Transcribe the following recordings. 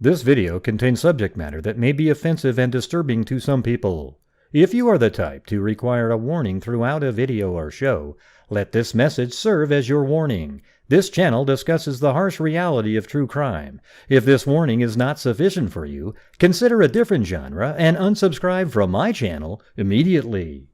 This video contains subject matter that may be offensive and disturbing to some people. If you are the type to require a warning throughout a video or show, let this message serve as your warning. This channel discusses the harsh reality of true crime. If this warning is not sufficient for you, consider a different genre and unsubscribe from my channel immediately.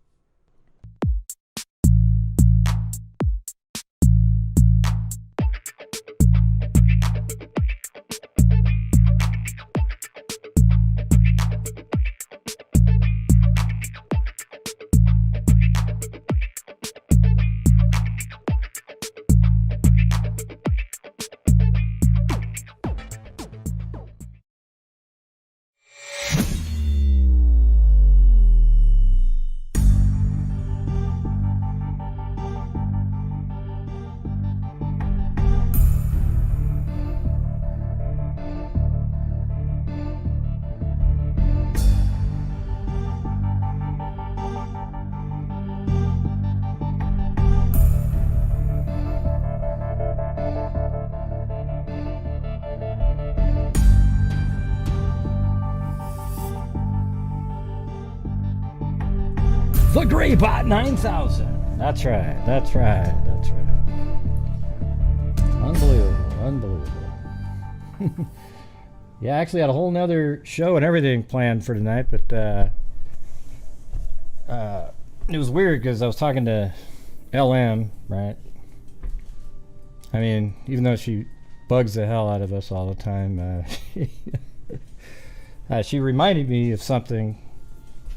The Greybot 9000. That's right. That's right. That's right. Unbelievable. Unbelievable. Yeah, I actually had a whole nother show and everything planned for tonight, but it was weird because I was talking to LM, right? I mean, even though she bugs the hell out of us all the time, she reminded me of something.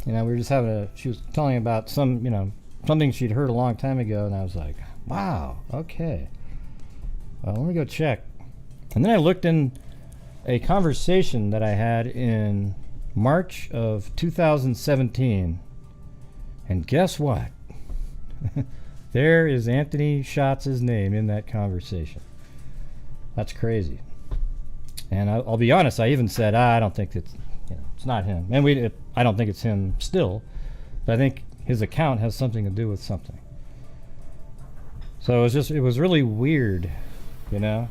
You know, we were just she was telling about something she'd heard a long time ago, and I was like, wow, okay. Well, let me go check. And then I looked in a conversation that I had in March of 2017, and guess what? There is Anthony Schatz's name in that conversation. That's crazy. And I'll be honest, I even said, I don't think it's not him. And I don't think it's him still, but I think his account has something to do with something. So it was really weird, you know?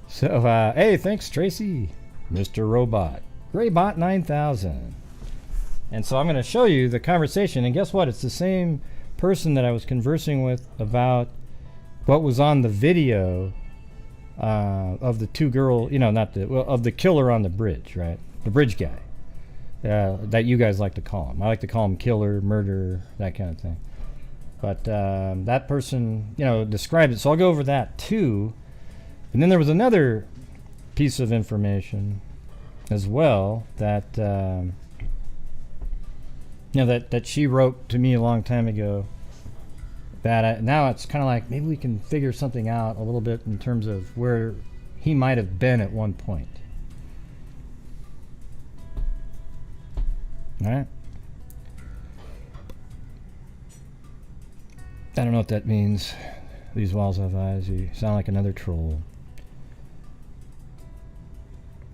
So, hey, thanks, Tracy. Mr. Robot. Greybot 9000. And so I'm going to show you the conversation, and guess what? It's the same person that I was conversing with about what was on the video of the two girl, of the killer on the bridge, right? The bridge guy, that you guys like to call him. I like to call him killer, murderer, that kind of thing. But that person, described it. So I'll go over that too. And then there was another piece of information as well that that she wrote to me a long time ago. That now it's kind of like maybe we can figure something out a little bit in terms of where he might have been at one point. All right. I don't know what that means. These walls have eyes. You sound like another troll.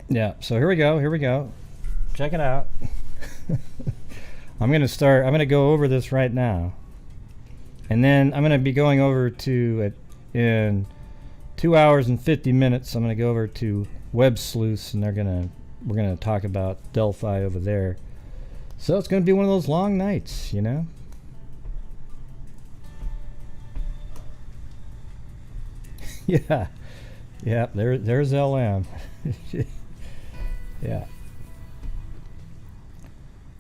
Yeah, so here we go. Here we go. Check it out. I'm going to go over this right now. And then I'm going to be going over to, in 2 hours and 50 minutes, I'm going to go over to Web Sleuths, and we're going to talk about Delphi over there. So it's going to be one of those long nights, you know? Yeah. Yeah, there's LM. Yeah.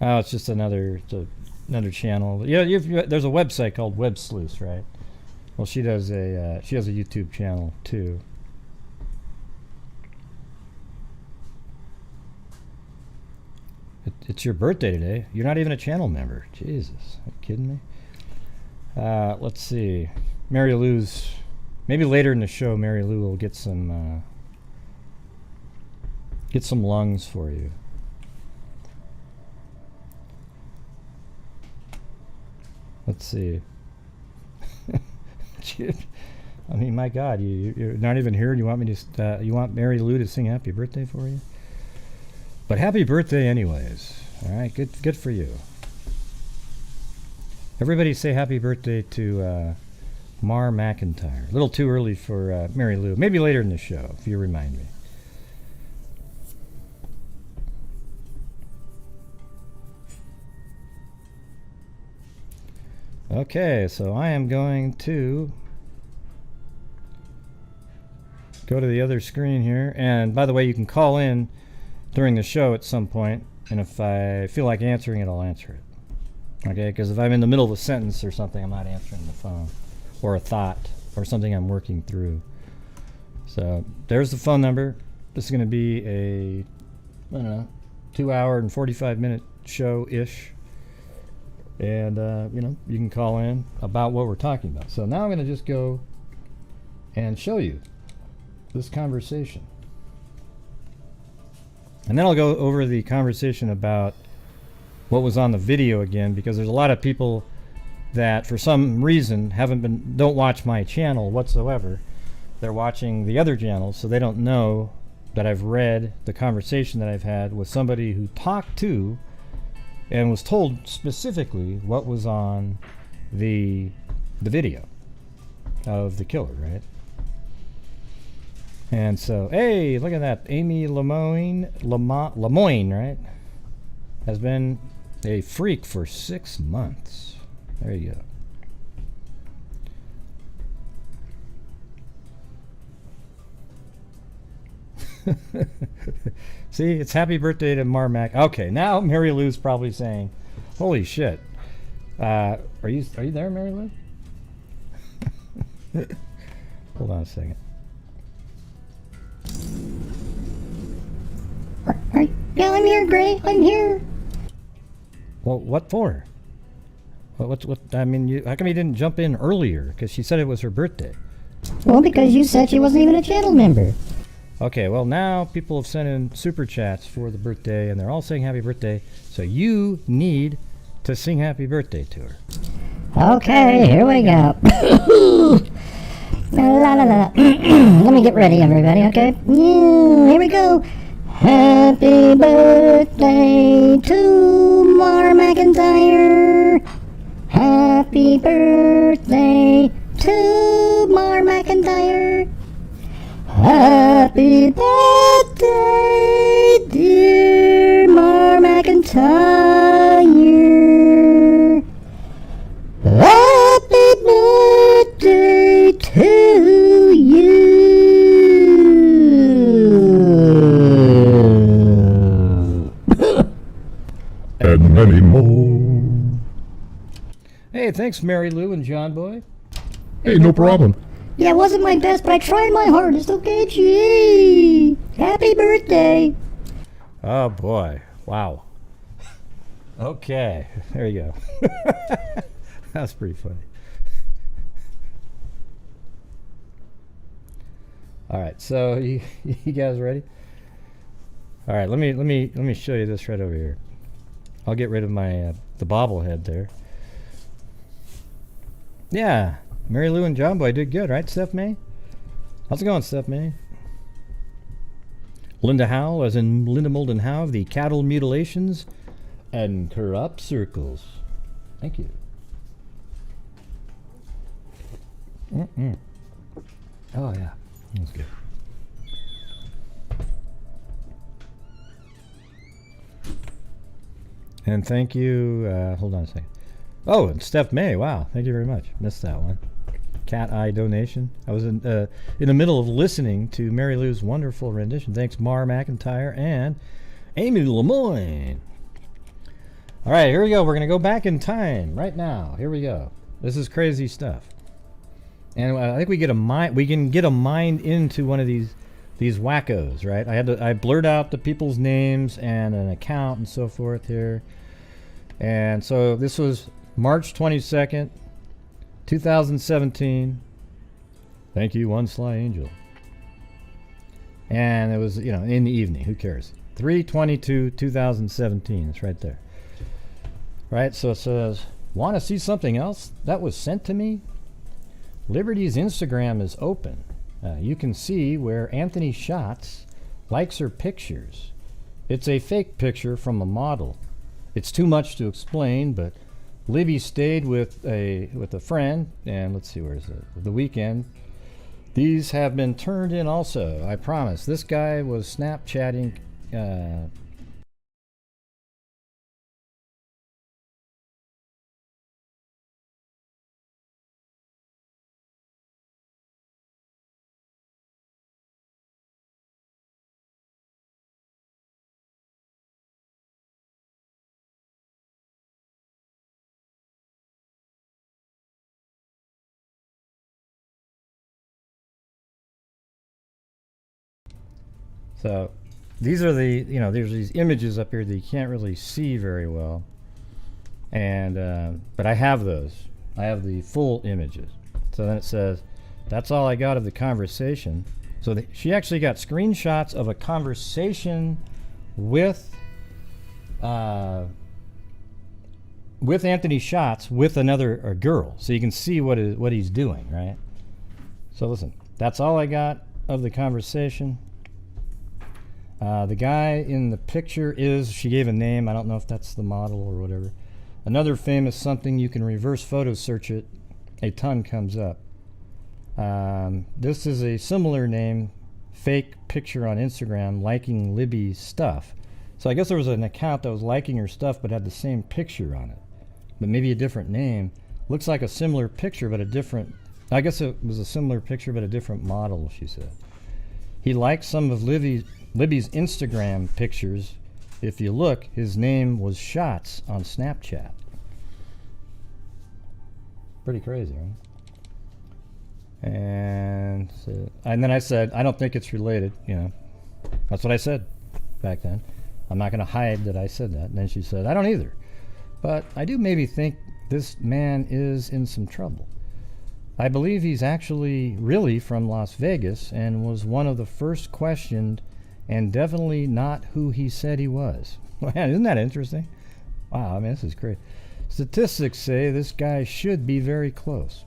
Oh, it's just another channel. Yeah, there's a website called Web Sleuths, right? Well, she has a YouTube channel too. It's your birthday today. You're not even a channel member. Jesus, are you kidding me? Let's see. Mary Lou's, maybe later in the show, Mary Lou will get some lungs for you. Let's see. I mean, my God, you're not even here. You want me to? You want Mary Lou to sing "Happy Birthday" for you? But happy birthday, anyways. All right, good for you. Everybody say happy birthday to Mar McIntyre. A little too early for Mary Lou. Maybe later in the show, if you remind me. Okay, so I am going to go to the other screen here. And by the way, you can call in during the show at some point, and if I feel like answering it, I'll answer it. Okay, because if I'm in the middle of a sentence or something, I'm not answering the phone, or a thought, or something I'm working through. So there's the phone number. This is going to be a, I don't know, 2 hour and 45 minute show-ish. And, you know, you can call in about what we're talking about. So now I'm going to just go and show you this conversation. And then I'll go over the conversation about what was on the video again, because there's a lot of people that for some reason don't watch my channel whatsoever. They're watching the other channels, so they don't know that I've read the conversation that I've had with somebody who talked to and was told specifically what was on the video of the killer, right? And so, hey, look at that. Amy Lemoyne, right? Has been a freak for 6 months. There you go. See, it's happy birthday to Marmac. Okay, now Mary Lou's probably saying, "Holy shit!" Are you there, Mary Lou? Hold on a second. Yeah, I'm here, Gray. I'm here. Well, what for? What? I mean, how come you didn't jump in earlier? Because she said it was her birthday. Well, because you said she wasn't even a channel member. Okay, well now people have sent in super chats for the birthday, and they're all saying happy birthday. So you need to sing happy birthday to her. Okay, here we go. La la la. Let me get ready, everybody. Okay. Here we go. Happy birthday to Mar McIntyre. Happy birthday to Mar McIntyre. Happy birthday, dear Mar McIntyre. Happy birthday to you. And many more. Hey, thanks Mary Lou and John Boy. Hey, no problem. Yeah, it wasn't my best, but I tried my hardest. Okay, gee. Happy birthday. Oh boy, wow. Okay, there you go. That's pretty funny. All right, so you guys ready? All right, let me show you this right over here. I'll get rid of my the bobblehead there. Yeah, Mary Lou and John Boy did good, right, Steph May? How's it going, Steph May? Linda Howe, as in Linda Molden Howe, of the Cattle Mutilations and Corrupt Circles. Thank you. Oh yeah, that's good. And thank you, hold on a second. Oh, and Steph May, wow, thank you very much. Missed that one. Cat eye donation. I was in the middle of listening to Mary Lou's wonderful rendition. Thanks, Mar McIntyre and Amy Lemoyne. All right, here we go. We're going to go back in time right now. Here we go. This is crazy stuff. And I think we can get a mind into one of these wackos, right? I blurred out the people's names and an account and so forth here. And so this was March 22nd, 2017. Thank you, One Sly Angel. And it was, in the evening. Who cares? 3/22/2017. It's right there. Right, so it says, want to see something else that was sent to me? Liberty's Instagram is open. You can see where Anthony Schatz likes her pictures. It's a fake picture from a model. It's too much to explain, but Libby stayed with a friend, and let's see, where is it? The weekend. These have been turned in also, I promise. This guy was Snapchatting So these are the, there's these images up here that you can't really see very well. And, but I have those. I have the full images. So then it says, that's all I got of the conversation. So she actually got screenshots of a conversation with Anthony Schatz with a girl. So you can see what he's doing, right? So listen, that's all I got of the conversation. The guy in the picture she gave a name. I don't know if that's the model or whatever. Another famous something, you can reverse photo search it. A ton comes up. This is a similar name, fake picture on Instagram, liking Libby's stuff. So I guess there was an account that was liking her stuff but had the same picture on it. But maybe a different name. Looks like a similar picture but a different... I guess it was a similar picture but a different model, she said. He liked some of Libby's Instagram pictures. If you look, his name was Shots on Snapchat. Pretty crazy, right? And then I said, I don't think it's related, That's what I said back then. I'm not going to hide that I said that. And then she said, I don't either. But I do maybe think this man is in some trouble. I believe he's actually really from Las Vegas and was one of the first questioned and definitely not who he said he was. Man, isn't that interesting? Wow, I mean, this is great. Statistics say this guy should be very close,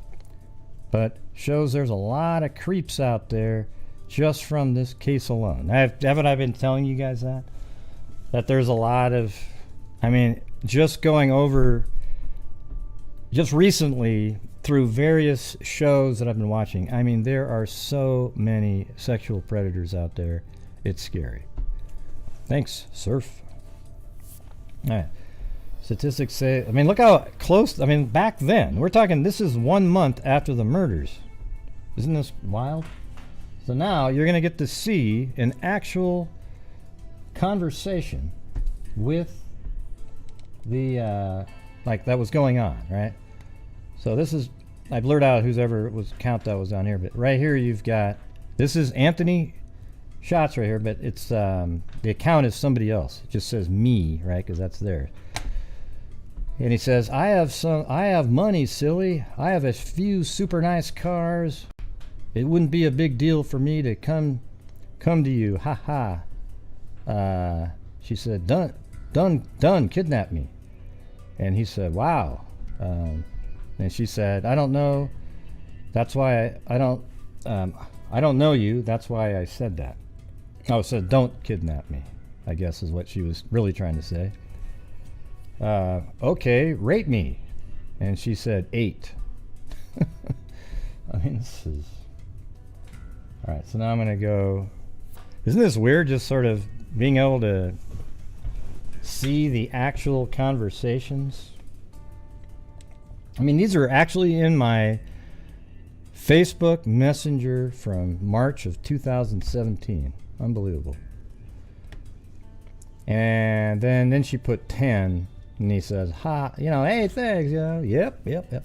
but shows there's a lot of creeps out there just from this case alone. Haven't I been telling you guys that? That there's a lot of, just going over, just recently through various shows that I've been watching, there are so many sexual predators out there. It's scary. Thanks, Surf. All right. Statistics say, look how close, back then, we're talking, this is 1 month after the murders. Isn't this wild? So now you're going to get to see an actual conversation with the, that was going on, right? So this is, I blurred out whoever was count that was down here, but right here you've got, this is Anthony Shots right here, but it's, the account is somebody else. It just says me, right? Because that's theirs. And he says, I have money, silly. I have a few super nice cars. It wouldn't be a big deal for me to come to you. Ha ha. She said, done, kidnap me. And he said, wow. And she said, I don't know. That's why I don't know you. That's why I said that. Oh, said, don't kidnap me, I guess is what she was really trying to say. Okay, rate me. And she said 8. This is... Alright, so now I'm going to go... Isn't this weird, just sort of being able to see the actual conversations? These are actually in my Facebook Messenger from March of 2017. Unbelievable. And then she put 10, and he says, ha, hey, thanks, yep.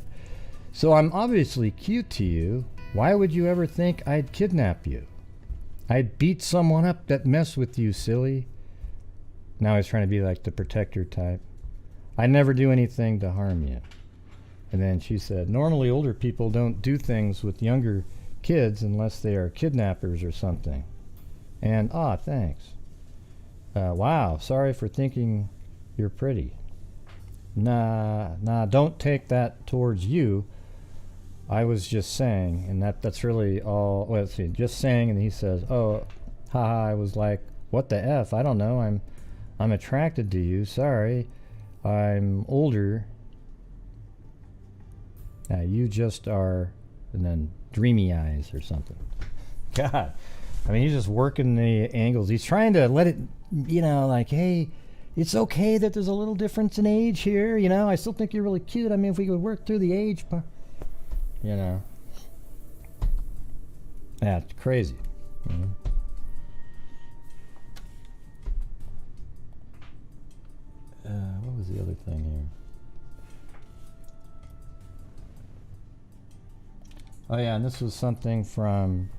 So I'm obviously cute to you. Why would you ever think I'd kidnap you? I'd beat someone up that messed with you, silly. Now he's trying to be like the protector type. I never do anything to harm you. And then she said, normally older people don't do things with younger kids unless they are kidnappers or something. And, thanks. Wow, sorry for thinking you're pretty. Nah, don't take that towards you. I was just saying, and that's really all, well, let's see, just saying, and he says, oh, haha, I was like, what the F? I don't know, I'm attracted to you, sorry. I'm older. You just are, and then dreamy eyes or something. God. He's just working the angles. He's trying to let it, hey, it's okay that there's a little difference in age here, I still think you're really cute. If we could work through the age part, Yeah, it's crazy. What was the other thing here? Oh yeah, and this was something from,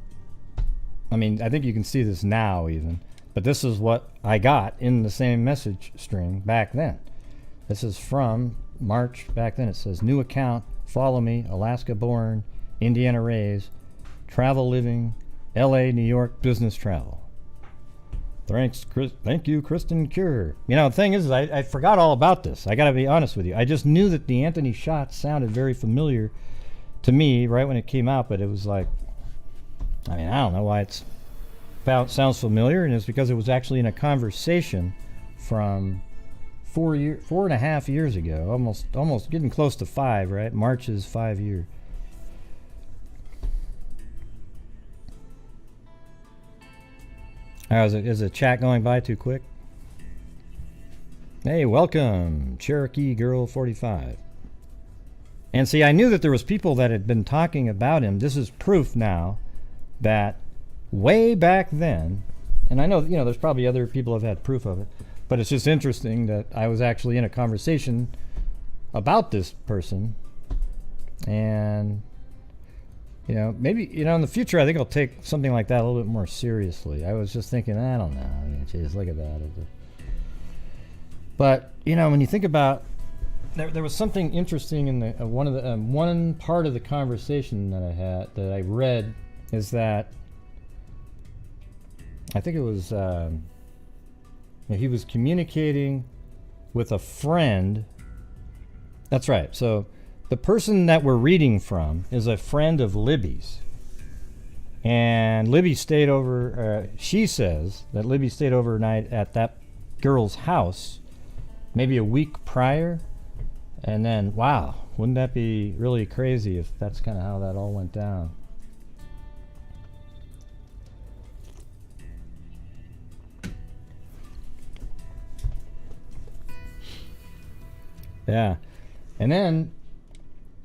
I think you can see this now even. But this is what I got in the same message string back then. This is from March back then. It says, new account, follow me, Alaska born, Indiana raised, travel living, LA, New York, business travel. Thanks, thank you, Kristen Cure. You know, the thing is I forgot all about this. I got to be honest with you. I just knew that the Anthony shot sounded very familiar to me right when it came out, but it was like, I mean, I don't know why it sounds familiar, and it's because it was actually in a conversation from 4.5 years ago, almost getting close to 5, right? March is 5 years. Is the chat going by too quick? Hey, welcome, Cherokee Girl 45. And see, I knew that there was people that had been talking about him. This is proof now that way back then, and I know, you know, there's probably other people who have had proof of it, but it's just interesting that I was actually in a conversation about this person. And you know, maybe, you know, in the future, I think I'll take something like that a little bit more seriously. I was just thinking, I don't know. I mean, geez, look at that. But, you know, when you think about, there was something interesting in the one part of the conversation that I read is that I think it was he was communicating with a friend. That's right. So the person that we're reading from is a friend of Libby's. And Libby stayed over, she says that Libby stayed overnight at that girl's house maybe a week prior. And then, wow, wouldn't that be really crazy if that's kind of how that all went down? Yeah. And then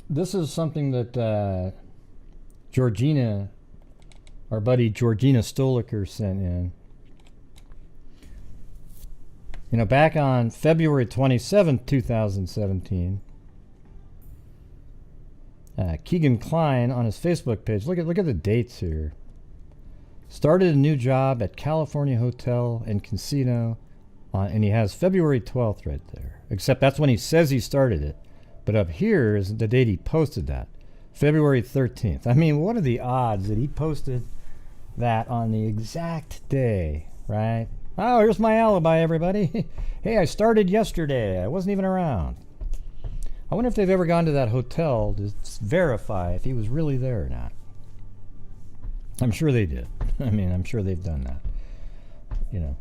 this is something that Georgina, our buddy Georgina Stoliker, sent in. You know, back on February 27th, 2017, Keegan Kline on his Facebook page, look at the dates here. Started a new job at California Hotel and Casino, and he has February 12th right there. Except that's when he says he started it. But up here is the date he posted that, February 13th. I mean, what are the odds that he posted that on the exact day, right? Oh, here's my alibi, everybody. Hey, I started yesterday. I wasn't even around. I wonder if they've ever gone to that hotel to verify if he was really there or not. I'm sure they did. I mean, I'm sure they've done that. You know.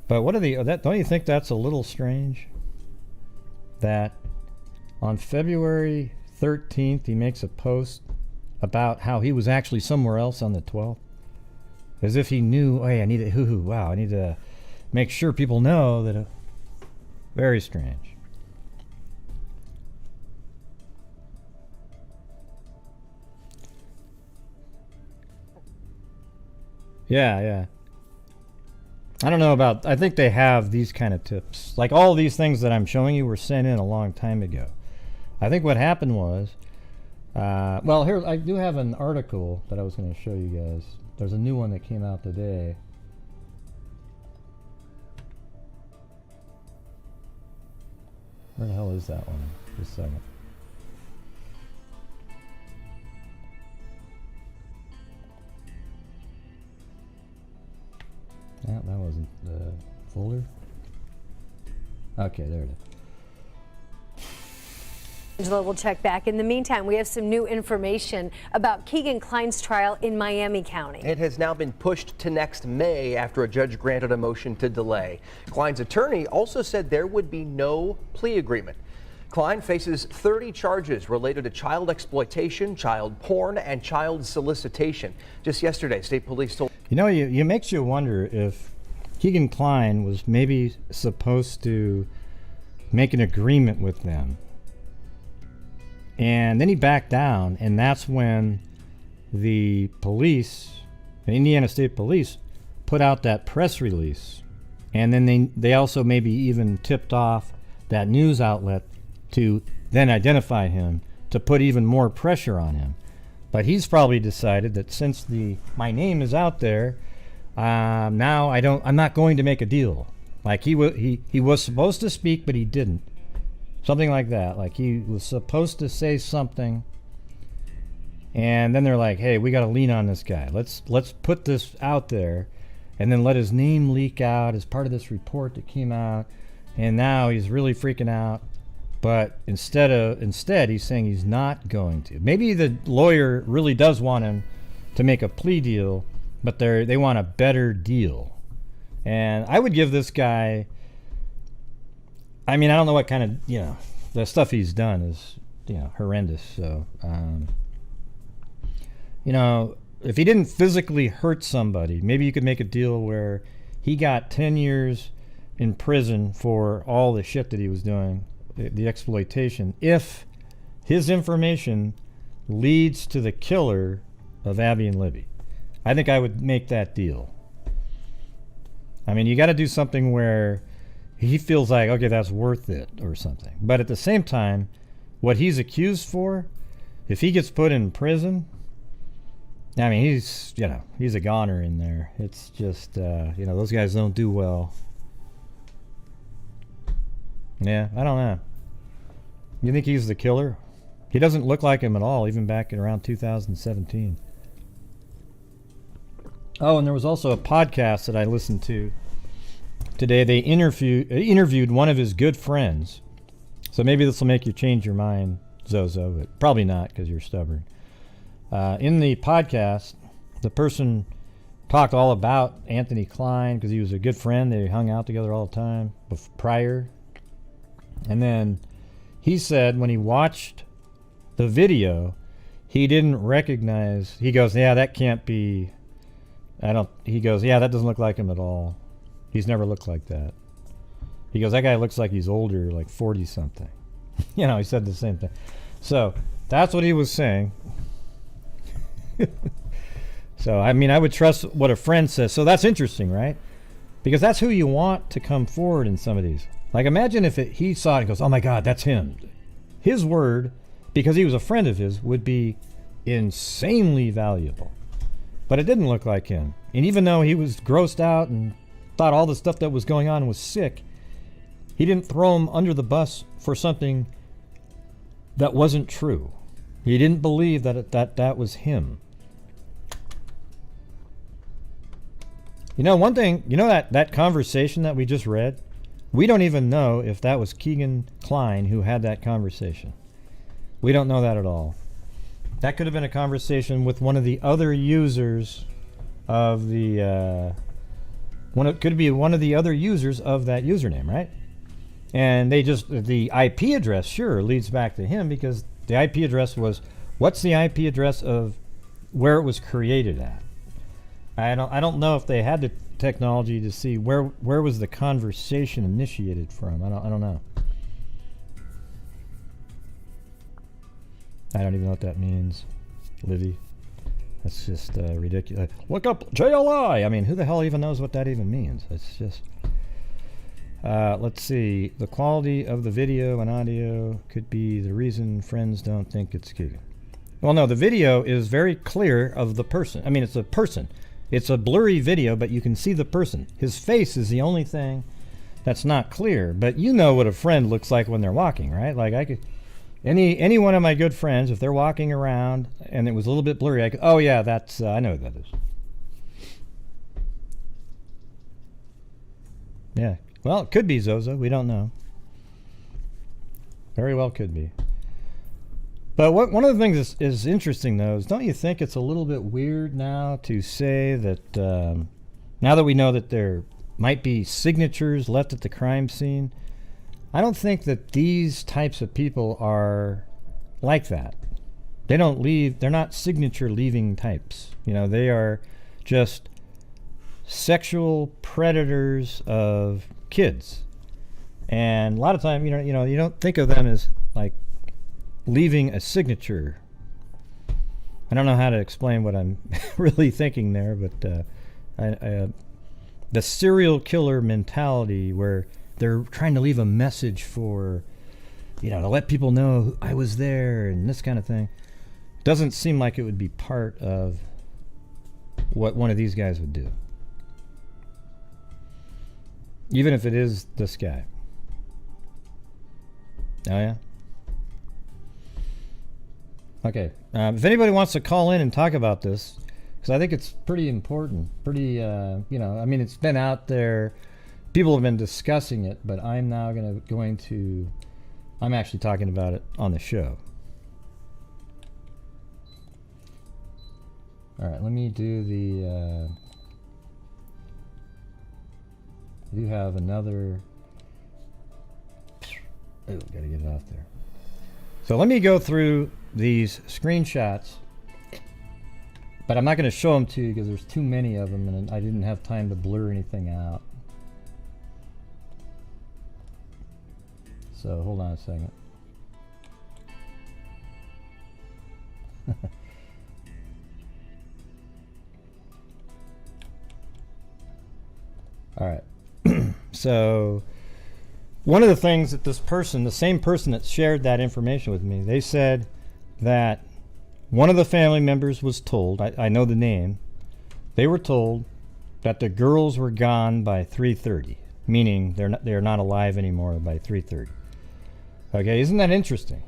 But what are don't you think that's a little strange? That on February 13th, he makes a post about how he was actually somewhere else on the 12th. As if he knew, hey, I need to make sure people know that. Very strange. Yeah. I don't know about, I think they have these kind of tips. Like all these things that I'm showing you were sent in a long time ago. I think what happened was, well, here, I do have an article that I was going to show you guys. There's a new one that came out today. Where the hell is that one? Just a second. Yeah, that wasn't the folder. Okay, there it is. Angela will check back. In the meantime, we have some new information about Keegan Kline's trial in Miami County. It has now been pushed to next May after a judge granted a motion to delay. Kline's attorney also said there would be no plea agreement. Kline faces 30 charges related to child exploitation, child porn, and child solicitation. Just yesterday, state police told... You know, it makes you wonder if Keegan Kline was maybe supposed to make an agreement with them. And then he backed down, and that's when the police, the Indiana State Police, put out that press release. And then they also maybe even tipped off that news outlet to then identify him, to put even more pressure on him. But he's probably decided that since my name is out there, Now I'm not going to make a deal. Like he was supposed to speak, but he didn't. Something like that. Like he was supposed to say something, and then they're like, "Hey, we got to lean on this guy. Let's put this out there, and then let his name leak out as part of this report that came out." And now he's really freaking out. But instead, he's saying he's not going to. Maybe the lawyer really does want him to make a plea deal, but they want a better deal. And I would give this guy, I mean, I don't know what kind of, the stuff he's done is, horrendous. So, if he didn't physically hurt somebody, maybe you could make a deal where he got 10 years in prison for all the shit that he was doing, the exploitation, if his information leads to the killer of Abby and Libby. I think I would make that deal. I mean, you got to do something where he feels like, okay, that's worth it or something. But at the same time, what he's accused for, if he gets put in prison, I mean, he's a goner in there. It's just, those guys don't do well. Yeah, I don't know. You think he's the killer? He doesn't look like him at all, even back in around 2017. Oh, and there was also a podcast that I listened to today. They interviewed one of his good friends. So maybe this will make you change your mind, Zozo, but probably not because you're stubborn. In the podcast, the person talked all about Anthony Klein because he was a good friend. They hung out together all the time prior. And then he said when he watched the video, he didn't recognize, he goes, yeah, that can't be, he goes, yeah, that doesn't look like him at all. He's never looked like that. He goes, that guy looks like he's older, like 40 something. He said the same thing. So that's what he was saying. So, I mean, I would trust what a friend says. So that's interesting, right? Because that's who you want to come forward in some of these. Like, imagine if he saw it and goes, oh my God, that's him. His word, because he was a friend of his, would be insanely valuable. But it didn't look like him. And even though he was grossed out and thought all the stuff that was going on was sick, he didn't throw him under the bus for something that wasn't true. He didn't believe that was him. One thing, that conversation that we just read, we don't even know if that was Keegan Klein who had that conversation. We don't know that at all. That could have been a conversation with one of the other users of the, it could be one of the other users of that username, right? And the IP address, sure, leads back to him because the IP address was, what's the IP address of where it was created at? I don't know if they had the technology to see where was the conversation initiated from. I don't know. I don't even know what that means, Livy. That's just ridiculous. Look up JLI. I mean, who the hell even knows what that even means? It's just. Let's see. The quality of the video and audio could be the reason friends don't think it's Keegan. Well, no, the video is very clear of the person. I mean, it's a person. It's a blurry video, but you can see the person. His face is the only thing that's not clear. But you know what a friend looks like when they're walking, right? Like I could, any one of my good friends, if they're walking around and it was a little bit blurry, I could, oh yeah, that's I know what that is. Yeah. Well, it could be Zozo. We don't know. Very well could be. But one of the things is interesting, though, is don't you think it's a little bit weird now to say that now that we know that there might be signatures left at the crime scene, I don't think that these types of people are like that. They don't leave. They're not signature leaving types. They are just sexual predators of kids. And a lot of time, you don't think of them as like leaving a signature. I don't know how to explain what I'm really thinking there, but the serial killer mentality where they're trying to leave a message for, to let people know I was there and this kind of thing, doesn't seem like it would be part of what one of these guys would do. Even if it is this guy. Oh, yeah? Okay. If anybody wants to call in and talk about this, because I think it's pretty important. Pretty, you know, I mean, it's been out there. People have been discussing it, but I'm now I'm actually talking about it on the show. All right, let me do the, I do have another, oh, gotta get it off there. So let me go through these screenshots, but I'm not going to show them to you because there's too many of them and I didn't have time to blur anything out. So hold on a second. All right. So one of the things that this person, the same person that shared that information with me, they said that one of the family members was told, I know the name, they were told that the girls were gone by 3:30, meaning they're not alive anymore by 3:30. Okay, isn't that interesting?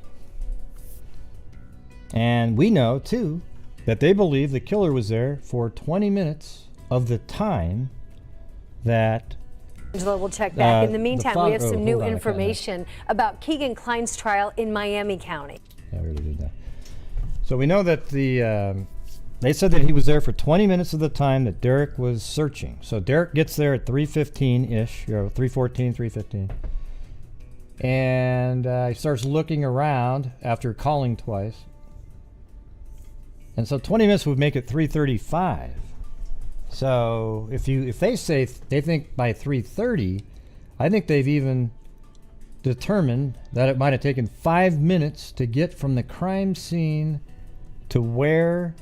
And we know too that they believe the killer was there for 20 minutes of the time that Angela will check back. In the meantime, we have some new hold on, information about Keegan Klein's trial in Miami County. Yeah, we already did that. So we know that they said that he was there for 20 minutes of the time that Derek was searching. So Derek gets there at 3:15-ish, 3:14, 3:15. And he starts looking around after calling twice. And so 20 minutes would make it 3:35. So if they say they think by 3:30, I think they've even determined that it might have taken 5 minutes to get from the crime scene to where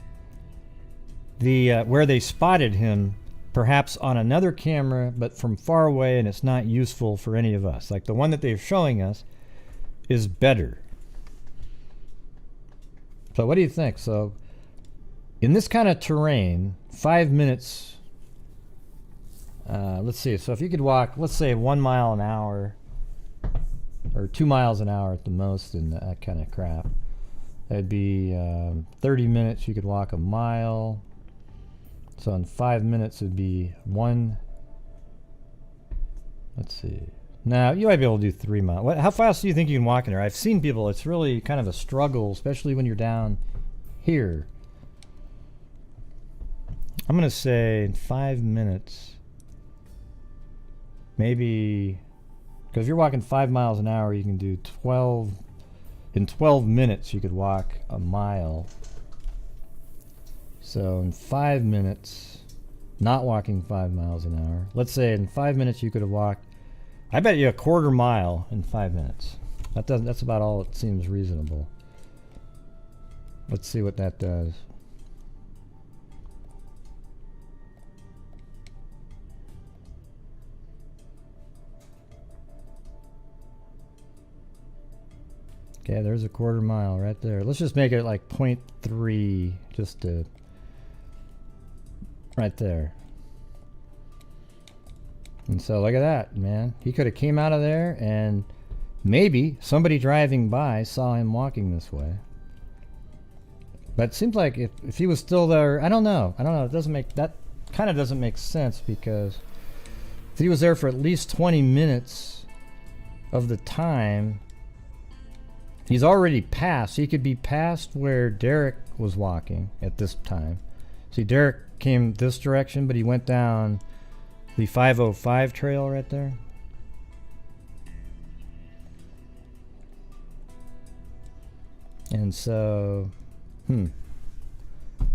they spotted him, perhaps on another camera, but from far away, and it's not useful for any of us. Like the one that they're showing us is better. So what do you think? So in this kind of terrain, 5 minutes, let's see, so if you could walk, let's say 1 mile an hour, or 2 miles an hour at the most, and that kind of crap, that'd be 30 minutes, you could walk a mile. So in 5 minutes it'd be let's see. Now, you might be able to do 3 miles. How fast do you think you can walk in there? I've seen people, it's really kind of a struggle, especially when you're down here. I'm going to say in 5 minutes, maybe, because if you're walking 5 miles an hour, you can do 12, in 12 minutes you could walk a mile. So in 5 minutes, not walking 5 miles an hour, let's say in 5 minutes you could have walked, I bet you a quarter mile in 5 minutes. That's about all it seems reasonable. Let's see what that does. Okay, there's a quarter mile right there. Let's just make it like 0.3, just to, right there. And so look at that, man. He could have came out of there and maybe somebody driving by saw him walking this way. But it seems like if he was still there, I don't know. It doesn't make, that kind of doesn't make sense, because if he was there for at least 20 minutes of the time, he's already passed. He could be past where Derek was walking at this time. See, Derek came this direction, but he went down the 505 trail right there. And so,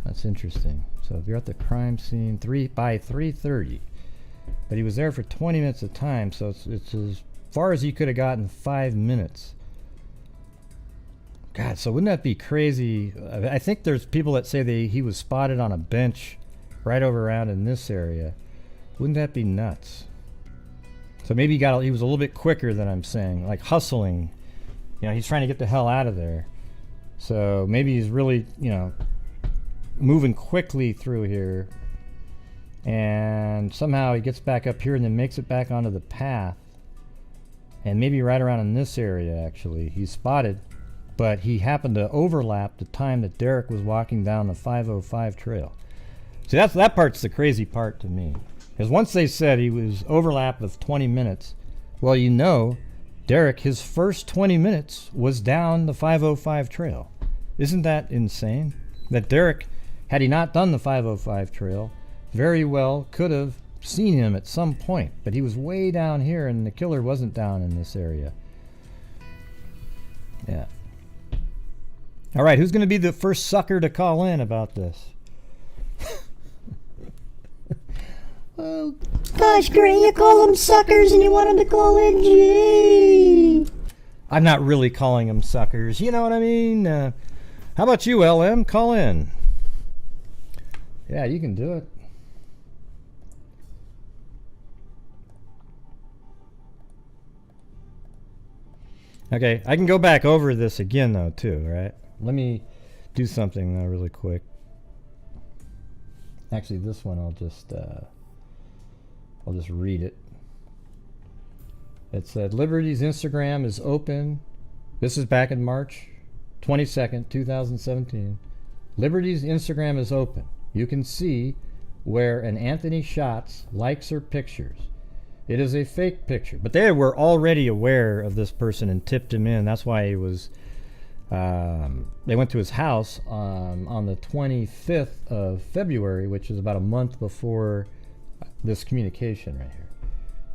that's interesting. So if you're at the crime scene by 3:30, but he was there for 20 minutes of time, so it's as far as he could have gotten 5 minutes. God, so wouldn't that be crazy? I think there's people that say he was spotted on a bench right over around in this area. Wouldn't that be nuts? So maybe he was a little bit quicker than I'm saying, like hustling. You know, he's trying to get the hell out of there. So maybe he's really, moving quickly through here. And somehow he gets back up here and then makes it back onto the path. And maybe right around in this area, actually, he's spotted. But he happened to overlap the time that Derek was walking down the 505 trail. See, that part's the crazy part to me. Because once they said he was overlapped with 20 minutes, well, you know, Derek, his first 20 minutes was down the 505 trail. Isn't that insane? That Derek, had he not done the 505 trail, very well could have seen him at some point. But he was way down here and the killer wasn't down in this area. Yeah. All right, who's going to be the first sucker to call in about this? Oh, gosh, Grant, you call them suckers and you want them to call in. Gee. I'm not really calling them suckers. You know what I mean? How about you, LM? Call in. Yeah, you can do it. Okay, I can go back over this again, though, too, right? Let me do something, though, really quick. Actually, this one I'll just read it. It said, Liberty's Instagram is open. This is back in March 22nd, 2017. Liberty's Instagram is open. You can see where an Anthony Schatz likes her pictures. It is a fake picture. But they were already aware of this person and tipped him in. That's why he was... they went to his house on the 25th of February, which is about a month before this communication right here.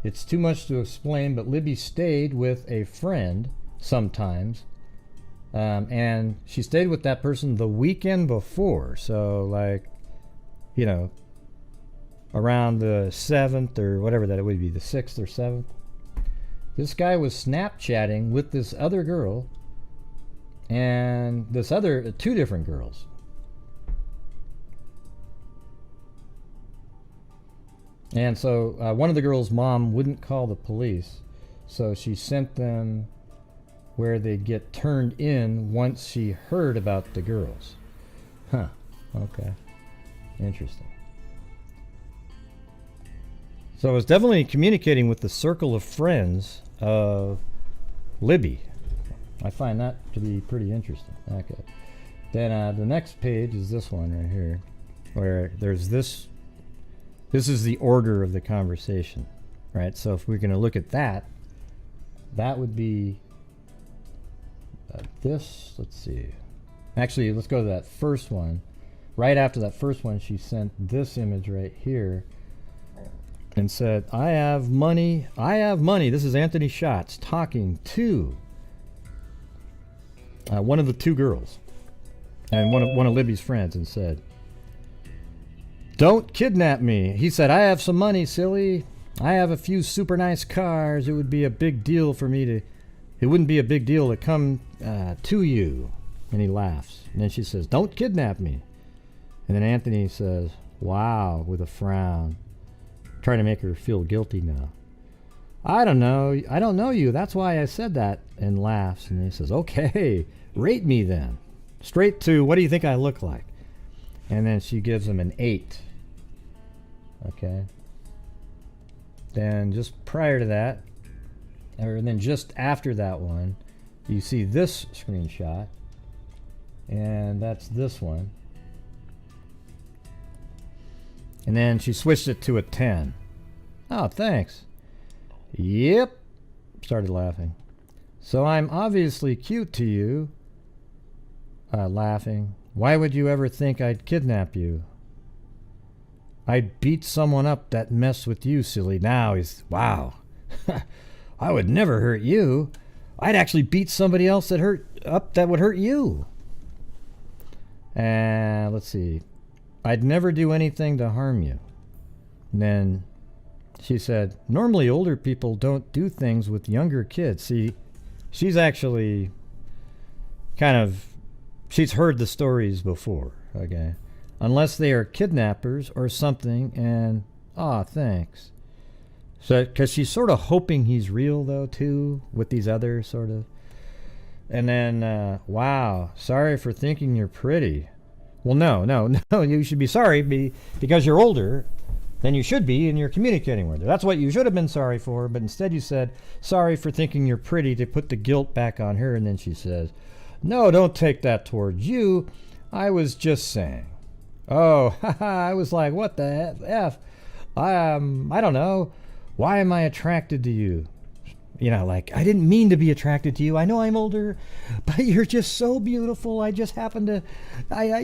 It's too much to explain, but Libby stayed with a friend sometimes, and she stayed with that person the weekend before. So, like, you know, around the 7th or whatever that it would be, the 6th or 7th. This guy was Snapchatting with this other girl and this other, two different girls. And so one of the girls' mom wouldn't call the police, so she sent them where they'd get turned in once she heard about the girls. Huh, okay, interesting. So I was definitely communicating with the circle of friends of Libby. I find that to be pretty interesting. Okay. Then the next page is this one right here, where there's this. This is the order of the conversation, right? So if we're going to look at that, that would be this. Let's see. Actually, let's go to that first one. Right after that first one, she sent this image right here and said, I have money. I have money. This is Anthony Schatz talking to one of the two girls and one of Libby's friends, and said, don't kidnap me. He said, I have some money, silly. I have a few super nice cars. It would be a big deal for me to... It wouldn't be a big deal to come to you. And he laughs. And then she says, don't kidnap me. And then Anthony says, wow, with a frown. Trying to make her feel guilty now. I don't know. I don't know you. That's why I said that. And laughs. And he says, okay, rate me then. Straight to, what do you think I look like? And then she gives him an 8. Okay. Then just prior to that, or then just after that one, you see this screenshot. And that's this one. And then she switched it to a 10. Oh, thanks. Yep. Started laughing. So I'm obviously cute to you. Laughing. Why would you ever think I'd kidnap you? I'd beat someone up that messed with you, silly. Now he's, wow. I would never hurt you. I'd actually beat somebody else that would hurt you. And let's see. I'd never do anything to harm you. And then she said, normally older people don't do things with younger kids. See, she's actually kind of, she's heard the stories before, okay? Unless they are kidnappers or something, and, thanks. So, because she's sort of hoping he's real, though, too, with these other sort of. And then, wow, sorry for thinking you're pretty. Well, no, you should be sorry because you're older, then you should be, and you're communicating with her. That's what you should have been sorry for, but instead you said, sorry for thinking you're pretty, to put the guilt back on her, and then she says, no, don't take that towards you. I was just saying. Oh, I was like, what the F? I don't know. Why am I attracted to you? You know, like, I didn't mean to be attracted to you. I know I'm older, but you're just so beautiful. I just happen to, I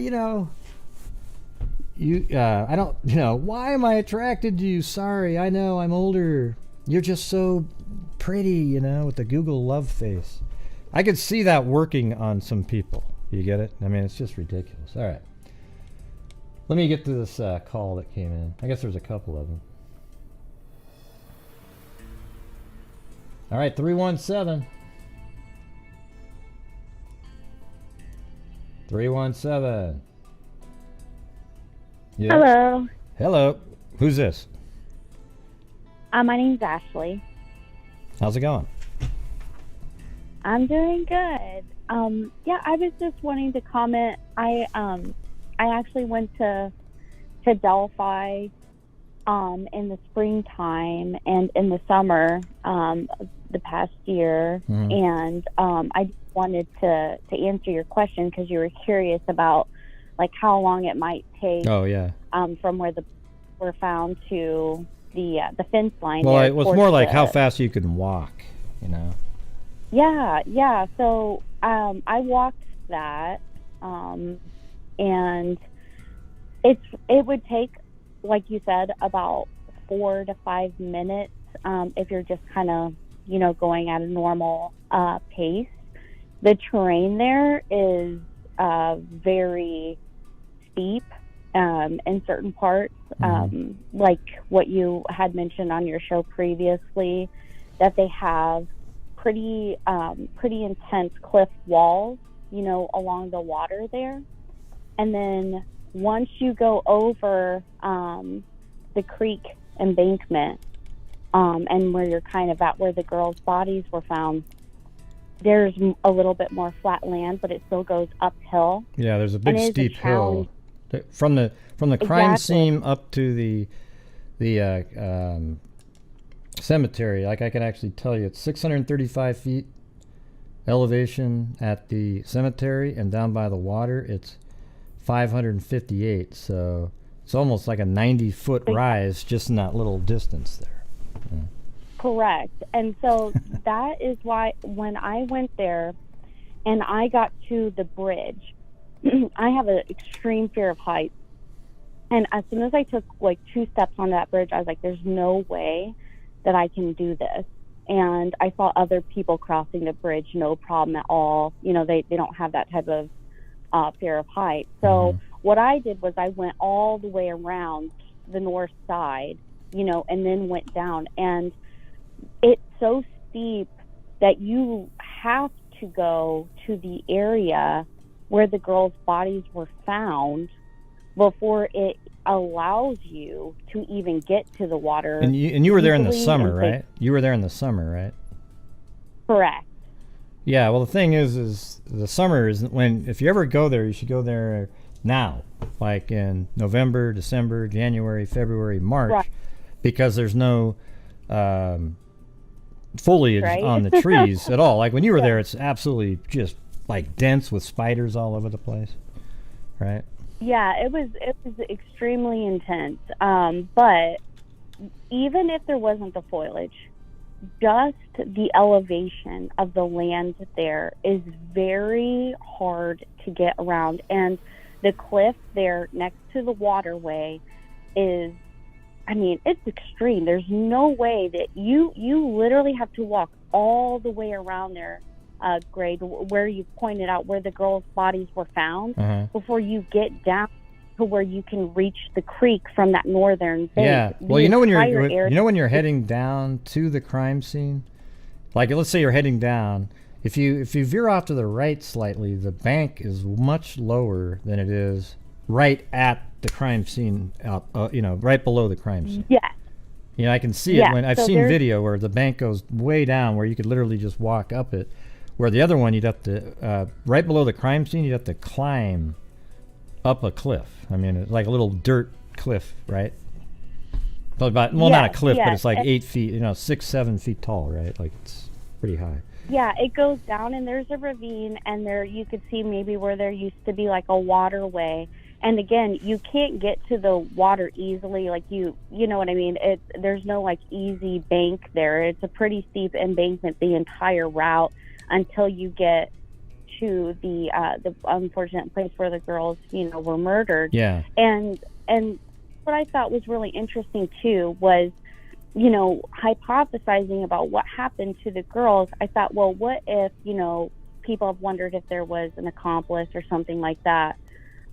don't, why am I attracted to you? Sorry, I know I'm older. You're just so pretty, with the Google love face. I could see that working on some people. You get it? I mean, it's just ridiculous. All right. Let me get to this call that came in. I guess there's a couple of them. All right, 317. 317. Yeah. Hello. Hello. Who's this? My name's Ashley. How's it going? I'm doing good. Yeah, I was just wanting to comment. I actually went to Delphi in the springtime and in the summer the past year, and I just wanted to answer your question because you were curious about like how long it might take. Oh yeah. From where the were found to the fence line. Well, it was more like how fast you can walk, Yeah. So I walked that, and it would take, like you said, about 4 to 5 minutes if you're just kind of going at a normal pace. The terrain there is very steep in certain parts, like what you had mentioned on your show previously, that they have pretty intense cliff walls, along the water there. And then once you go over the creek embankment, and where you're kind of at where the girls' bodies were found, there's a little bit more flat land, but it still goes uphill. Yeah, there's a big steep hill from the crime scene up to the cemetery. Like, I can actually tell you, it's 635 feet elevation at the cemetery, and down by the water it's 558. So it's almost like a 90-foot rise just in that little distance there. Yeah. Correct. And so that is why when I went there and I got to the bridge, I have an extreme fear of heights. And as soon as I took like 2 steps on that bridge, I was like, there's no way that I can do this. And I saw other people crossing the bridge, no problem at all. They don't have that type of fear of heights. So what I did was I went all the way around the north side, and then went down. And it's so steep that you have to go to the area where the girls' bodies were found before it allows you to even get to the water. And you were there in the summer, right? You were there in the summer, right? Correct. Yeah, well, the thing is the summer is when, if you ever go there, you should go there now, like in November, December, January, February, March, right, because there's no foliage on the trees at all. Like when you were there, it's absolutely just like dense with spiders all over the place, right? Yeah, it was extremely intense. But even if there wasn't the foliage, just the elevation of the land there is very hard to get around. And the cliff there next to the waterway is, it's extreme. There's no way that you literally have to walk all the way around there, Greg, where you pointed out where the girls' bodies were found, before you get down to where you can reach the creek from that northern bank. Yeah, well, when you're heading down to the crime scene, like let's say you're heading down, if you veer off to the right slightly, the bank is much lower than it is right at the crime scene, right below the crime scene. Yeah. I can see it when I've seen video where the bank goes way down, where you could literally just walk up it. Where the other one, you'd have to, right below the crime scene, you'd have to climb up a cliff. It's like a little dirt cliff, right? So about, well, not a Yes, cliff, but yes. it's like 8 feet, 6, 7 feet tall, right? Like it's pretty high. Yeah, it goes down and there's a ravine, and there you could see maybe where there used to be like a waterway. And again, you can't get to the water easily. Like you know what I mean? There's no like easy bank there. It's a pretty steep embankment the entire route until you get to the unfortunate place where the girls, were murdered. Yeah. And what I thought was really interesting too was, hypothesizing about what happened to the girls. I thought, well, what if, people have wondered if there was an accomplice or something like that,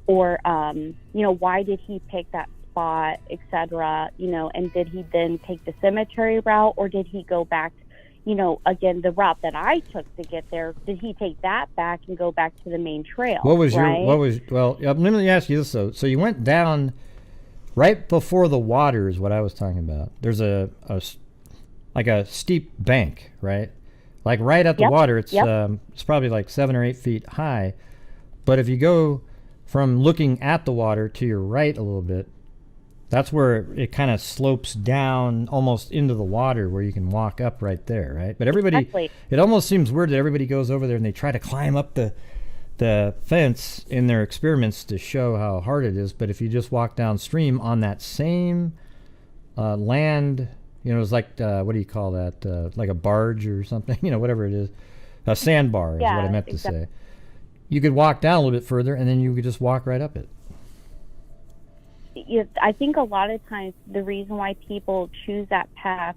or, why did he pick that spot, etc., and did he then take the cemetery route, or did he go back, again, the route that I took to get there, did he take that back and go back to the main trail? Well, let me ask you this though. So you went down right before the water is what I was talking about. There's a steep bank, right? Like right at the water, it's probably like 7 or 8 feet high. But if you go from looking at the water to your right a little bit, that's where it kind of slopes down almost into the water where you can walk up right there, right? But everybody, it almost seems weird that everybody goes over there and they try to climb up the fence in their experiments to show how hard it is. But if you just walk downstream on that same land, it's like, what do you call that? Like a barge or something, whatever it is. A sandbar is what I meant to say. You could walk down a little bit further and then you could just walk right up it. I think a lot of times the reason why people choose that path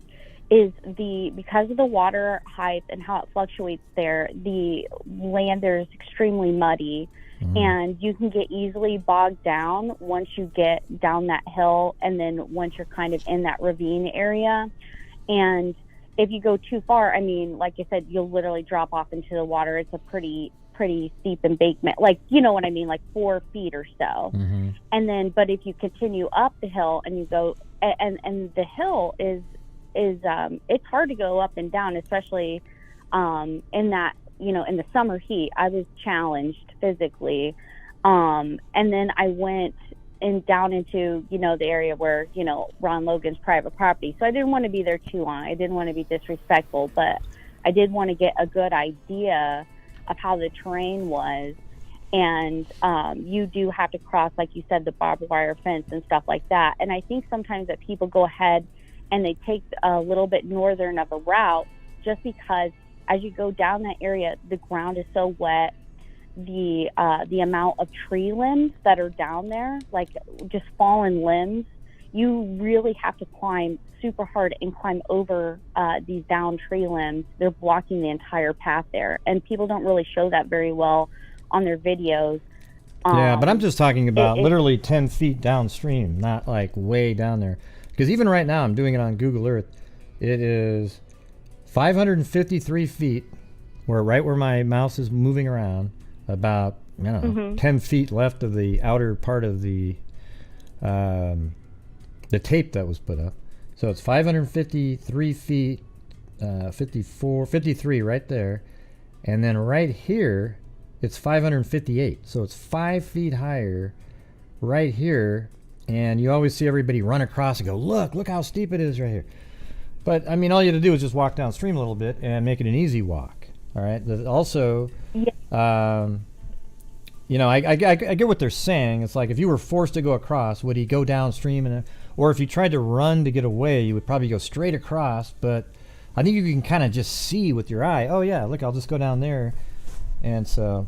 is because of the water height and how it fluctuates there, the land there is extremely muddy, and you can get easily bogged down once you get down that hill, and then once you're kind of in that ravine area. And if you go too far, I mean, like I said, you'll literally drop off into the water. It's a pretty steep embankment, like, you know what I mean, like 4 feet or so. And then, but if you continue up the hill and you go, and the hill is it's hard to go up and down, especially in that, in the summer heat. I was challenged physically. And then I went down into, the area where, Ron Logan's private property. So I didn't want to be there too long. I didn't want to be disrespectful, but I did want to get a good idea of how the terrain was. And you do have to cross, like you said, the barbed wire fence and stuff like that. And I think sometimes that people go ahead and they take a little bit northern of a route just because as you go down that area, the ground is so wet. The amount of tree limbs that are down there, like just fallen limbs, you really have to climb super hard and climb over these down tree limbs. They're blocking the entire path there, and people don't really show that very well on their videos. Yeah, but I'm just talking about literally 10 feet downstream, not like way down there. Because even right now, I'm doing it on Google Earth. It is 553 feet, right where my mouse is moving around, about 10 feet left of the outer part of the tape that was put up. So it's 553 feet, 53 right there. And then right here, it's 558. So it's 5 feet higher right here. And you always see everybody run across and go, look how steep it is right here. But, I mean, all you have to do is just walk downstream a little bit and make it an easy walk. All right? Also, I get what they're saying. It's like if you were forced to go across, would he go downstream? Or if you tried to run to get away, you would probably go straight across. But I think you can kind of just see with your eye, oh, yeah, look, I'll just go down there. And so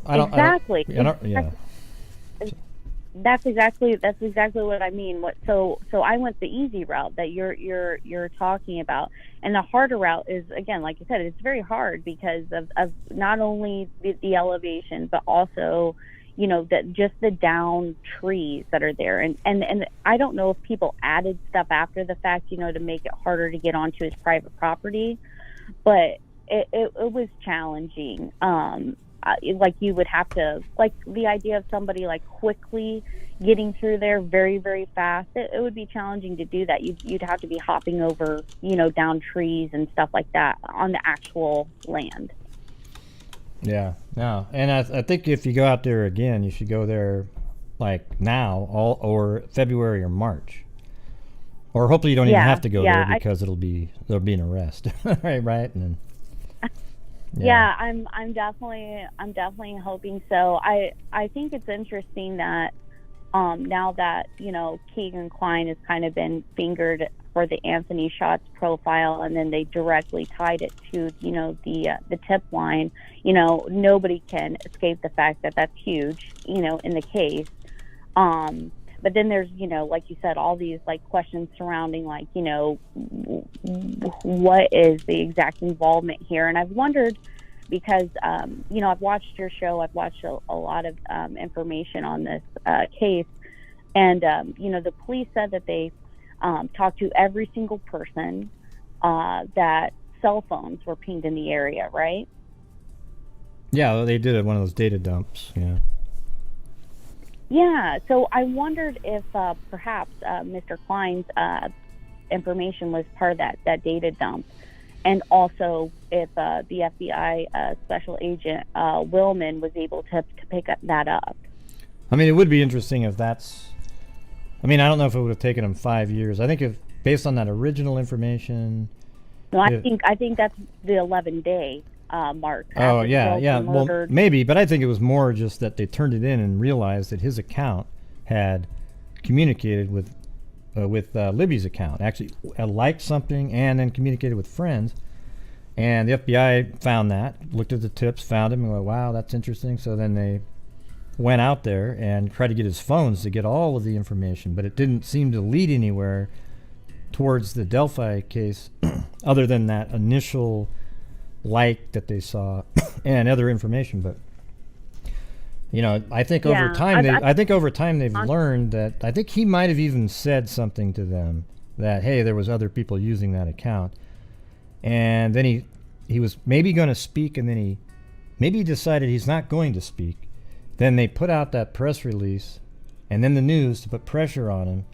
That's exactly what I mean. So I went the easy route that you're talking about, and the harder route is, again, like you said, it's very hard because of not only the elevation, but also just the down trees that are there, and I don't know if people added stuff after the fact, to make it harder to get onto his private property, but it was challenging. Like you would have to, like the idea of somebody like quickly getting through there very, very fast, it would be challenging to do that. You'd have to be hopping over, down trees and stuff like that on the actual land. Yeah, no. And I think if you go out there again, you should go there like now or February or March. Or hopefully you don't even Yeah, have to go yeah, there because there'll be an arrest, right? And then, Yeah, I'm definitely hoping so. I think it's interesting that now that, you know, Keegan Kline has kind of been fingered for the Anthony Shots profile, and then they directly tied it to, you know, the tip line. You know, nobody can escape the fact that that's huge, you know, in the case. But then there's, you know, like you said, all these like questions surrounding, like, you know, what is the exact involvement here? And I've wondered because, you know, I've watched your show, I've watched a lot of information on this case, and, you know, the police said that they talked to every single person that cell phones were pinged in the area, right? yeah, they did one of those data dumps. Yeah. Yeah, so I wondered if perhaps Mr. Kline's information was part of that data dump, and also if the FBI special agent Willman was able to pick that up. I mean, it would be interesting if that's. I mean, I don't know if it would have taken him 5 years. I think if based on that original information. No, I think that's the 11-day mark. Oh yeah. Well, murdered. maybe, but I think it was more just that they turned it in and realized that his account had communicated with Libby's account. Actually, liked something and then communicated with friends. And the FBI found that, looked at the tips, found him, and went, "Wow, that's interesting." So then they went out there and tried to get his phones to get all of the information, but it didn't seem to lead anywhere towards the Delphi case, other than that initial like that they saw and other information. But you know, I think over time they've learned that. I think he might have even said something to them that, hey, there was other people using that account, and then he was maybe going to speak, and then he decided he's not going to speak. Then they put out that press release and then the news to put pressure on him,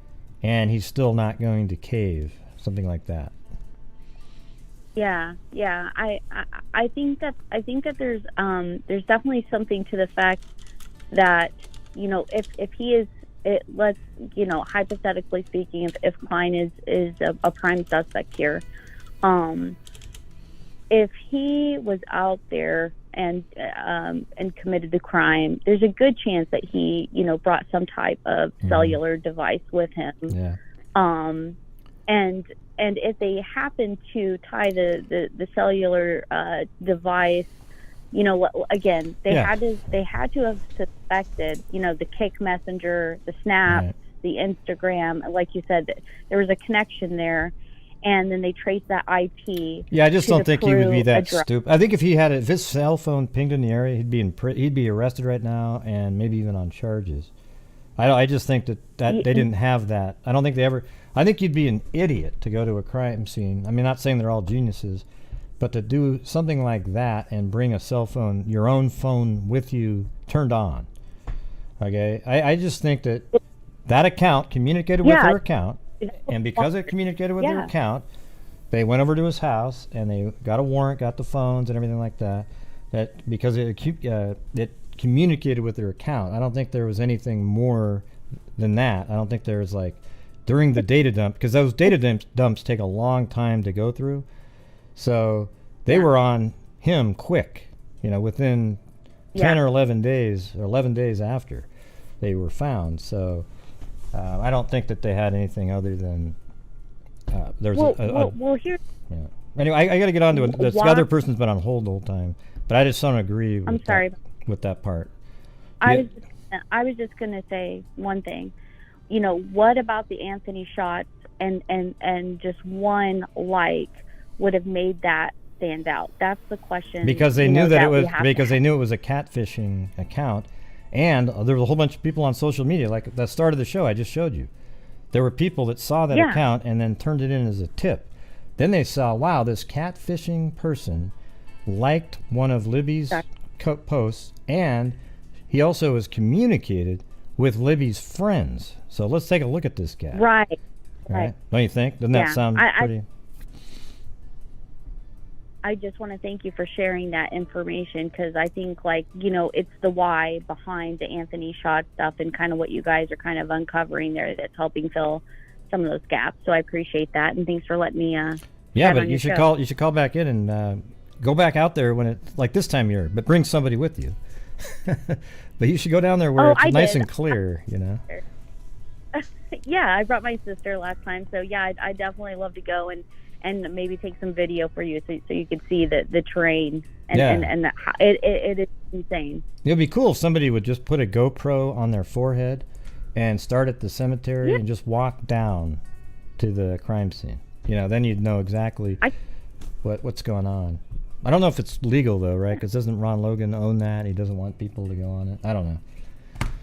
and he's still not going to cave, something like that. Yeah. I think that there's definitely something to the fact that, you know, if he is, let's, you know, hypothetically speaking, if Kline is a prime suspect here, if he was out there and committed the crime, there's a good chance that he, you know, brought some type of cellular device with him. Yeah. And if they happen to tie the cellular device, you know, again, they had to have suspected, you know, the Kick Messenger, the Snap, Right. the Instagram, like you said, there was a connection there, and then they traced that IP. Yeah, I just don't think he would be that address. stupid. I think if his cell phone pinged in the area, he'd be arrested right now and maybe even on charges. I just think that they didn't have that. I don't think they ever. I think you'd be an idiot to go to a crime scene. I mean, not saying they're all geniuses, but to do something like that and bring a cell phone, your own phone with you turned on. Okay, I just think that account communicated with their account, and because it communicated with their account, they went over to his house and they got a warrant, got the phones and everything like that. That because it communicated with their account. I don't think there was anything more than that. I don't think there was like during the data dump, because those data dumps take a long time to go through. So they were on him quick, you know, within 10 or 11 days, or 11 days after they were found. So I don't think that they had anything other than there's here. Yeah. Anyway, I got to get on to it. This other person's been on hold the whole time, but I just don't agree with that part. I was just going to say one thing. You know, what about the Anthony shots and just one like would have made that stand out? That's the question. Because they knew that it was they knew it was a catfishing account, and there was a whole bunch of people on social media. Like the start of the show, I just showed you. There were people that saw that account and then turned it in as a tip. Then they saw, wow, this catfishing person liked one of Libby's posts, and he also has communicated with Libby's friends. So let's take a look at this guy. Right. Don't you think? Doesn't that sound pretty? I just want to thank you for sharing that information, because I think, like, you know, it's the why behind the Anthony Shot stuff and kind of what you guys are kind of uncovering there that's helping fill some of those gaps. So I appreciate that, and thanks for letting me. Yeah, chat but on you your should show. call. You should call back in and go back out there when it's like this time of year, but bring somebody with you. But you should go down there where it's I nice did. and clear, you know. Yeah, I brought my sister last time, so yeah, I definitely love to go and maybe take some video for you, so you could see the terrain and Yeah. and it is insane. It'd be cool if somebody would just put a GoPro on their forehead and start at the cemetery and just walk down to the crime scene. You know, then you'd know exactly what's going on. I don't know if it's legal though, right? Because doesn't Ron Logan own that? He doesn't want people to go on it. I don't know.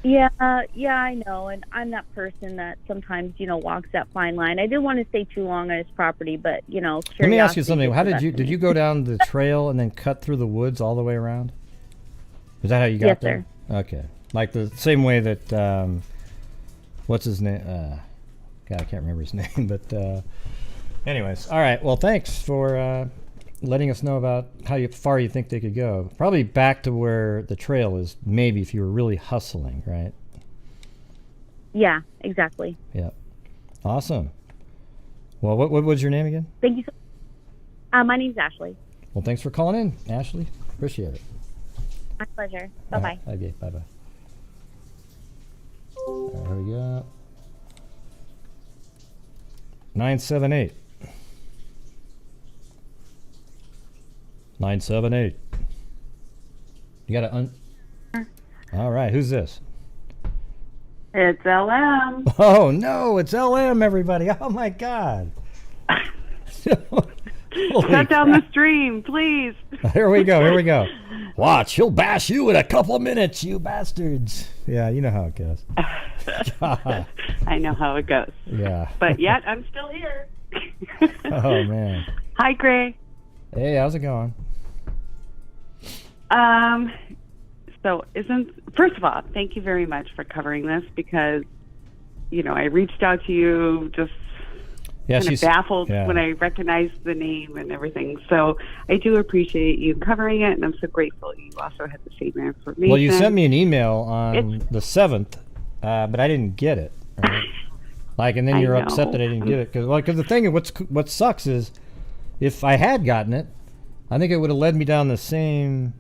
Yeah, I know, and I'm that person that sometimes walks that fine line. I didn't want to stay too long on his property, but Let me ask you curiosity something. gets How the did best you of did me. you go down the trail and then cut through the woods all the way around? Is that how you got Yes, there? Okay, like the same way that what's his name? God, I can't remember his name. But anyways, all right. Well, thanks for letting us know about how far you think they could go. Probably back to where the trail is. Maybe if you were really hustling, right? Yeah, exactly. Yeah. Awesome. Well, what was your name again? Thank you. My name's Ashley. Well, thanks for calling in, Ashley. Appreciate it. My pleasure. Bye bye. Okay, bye bye. Here we go. 978. 978. You got to All right, who's this? It's LM. Oh no, it's LM, everybody. Oh my God. Shut down the stream, please. Here we go. Watch, he'll bash you in a couple minutes, you bastards. Yeah, you know how it goes. God. I know how it goes. Yeah. But yet, I'm still here. Oh man. Hi, Gray. Hey, how's it going? So first of all, thank you very much for covering this, because, I reached out to you just kind of baffled when I recognized the name and everything. So I do appreciate you covering it, and I'm so grateful you also had the same information. Well, you sent me an email on the 7th, but I didn't get it. Right? And then you're upset that I didn't get it. Because the thing, what sucks is, if I had gotten it, I think it would have led me down the same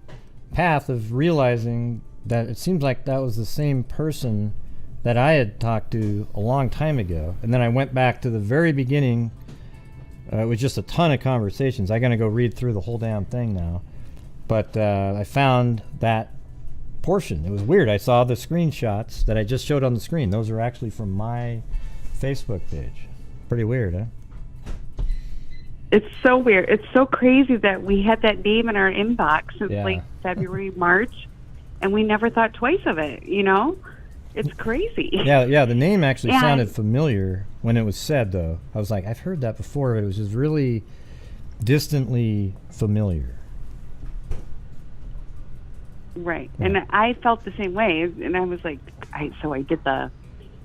path of realizing that it seems like that was the same person that I had talked to a long time ago. And then I went back to the very beginning. It was just a ton of conversations. I'm going to go read through the whole damn thing now. But I found that portion. It was weird. I saw the screenshots that I just showed on the screen. Those are actually from my Facebook page. Pretty weird, huh? It's so weird. It's so crazy that we had that name in our inbox since like February, March, and we never thought twice of it, It's crazy. Yeah, the name actually sounded familiar when it was said, though. I was like, I've heard that before, but it was just really distantly familiar. Right. And I felt the same way, and I was like, I did the,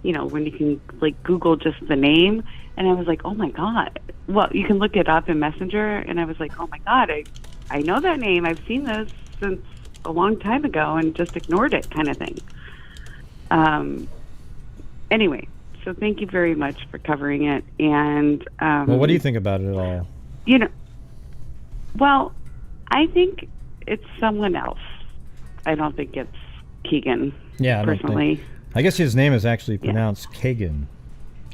when you can like Google just the name, and I was like, oh my God. Well, you can look it up in Messenger, and I was like, oh my God, I know that name. I've seen this since a long time ago and just ignored it, kind of thing. Anyway, so thank you very much for covering it. And well, what do you think about it all? Well, I think it's someone else. I don't think it's Keegan. Yeah, personally. I guess his name is actually pronounced Kagan.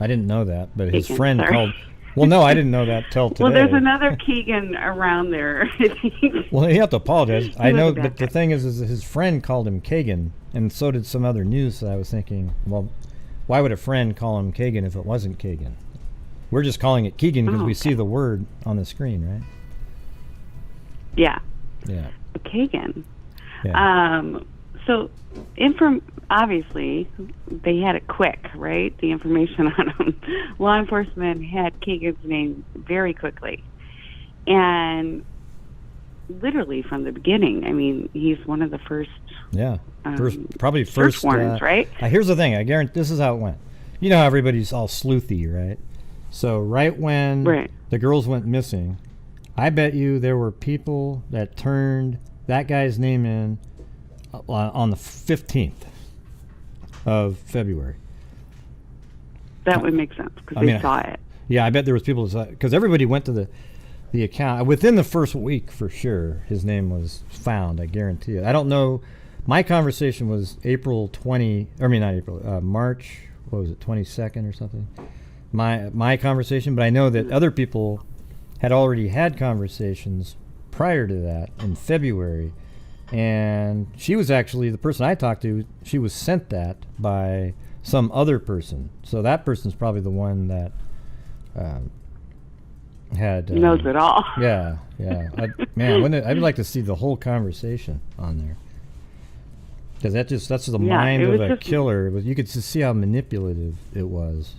I didn't know that, but his Keegan, friend sorry. called. Well, no, I didn't know that till today. Well, there's another Keegan around there. Well, you have to apologize. I know, was a but bad the thing is his friend called him Kagan, and so did some other news. So I was thinking, well, why would a friend call him Kagan if it wasn't Kagan? We're just calling it Keegan because we see the word on the screen, right? Yeah. Yeah. Kagan. Yeah. So, obviously, they had it quick, right? The information on him. Law enforcement had Keegan's name very quickly. And literally from the beginning, I mean, he's one of the first. Yeah. Probably first. Search warrants, right? Here's the thing. I guarantee this is how it went. You know how everybody's all sleuthy, right? So right when the girls went missing, I bet you there were people that turned that guy's name in on the 15th of February. That would make sense because they saw it. Yeah, I bet there was people because everybody went to the account within the first week for sure. His name was found. I guarantee it. I don't know. My conversation was March. What was it? 22nd or something. My conversation, but I know that other people had already had conversations prior to that in February, and she was actually the person I talked to. She was sent that by some other person, so that person's probably the one that had knows it all. Yeah. I'd like to see the whole conversation on there, because that's the mind of a killer. You could just see how manipulative it was,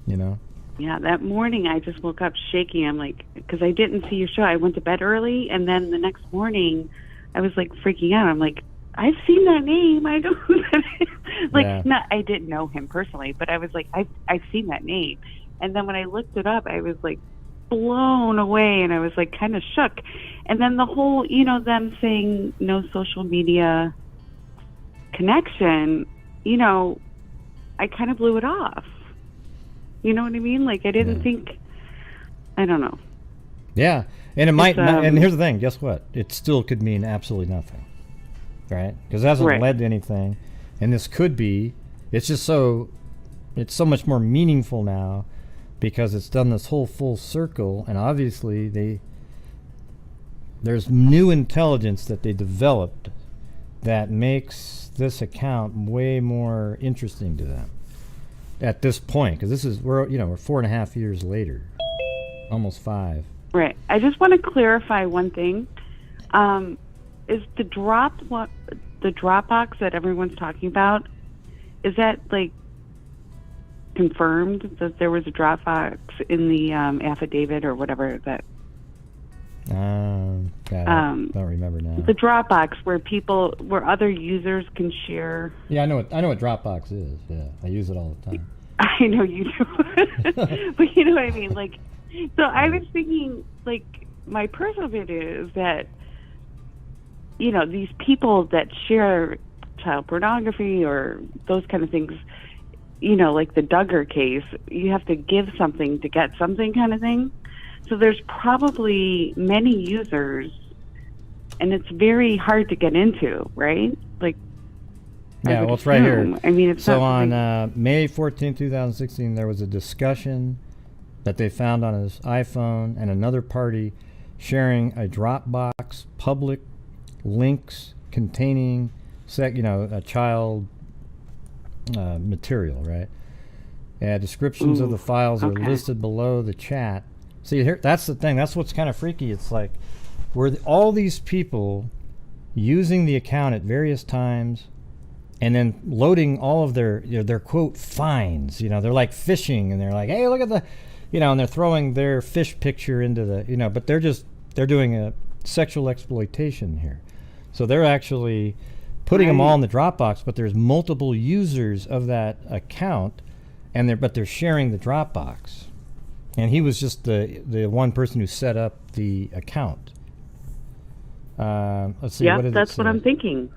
you know. Yeah, that morning I just woke up shaking. I'm like, because I didn't see your show. I went to bed early, and then the next morning I was like freaking out. I'm like, I've seen that name. I know who that is. I didn't know him personally, but I was like, I've seen that name. And then when I looked it up, I was like blown away, and I was like kind of shook. And then the whole, them saying no social media connection, I kind of blew it off. You know what I mean? Like, I didn't think, I don't know. Yeah, and it might not, and here's the thing, guess what? It still could mean absolutely nothing, right? Because it hasn't led to anything, and this could be, it's so much more meaningful now because it's done this whole full circle, and obviously there's new intelligence that they developed that makes this account way more interesting to them at this point, because we're 4.5 years later, almost 5. Right. I just want to clarify one thing. Is the Dropbox that everyone's talking about, is that like confirmed that there was a Dropbox in the affidavit or whatever that? I don't remember now. The Dropbox where other users can share. Yeah, I know what Dropbox is. Yeah, I use it all the time. I know you do, but you know what I mean. Like, so I was thinking, like, my personal opinion is that, these people that share child pornography or those kind of things, like the Duggar case, you have to give something to get something kind of thing. So there's probably many users, and it's very hard to get into, right? Like, yeah, well, it's right here. I mean, it's so on May 14, 2016, there was a discussion that they found on his iPhone and another party sharing a Dropbox public links containing, a child material, right? Yeah, descriptions of the files are listed below the chat. See, here, that's the thing. That's what's kind of freaky. It's like, all these people using the account at various times, and then loading all of their quote finds. They're like fishing, and they're like, hey, look at the, and they're throwing their fish picture into the, but they're doing a sexual exploitation here. So they're actually putting them all in the Dropbox, but there's multiple users of that account, but they're sharing the Dropbox. And he was just the one person who set up the account. Let's see. Yeah, what that's what I'm thinking.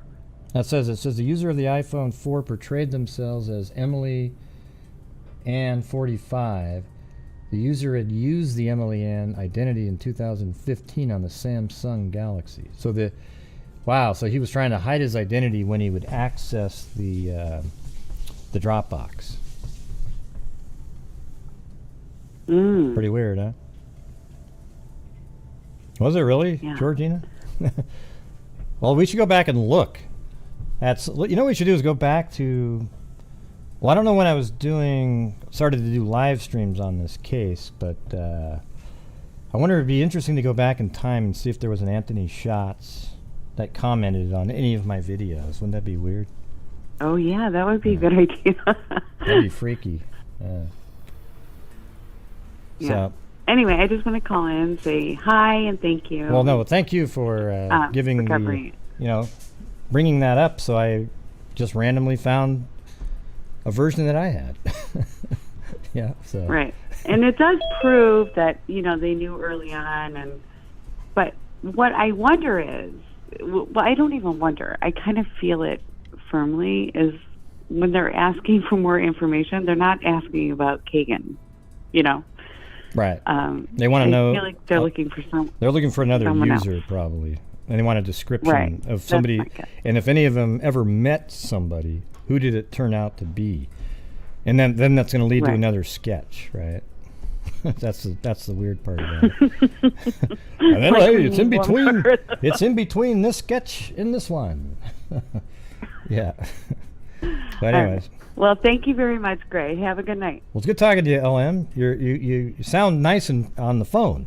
It says the user of the iPhone 4 portrayed themselves as Emily Ann 45. The user had used the Emily Ann identity in 2015 on the Samsung Galaxy. So so he was trying to hide his identity when he would access the Dropbox. Pretty weird, huh? Was it really, Georgina? Well, we should go back and look. What we should do is go back to. Well, I don't know when I started to do live streams on this case, but I wonder if it'd be interesting to go back in time and see if there was an Anthony Schatz that commented on any of my videos. Wouldn't that be weird? Oh yeah, that would be a good idea. That'd be freaky. Yeah. So, anyway, I just want to call in and say hi and thank you. Well, no, thank you for giving me, bringing that up. So I just randomly found a version that I had. Yeah. So. Right, and it does prove that they knew early on, but what I wonder is, well, I don't even wonder. I kind of feel it firmly is when they're asking for more information, they're not asking about Kagan, you know. Right. They want to know. I feel like they're looking for some. They're looking for another user, else. Probably, and they want a description Right. of somebody. That's my guess. And if any of them ever met somebody, who did it turn out to be? And then that's going to lead to Right. another sketch, right? that's the weird part about it. And then, Like hey, we it's in need one between. more. It's in between this sketch and this one. Yeah. But anyways. Well, thank you very much, Gray. Have a good night. Well, it's good talking to you, LM. You sound nice on the phone.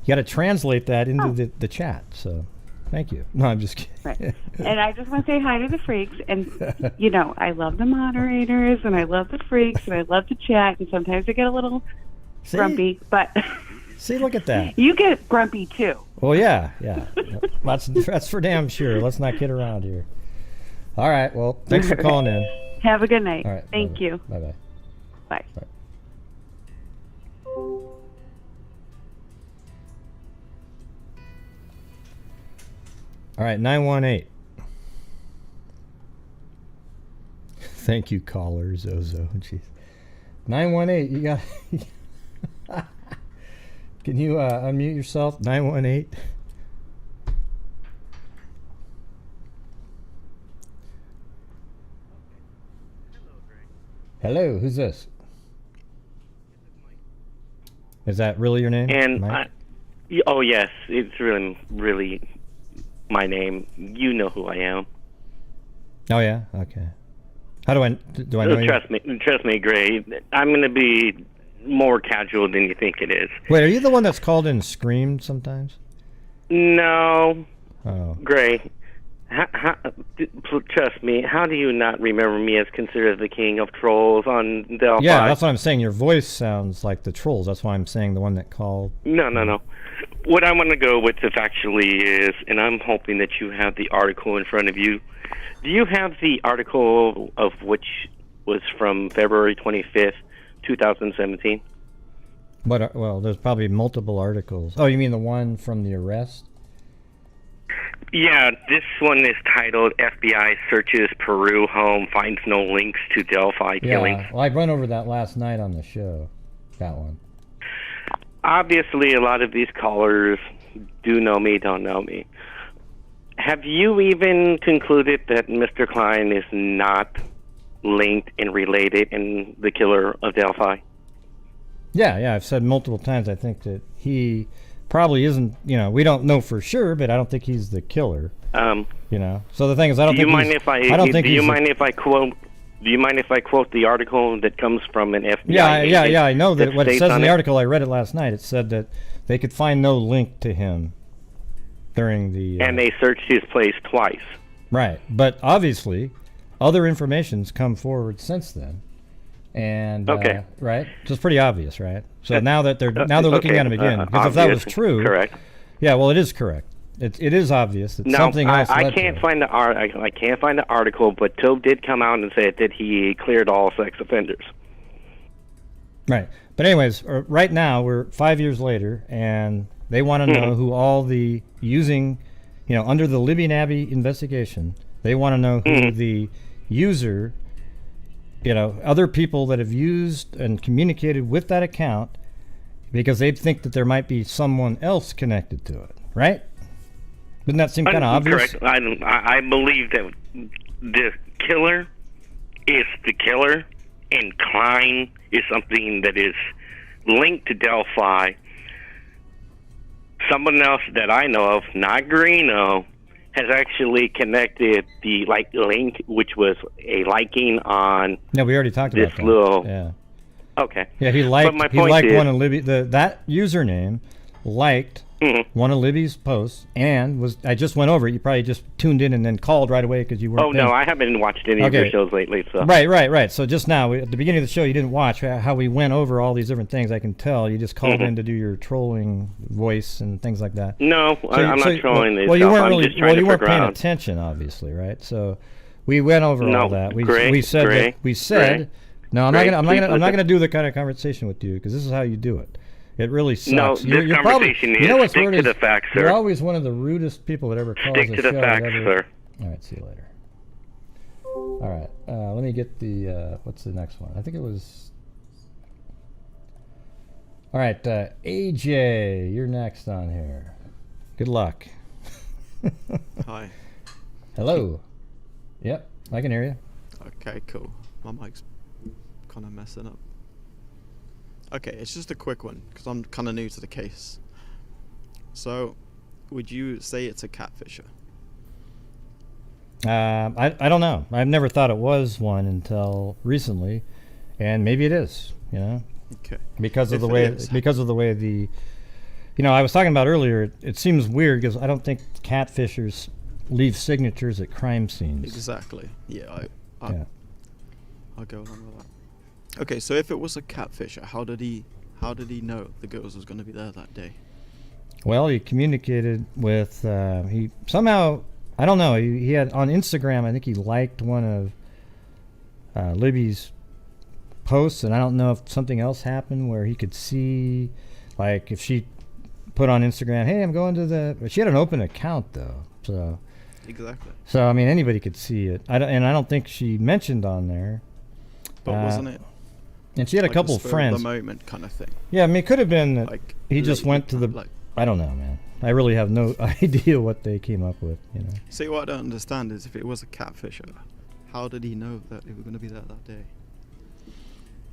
You got to translate that into the chat. So, thank you. No, I'm just kidding. Right. And I just want to say hi to the freaks. And, you know, I love the moderators, and I love the freaks, and I love to chat. And sometimes I get a little grumpy, but See, look at that. you get grumpy too. Well, yeah. That's for damn sure. Let's not kid around here. All right. Well, thanks for calling in. Have a good night. All right. Thank you. Bye-bye. Bye. All right, 918. Thank you, caller, Zozo. Jeez. 918, you got... Can you unmute yourself? 918. Hello, who's this? Is that really your name? And oh yes, it's really my name. You know who I am. Oh yeah, okay. How do I know you? Trust me, Gray. I'm going to be more casual than you think it is. Wait, are you the one that's called in and screamed sometimes? No. Oh. Gray. Trust me. How do you not remember me as considered the king of trolls on Delphi? Yeah, that's what I'm saying. Your voice sounds like the trolls. That's why I'm saying the one that called. No. What I want to go with actually is, and I'm hoping that you have the article in front of you. Do you have the article of which was from February 25th, 2017? But well, there's probably multiple articles. Oh, you mean the one from the arrest? Yeah, this one is titled FBI Searches Peru Home Finds No Links to Delphi Killings. Yeah, well, I went over that last night on the show, that one. Obviously, a lot of these callers do know me, don't know me. Have you even concluded that Mr. Klein is not linked and related in the killer of Delphi? Yeah, I've said multiple times I think that he probably isn't, we don't know for sure, but I don't think he's the killer. So the thing is, I don't think Do you mind if I quote the article that comes from an FBI agent? Yeah, I know that what it says in the it? article. I read it last night. It said that they could find no link to him during the... and they searched his place twice. Right, but obviously other information's come forward since then. And okay. Right, so it's pretty obvious, right? So now that they're looking at him again, because if that was true, correct. Yeah, well, it is correct. It is obvious that something else. I can't find the I can't find the article, but Tobe did come out and said that he cleared all sex offenders. Right, but anyways, right now we're 5 years later, and they want to know who all the under the Libby Nabby investigation. They want to know who the user. Other people that have used and communicated with that account, because they think that there might be someone else connected to it, right? Doesn't that seem kind of obvious? Correct. I believe that the killer is the killer, and Klein is something that is linked to Delphi. Someone else that I know of, not Greeno, has actually connected the link, which was a liking on. No, we already talked about that. Little. Yeah. Okay. Yeah, he liked one of Libby. That username liked one of Libby's posts, and I just went over it. You probably just tuned in and then called right away because you weren't. Oh no, I haven't watched any of your shows lately. So. Right. So just now, at the beginning of the show, you didn't watch how we went over all these different things. I can tell you just called in to do your trolling voice and things like that. No, I'm not trolling these. Well, you weren't really. Well, you weren't paying attention, obviously, right? So we went over all that. We said. No, I'm not gonna do the kind of conversation with you because this is how you do it. It really sucks. No, this conversation is stick to the facts, sir. You're always one of the rudest people that ever calls Stick to the facts, sir. All right, see you later. All All right. Let me get the what's the next one? I think it was. All right, AJ, you're next on here. Good luck. Hi. Hello. Yep, I can hear you. Okay, cool. My mic's kind of messing up. Okay, it's just a quick one because I'm kind of new to the case. So, would you say it's a catfisher? I don't know. I've never thought it was one until recently, and maybe it is. You know. Okay. Because of the way the, you know, I was talking about earlier. It seems weird because I don't think catfishers leave signatures at crime scenes. Exactly. Yeah, Yeah. I'll go along with that. Okay, so if it was a catfisher, how did he know the girls was going to be there that day? Well, he communicated with he somehow, I don't know. He had on Instagram. I think he liked one of Libby's posts, and I don't know if something else happened where he could see, like if she put on Instagram, "Hey, I'm going to the." She had an open account though, so. Exactly. So I mean, anybody could see it. I don't think she mentioned on there. But wasn't it? And she had like a couple spur friends. of the moment kind of thing. Yeah, I mean, it could have been that Like he just went to the. like- I don't know, man. I really have no idea what they came up with. You know. See, what I don't understand is if it was a catfisher, how did he know that they were going to be there that day?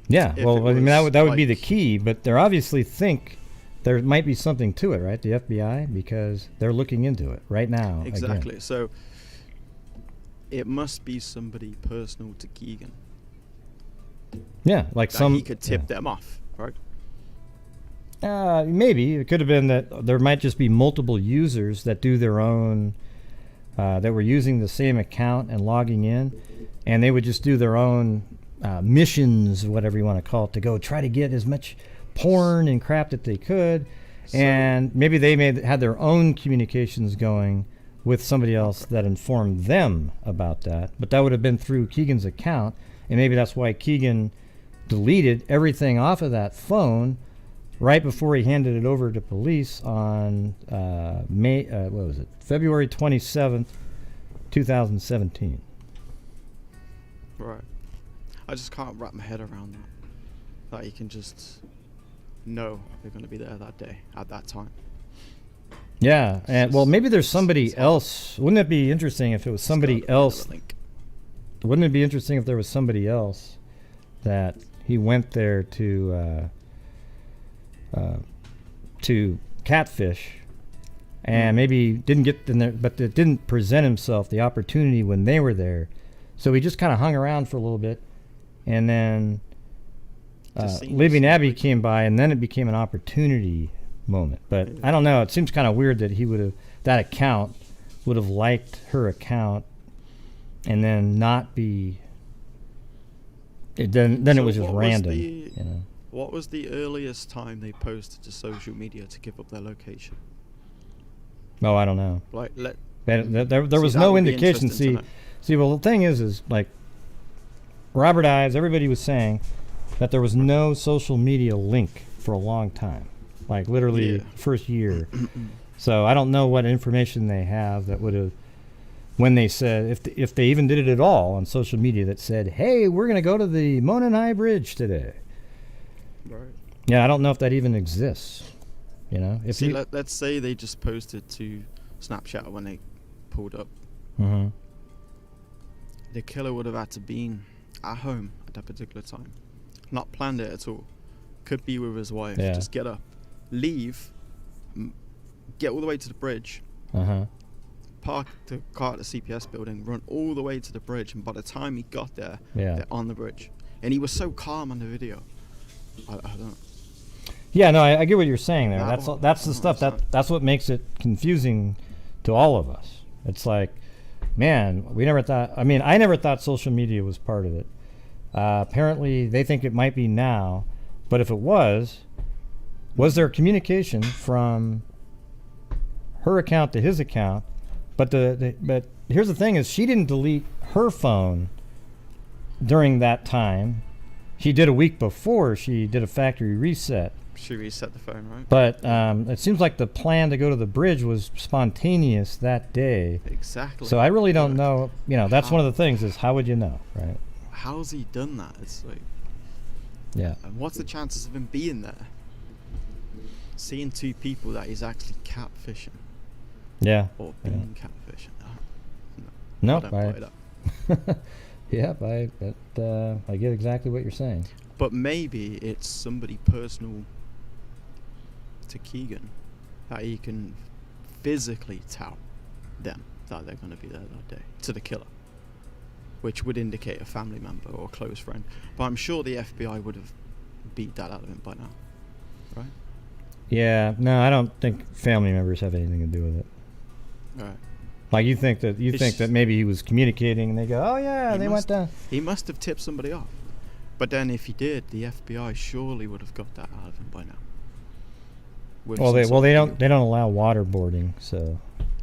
Yeah, If well, it I mean, that would be the like- key. But they obviously think there might be something to it, right? The FBI, because they're looking into it right now. Exactly. Again. So it must be somebody personal to Keegan. Yeah, like That he could tip them off, right? Maybe it could have been that there might just be multiple users that do their own, that were using the same account and logging in, and they would just do their own missions, whatever you want to call it, to go try to get as much porn and crap that they could, and maybe they had their own communications going with somebody else that informed them about that, but that would have been through Keegan's account, and maybe that's why Keegan deleted everything off of that phone right before he handed it over to police on February 27th, 2017. Right. I just can't wrap my head around that. That you can just know they're going to be there that day at that time. Yeah, and well, maybe there's somebody else. Wouldn't it be interesting if it was somebody else? Wouldn't it be interesting if there was somebody else that he went there to catfish, and maybe didn't get in there, but it didn't present himself the opportunity when they were there, so he just kind of hung around for a little bit, and then Libby and Abby came by, and then it became an opportunity moment. But I don't know. It seems kind of weird that that account would have liked her account, and then not be. Then it was just random. You know. What was the earliest time they posted to social media to give up their location? Oh, I don't know. Like, there was no indication. See, well, the thing is like Robert Ives, everybody was saying that there was no social media link for a long time, like literally first year. So I don't know what information they have that would have, when they said, if they even did it at all on social media, that said, "Hey, we're going to go to the Mononai Bridge today." Right. Yeah, I don't know if that even exists. You know, if let's say they just posted to Snapchat when they pulled up. Mm-hmm. The killer would have had to been at home at that particular time, not planned it at all. Could be with his wife. Yeah. Just get up, leave, get all the way to the bridge. Park the car at the CPS building, run all the way to the bridge, and by the time he got there, they're on the bridge. And he was so calm on the video. I don't. Yeah, no, I get what you're saying there. That's the stuff that's what makes it confusing to all of us. It's like, man, we never thought. I mean, I never thought social media was part of it. Apparently, they think it might be now, but if it was there communication from her account to his account? But but here's the thing: is she didn't delete her phone during that time. She did a week before. She did a factory reset. She reset the phone, right? But it seems like the plan to go to the bridge was spontaneous that day. Exactly. So I really don't know. You know, that's one of the things is how would you know, right? How's he done that? It's like, yeah. And what's the chances of him being there? Seeing two people that he's actually catfishing. Yeah. Or being catfishing. No, I don't buy that. Yep, I get exactly what you're saying. But maybe it's somebody personal to Keegan that he can physically tell them that they're going to be there that day to the killer, which would indicate a family member or a close friend. But I'm sure the FBI would have beat that out of him by now, right? Yeah, no, I don't think family members have anything to do with it. Right. Like you think that maybe he was communicating and they go, oh yeah, they went down. He must have tipped somebody off. But then if he did, the FBI surely would have got that out of him by now. Well, they don't allow waterboarding, so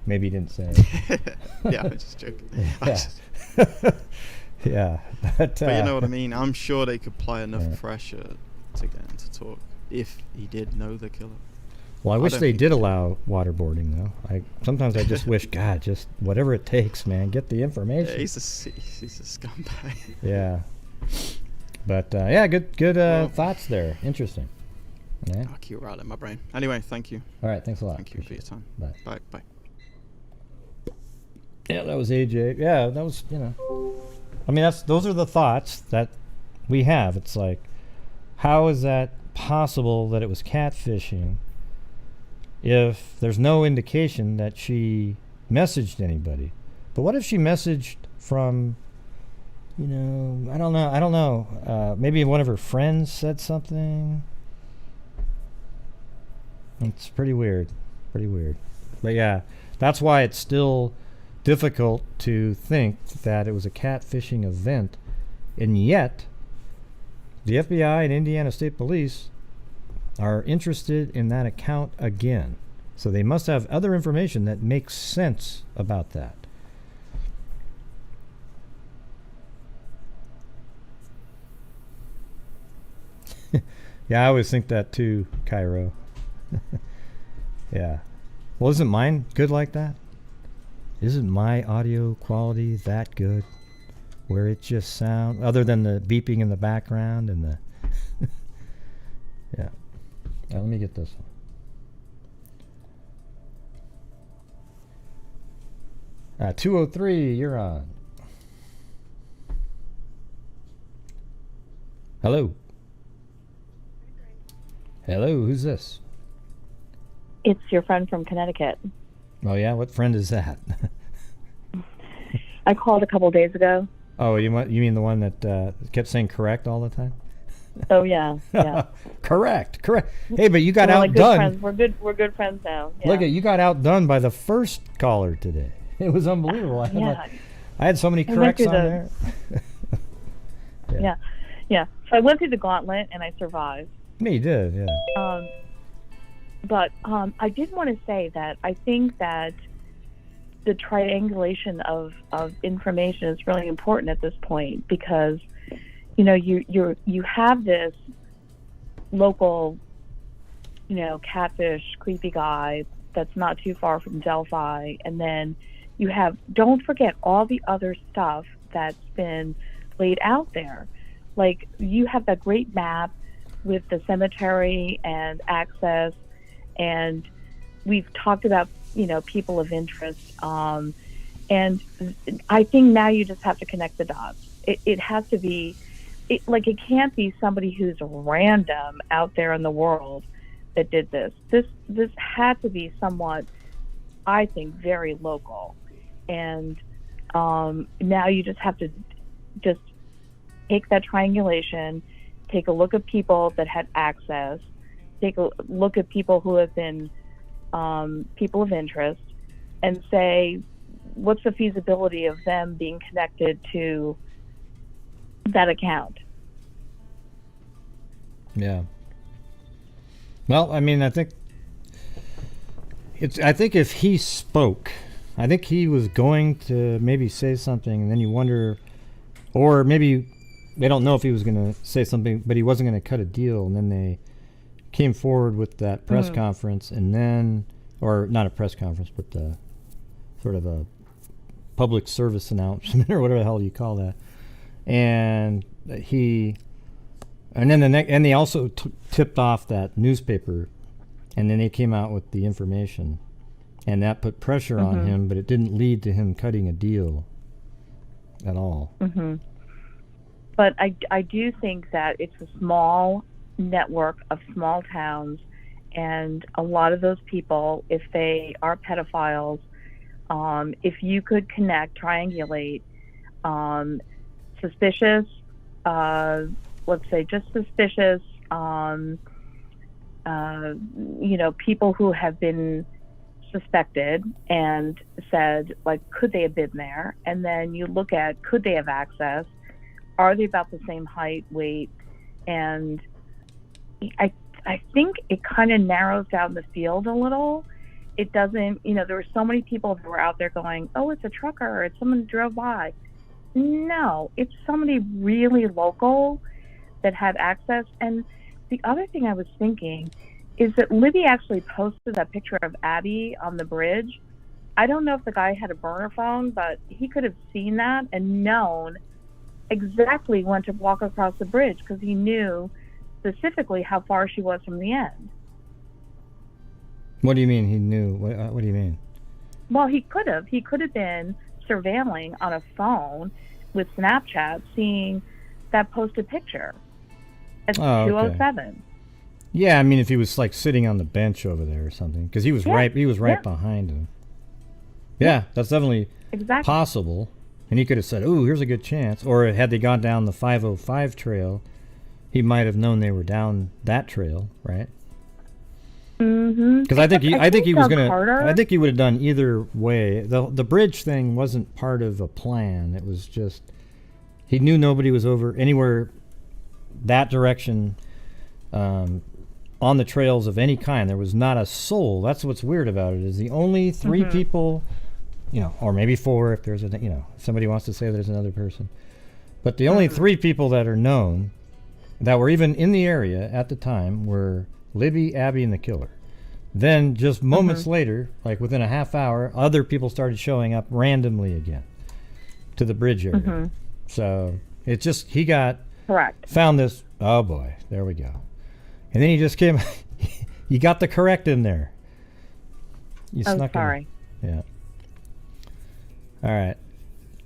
maybe he didn't say it. Yeah, I'm just joking. Yeah. Yeah, but you know what I mean. I'm sure they could apply enough pressure to get him to talk if he did know the killer. Well, I wish they did allow waterboarding, though. Sometimes I just wish, God, just whatever it takes, man, get the information. Yeah, he's a scumbag. Yeah, but yeah, good thoughts there. Interesting. Yeah. I'll keep rattling my brain. Anyway, thank you. All right, thanks a lot. Thank you for your time. Bye. Bye. Yeah, that was AJ. Yeah, that was, you know. I mean, those are the thoughts that we have. It's like, how is that possible that it was catfishing if there's no indication that she messaged anybody? But what if she messaged from, you know, I don't know. Maybe one of her friends said something. It's pretty weird. But yeah, that's why it's still difficult to think that it was a catfishing event. And yet, the FBI and Indiana State Police are interested in that account again. So they must have other information that makes sense about that. Yeah, I always think that too, Cairo. Yeah. Well, isn't mine good like that? Isn't my audio quality that good? Where it just sounds, other than the beeping in the background and the... Yeah. Now, let me get this one. 203, you're on. Hello. Hello, who's this? It's your friend from Connecticut. Oh, yeah? What friend is that? I called a couple days ago. Oh, you mean the one that kept saying correct all the time? Oh, yeah. Correct. Hey, but you got outdone. We're good friends now. Yeah. Look, you got outdone by the first caller today. It was unbelievable. I had so many corrects on there. Yeah. So I went through the gauntlet and I survived. Me did, yeah. But I did want to say that I think that the triangulation of information is really important at this point because, you know, you have this local, you know, catfish, creepy guy that's not too far from Delphi, and then you have, don't forget all the other stuff that's been laid out there. Like, you have that great map with the cemetery and access, and we've talked about, you know, people of interest. And I think now you just have to connect the dots. It has to be, it can't be somebody who's random out there in the world that did this. This had to be somewhat, I think, very local. And now you just have to just take that triangulation, take a look at people that had access, take a look at people who have been people of interest, and say, what's the feasibility of them being connected to that account? Yeah. Well, I mean, I think if he spoke, I think he was going to maybe say something, and then you wonder, or maybe they don't know if he was going to say something, but he wasn't going to cut a deal, and then they came forward with that press conference, and then, or not a press conference, but sort of a public service announcement or whatever the hell you call that. And then they also tipped off that newspaper, and then they came out with the information, and that put pressure on him, but it didn't lead to him cutting a deal at all. But I do think that it's a small network of small towns, and a lot of those people, if they are pedophiles, if you could triangulate suspicious, let's say just suspicious, people who have been suspected and said, like, could they have been there? And then you look at, could they have access? Are they about the same height, weight? And I think it kind of narrows down the field a little. It doesn't, there were so many people who were out there going, oh, it's a trucker, it's someone who drove by. No, it's somebody really local that had access. And the other thing I was thinking is that Libby actually posted that picture of Abby on the bridge. I don't know if the guy had a burner phone, but he could have seen that and known exactly when to walk across the bridge, because he knew specifically how far she was from the end. What do you mean he knew? What do you mean? Well, he could have been surveilling on a phone with Snapchat, seeing that posted picture at 2:07. Yeah, I mean, if he was like sitting on the bench over there or something, because he was right behind him. Yeah, that's definitely possible. And he could have said, "Ooh, here's a good chance." Or had they gone down the 505 trail, he might have known they were down that trail, right? Because I think he would have done either way. The bridge thing wasn't part of a plan. It was just he knew nobody was over anywhere that direction on the trails of any kind. There was not a soul. That's what's weird about it. Is the only three people, or maybe four if there's if somebody wants to say there's another person, but the only three people that are known that were even in the area at the time were Libby, Abby, and the killer. Then just moments later, like within a half hour, other people started showing up randomly again to the bridge area. So it just, he got found this, oh boy, there we go. And then he just came, you got the correct in there. You snuck in. Yeah. All right.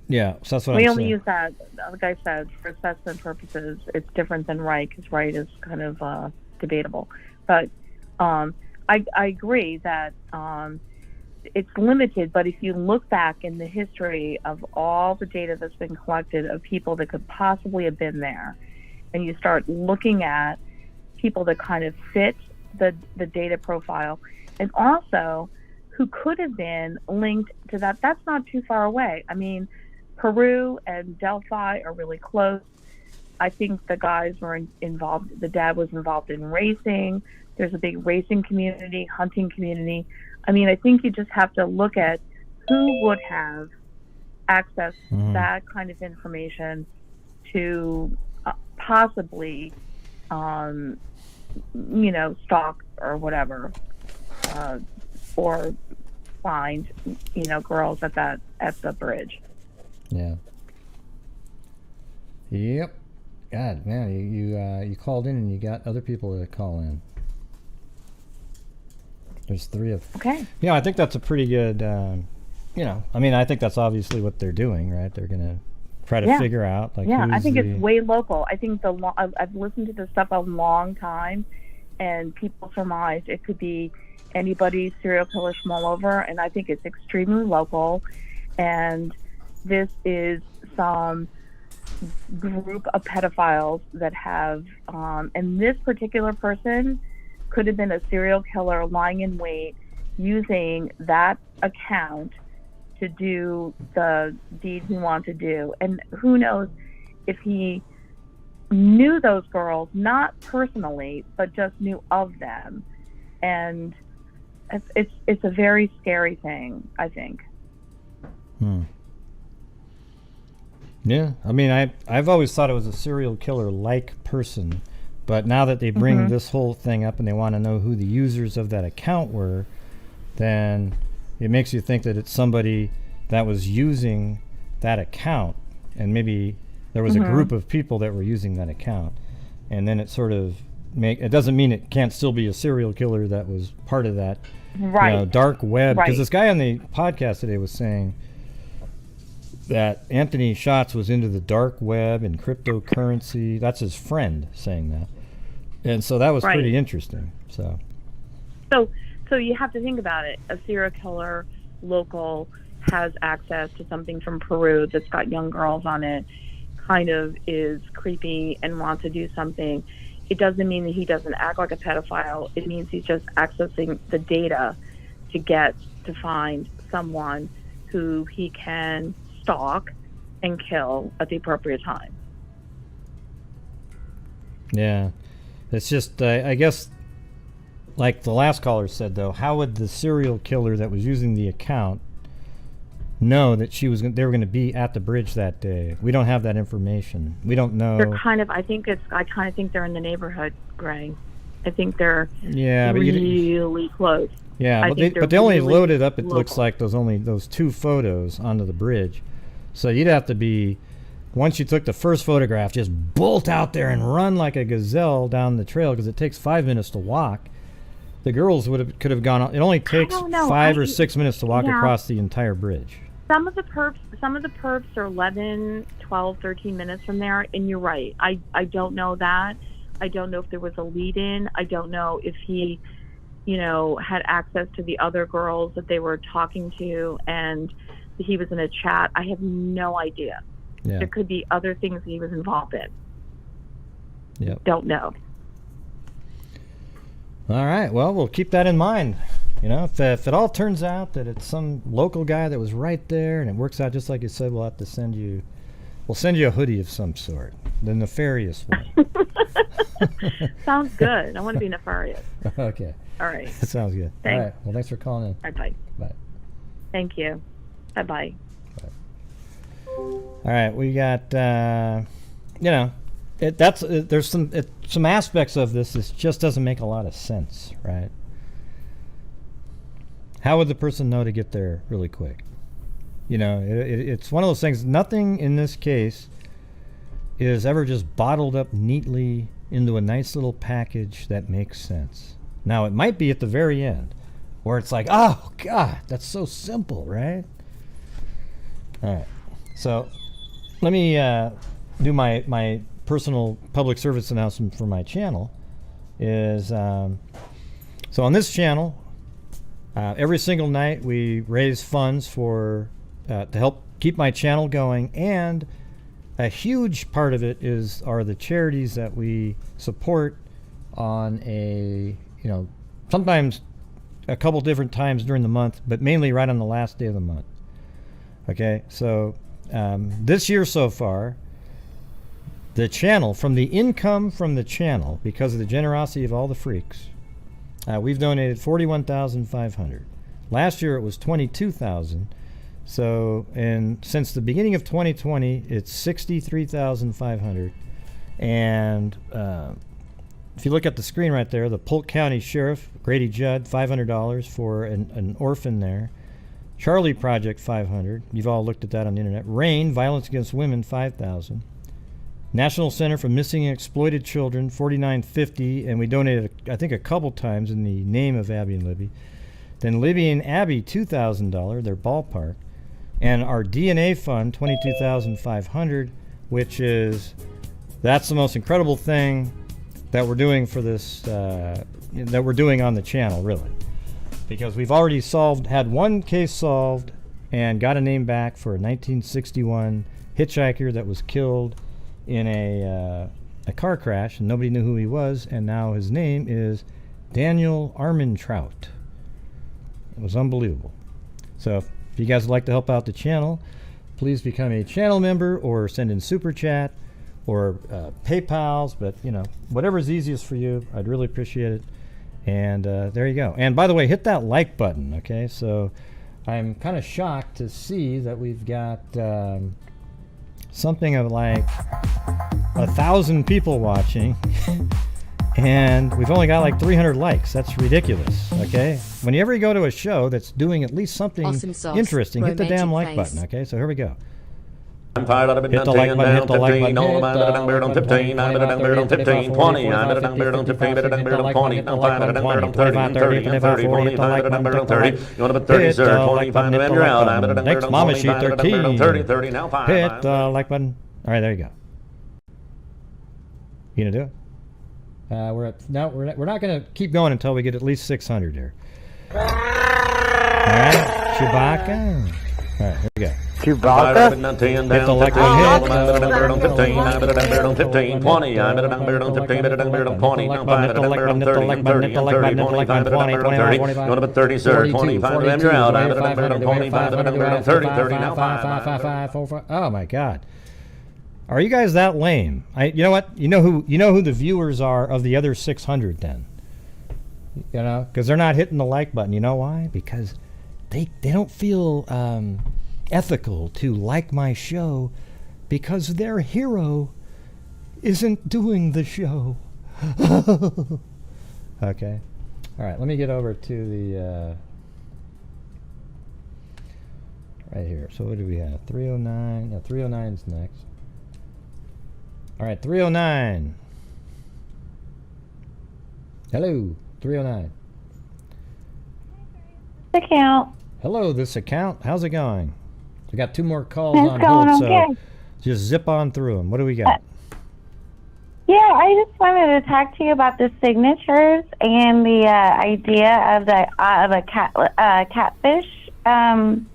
Yeah, so that's what I'm saying. We only use that, like I said, for assessment purposes. It's different than right, because right is kind of debatable. But I agree that it's limited, but if you look back in the history of all the data that's been collected of people that could possibly have been there, and you start looking at people that kind of fit the data profile, and also who could have been linked to that, that's not too far away. I mean, Peru and Delphi are really close. I think the guys were involved, the dad was involved in racing. There's a big racing community, hunting community. I mean, I think you just have to look at who would have access to that kind of information to possibly, stalk or whatever, or find, girls at the bridge. Yeah. Yep. God, man, you called in and you got other people to call in. There's three of them. Okay. Yeah, I think that's a pretty good, I think that's obviously what they're doing, right? They're going to try to figure out, like, I think it's way local. I think I've listened to this stuff a long time, and people surmised it could be anybody's serial killer schmollover, and I think it's extremely local, and this is some group of pedophiles that have, and this particular person could have been a serial killer lying in wait using that account to do the deed he wanted to do. And who knows if he knew those girls, not personally, but just knew of them. And it's a very scary thing, I think. Yeah, I mean, I've always thought it was a serial killer-like person But now that they bring this whole thing up and they want to know who the users of that account were, then it makes you think that it's somebody that was using that account, and maybe there was a group of people that were using that account, and then it sort of it doesn't mean it can't still be a serial killer that was part of that dark web. Because this guy on the podcast today was saying that Anthony Schatz was into the dark web and cryptocurrency. That's his friend saying that. And so that was pretty interesting. So you have to think about it. A serial killer local has access to something from Peru that's got young girls on it, kind of is creepy and wants to do something. It doesn't mean that he doesn't act like a pedophile. It means he's just accessing the data to find someone who he can stalk and kill at the appropriate time. Yeah. It's just, I guess, like the last caller said, though, how would the serial killer that was using the account know that they were going to be at the bridge that day? We don't have that information. We don't know. They're I kind of think they're in the neighborhood, Greg. I think they're really close. Yeah, but they only loaded up, it looks like, those 2 photos onto the bridge. So you'd have to be, once you took the first photograph, just bolt out there and run like a gazelle down the trail, because it takes 5 minutes to walk. The girls could have gone. It only takes 5 or 6 minutes to walk across the entire bridge. Some of the perps are 11, 12, 13 minutes from there, and you're right. I don't know that. I don't know if there was a lead-in. I don't know if he, had access to the other girls that they were talking to, and he was in a chat. I have no idea. Yeah. There could be other things he was involved in. Yep. Don't know. All right. Well, we'll keep that in mind. If it all turns out that it's some local guy that was right there and it works out just like you said, we'll send you a hoodie of some sort, the Nefarious one. Sounds good. I want to be Nefarious. Okay. All right. That sounds good. Thanks. All right. Well, thanks for calling in. All right, bye. Bye. Thank you. Bye-bye. All right. We got, there's some aspects of this that just doesn't make a lot of sense, right? How would the person know to get there really quick? It's one of those things. Nothing in this case is ever just bottled up neatly into a nice little package that makes sense. Now, it might be at the very end where it's like, oh, God, that's so simple, right? All right. So let me do my personal public service announcement for my channel. So on this channel, every single night we raise funds to help keep my channel going, and a huge part of it are the charities that we support on sometimes a couple different times during the month, but mainly right on the last day of the month. Okay, so this year so far, the channel, from the income from the channel, because of the generosity of all the freaks, we've donated $41,500. Last year it was $22,000. So, and since the beginning of 2020, it's $63,500. And if you look at the screen right there, the Polk County Sheriff, Grady Judd, $500 for an orphan there. Charlie Project, $500. You've all looked at that on the internet. RAIN, Violence Against Women, $5,000. National Center for Missing and Exploited Children, $49.50, and we donated, I think, a couple times in the name of Abby and Libby. Then Libby and Abby, $2,000, their ballpark. And our DNA fund, $22,500, which that's the most incredible thing that we're doing for this, that we're doing on the channel, really. Because we've already had one case solved and got a name back for a 1961 hitchhiker that was killed in a car crash, and nobody knew who he was, and now his name is Daniel Armentrout. It was unbelievable. So if you guys would like to help out the channel, please become a channel member or send in Super Chat or PayPals, but whatever's easiest for you, I'd really appreciate it. And there you go. And by the way, hit that like button, okay? So I'm kind of shocked to see that we've got something of like 1,000 people watching And we've only got like 300 likes. That's ridiculous, okay? Whenever you go to a show that's doing at least something interesting, hit the damn like button, okay? So here we go. I'm fired out of hit the like button, hit the like button, all the man on beard on 15, I'm on beard on 15, 20, I'm on beard on 15, I'm on beard on 20, I'm on beard on 30, 30, I'm 30, 40, I'm on beard on 30, you want to put 30, sir, 25, and you're out, I'm on beard on 20, I'm on beard on 30, 30, now 5. Hit the like button. All right, there you go. You gonna do it? We're not gonna keep going until we get at least 600 here. All right, Chewbacca. All right, here we go. Chewbacca. Hit the like button. I'm on 15, I'm on 15, 20, I'm on 15, I'm on 20, now 5, I'm on 30, 30, 30, 25, I'm on 30, you want to put 30, sir, 25, and you're out, I'm on 25, I'm on 30, 30, now 5. Oh my God. Are you guys that lame? You know what? You know who the viewers are of the other 600 then. You know, because they're not hitting the like button. You know why? Because they don't feel ethical to like my show because their hero isn't doing the show. Okay. All right, let me get over to the right here. So what do we have? 309. Yeah, 309 is next. All right, 309. Hello, 309. Account. Hello, this account. How's it going? We got 2 more calls It's on going hold, okay. so just zip on through them. What do we got? Yeah, I just wanted to talk to you about the signatures and the idea of the catfish element.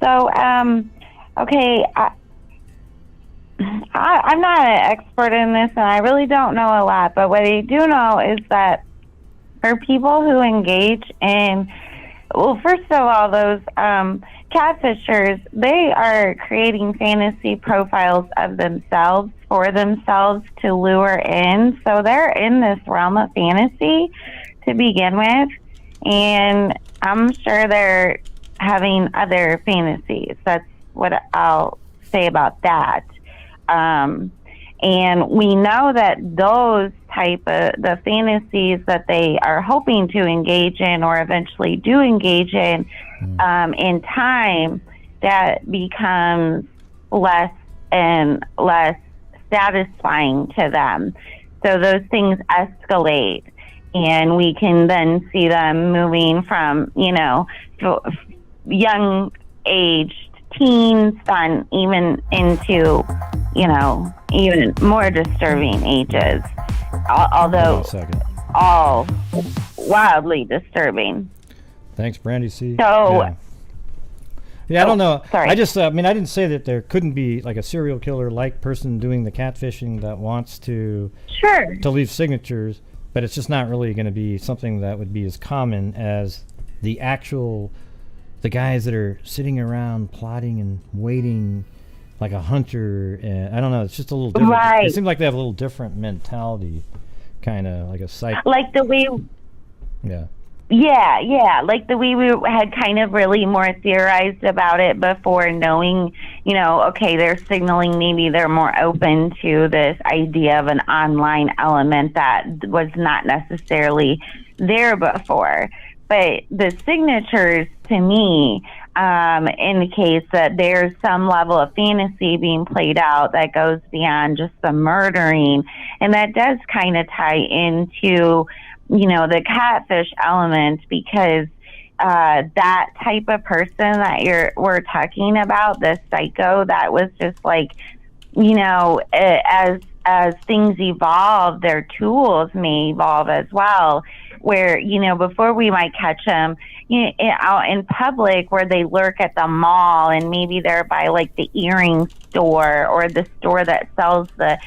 So, okay, I'm not an expert in this, and I really don't know a lot. But what I do know is that for people who engage in, well, first of all, those catfishers, they are creating fantasy profiles of themselves for themselves to lure in. So they're in this realm of fantasy to begin with, and I'm sure they're having other fantasies. That's what I'll say about that. And we know that those type of the fantasies that they are hoping to engage in or eventually do engage in time, that becomes less and less satisfying to them. So those things escalate, and we can then see them moving from, young aged teens on even into, even more disturbing ages, although all wildly disturbing. Thanks, Brandy C. So, yeah, I don't know. Sorry. I just, I didn't say that there couldn't be like a serial killer-like person doing the catfishing that wants to leave signatures, but it's just not really going to be something that would be as common as the guys that are sitting around plotting and waiting like a hunter. And I don't know. It's just a little different. Right. It seems like they have a little different mentality, kind of like a psych. Like the way. Yeah. Yeah, like the way we had kind of really more theorized about it before, knowing, okay, they're signaling maybe they're more open to this idea of an online element that was not necessarily there before. But the signatures, to me, indicates that there's some level of fantasy being played out that goes beyond just the murdering. And that does kind of tie into, the catfish element, because that type of person that we're talking about, the psycho that was just like, as things evolve, their tools may evolve as well. Where, before we might catch them, out in public, where they lurk at the mall, and maybe they're by like the earring store or the store that sells but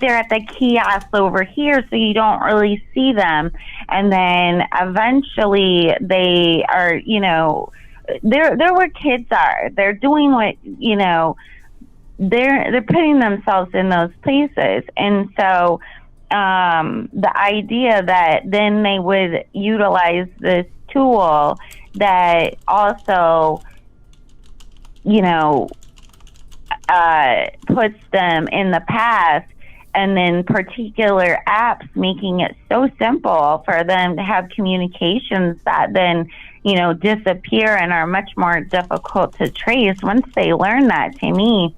they're at the kiosk over here, so you don't really see them. And then eventually they are, they're where kids are. They're doing what, they're putting themselves in those places. And so the idea that then they would utilize this tool that also, puts them in the past and then particular apps making it so simple for them to have communications that then, disappear and are much more difficult to trace. Once they learn that, to me,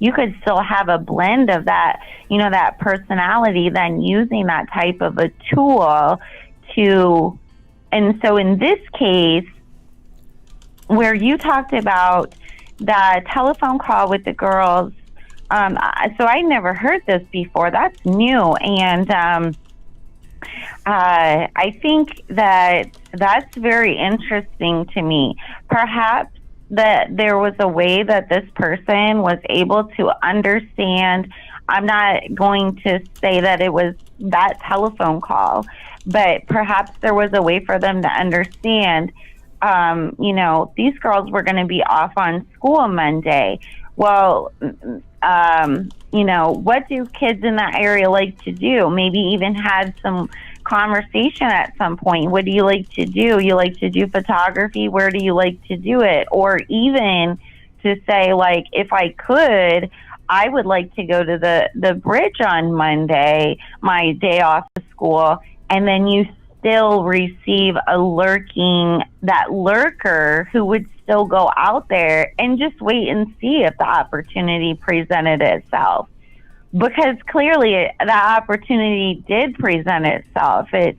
you could still have a blend of that, that personality, then using that type of a tool to, and so in this case, where you talked about the telephone call with the girls, so I never heard this before. That's new, and I think that's very interesting to me. Perhaps that there was a way that this person was able to understand. I'm not going to say that it was that telephone call, but perhaps there was a way for them to understand, these girls were going to be off on school Monday. Well, what do kids in that area like to do? Maybe even had some conversation at some point. What do you like to do? You like to do photography? Where do you like to do it? Or even to say, like, if I could, I would like to go to the bridge on Monday, my day off of school, and then you still receive a lurker who would still go out there and just wait and see if the opportunity presented itself. Because clearly that opportunity did present itself. It's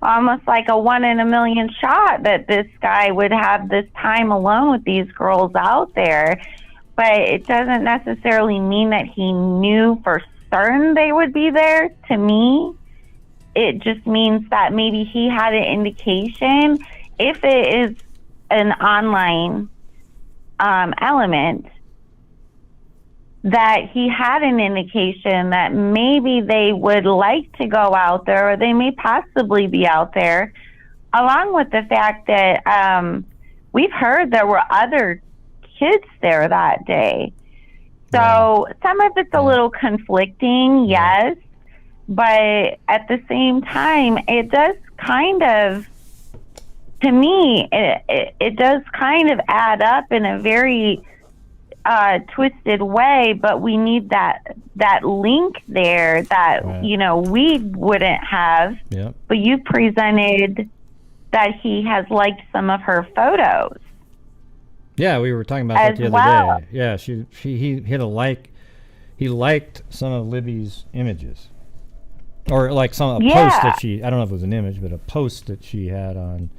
almost like a 1 in a million shot that this guy would have this time alone with these girls out there. But it doesn't necessarily mean that he knew for certain they would be there. To me, it just means that maybe he had an indication. If it is an online element, that he had an indication that maybe they would like to go out there, or they may possibly be out there, along with the fact that we've heard there were other kids there that day. So some of it's a little conflicting, yes, but at the same time, it does kind of, to me, it does kind of add up in a very twisted way, but we need that link there that we wouldn't have. Yep. But you presented that he has liked some of her photos. Yeah, we were talking about that the other day. Yeah, he hit a like. He liked some of Libby's images, or like a post that she. I don't know if it was an image, but a post that she had on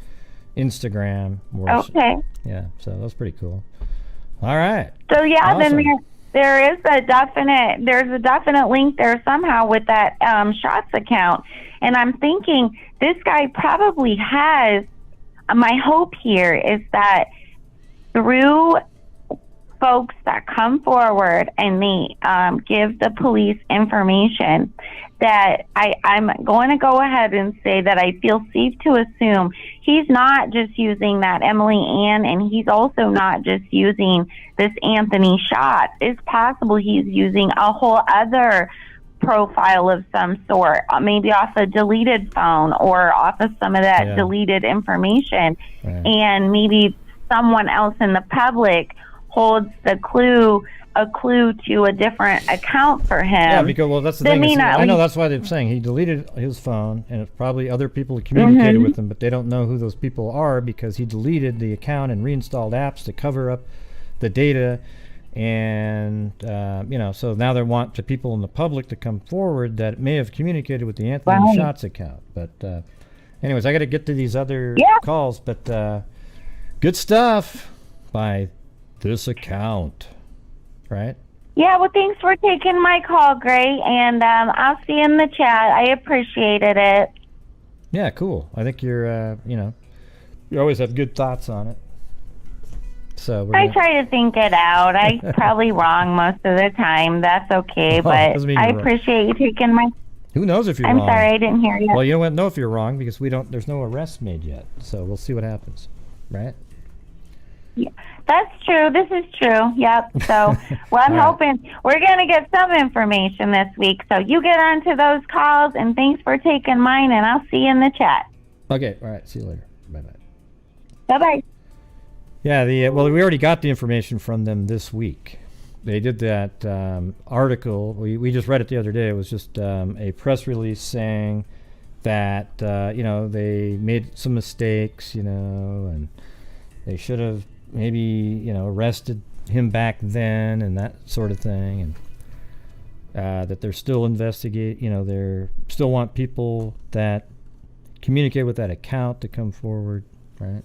Instagram. Okay. Yeah, so that was pretty cool. All right. So yeah, awesome. then there's a definite link there somehow with that Shots account, and I'm thinking this guy probably has. My hope here is that through folks that come forward and they give the police information, that I'm going to go ahead and say that I feel safe to assume he's not just using that Emily Ann, and he's also not just using this Anthony Schatz. It's possible he's using a whole other profile of some sort, maybe off a deleted phone or off of some of that deleted information, and maybe someone else in the public holds a clue to a different account for him. Yeah, because that's the thing. I know that's why they're saying he deleted his phone, and it's probably other people who communicated with him, but they don't know who those people are because he deleted the account and reinstalled apps to cover up the data, and so now they want the people in the public to come forward that may have communicated with the Anthony Schatz account. But anyways, I got to get to these other calls, but good stuff by this account, right? Yeah, well, thanks for taking my call, Gray, and I'll see you in the chat. I appreciated it. Yeah, cool. I think you're, you always have good thoughts on it. So I try to think it out. I'm probably wrong most of the time. That's okay, but I appreciate you taking my... Who knows if you're wrong? I'm sorry, I didn't hear you. Well, you don't know if you're wrong because there's no arrest made yet, so we'll see what happens, right? Yeah, that's true. This is true. Yep. So, well, I'm hoping we're going to get some information this week. So you get onto those calls, and thanks for taking mine, and I'll see you in the chat. Okay. All right. See you later. Bye-bye. Bye-bye. Yeah, we already got the information from them this week. they did that article. We just read it the other day. It was just a press release saying that they made some mistakes, and they should have maybe arrested him back then and that sort of thing, and that they're still they still want people that communicate with that account to come forward, right?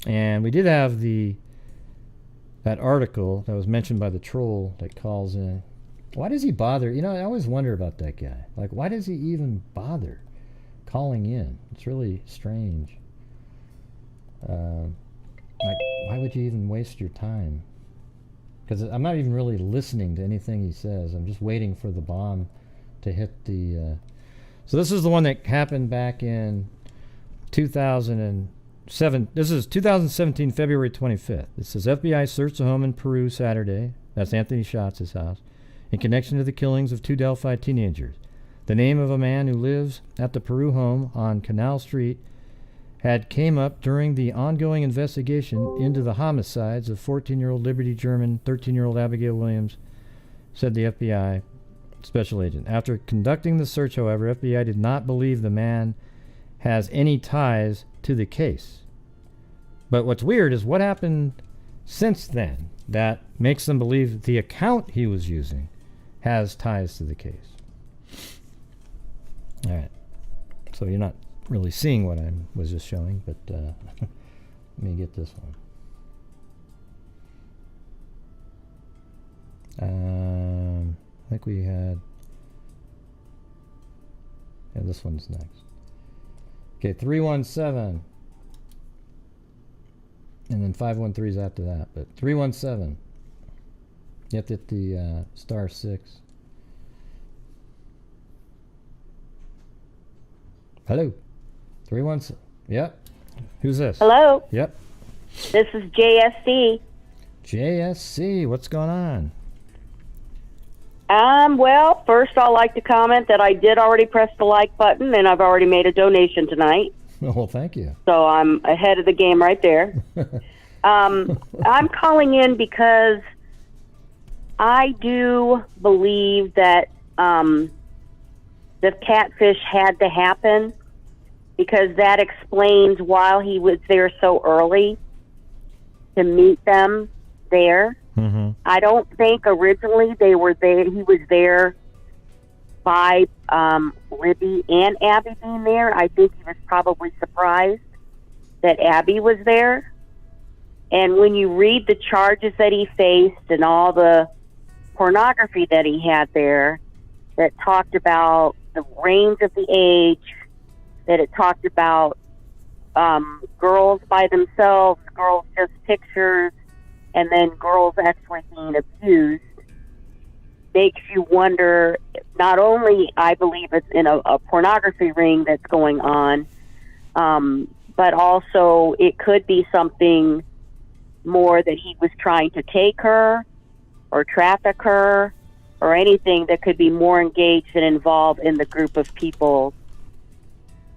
And we did have that article that was mentioned by the troll that calls in. Why does he bother? I always wonder about that guy. Like, why does he even bother calling in? It's really strange. Why would you even waste your time? Because I'm not even really listening to anything he says. I'm just waiting for the bomb to hit the... So this is the one that happened back in 2007. This is 2017, February 25th. It says, FBI searched a home in Peru Saturday. That's Anthony Schatz's house. In connection to the killings of 2 Delphi teenagers. The name of a man who lives at the Peru home on Canal Street had came up during the ongoing investigation into the homicides of 14-year-old Liberty German, 13-year-old Abigail Williams, said the FBI special agent. After conducting the search, however, FBI did not believe the man has any ties to the case. But what's weird is what happened since then that makes them believe that the account he was using has ties to the case. All right. So you're not really seeing what I was just showing, but let me get this one. I think we had... Yeah, this one's next. Okay, 317. And then 513 is after that, but 317. You have to hit the *6. Hello. 317. Yep. Who's this? Hello. Yep. This is JSC. JSC, what's going on? Well, first I'd like to comment that I did already press the like button and I've already made a donation tonight. Well, thank you. So I'm ahead of the game right there. I'm calling in because I do believe that the catfish had to happen, because that explains why he was there so early to meet them there. Mm-hmm. I don't think originally they were there. He was there by Libby and Abby being there. I think he was probably surprised that Abby was there. And when you read the charges that he faced and all the pornography that he had there, that talked about the range of the age, that it talked about girls by themselves, girls just pictures, and then girls actually being abused, makes you wonder, not only I believe it's in a pornography ring that's going on, but also it could be something more that he was trying to take her or traffic her or anything that could be more engaged and involved in the group of people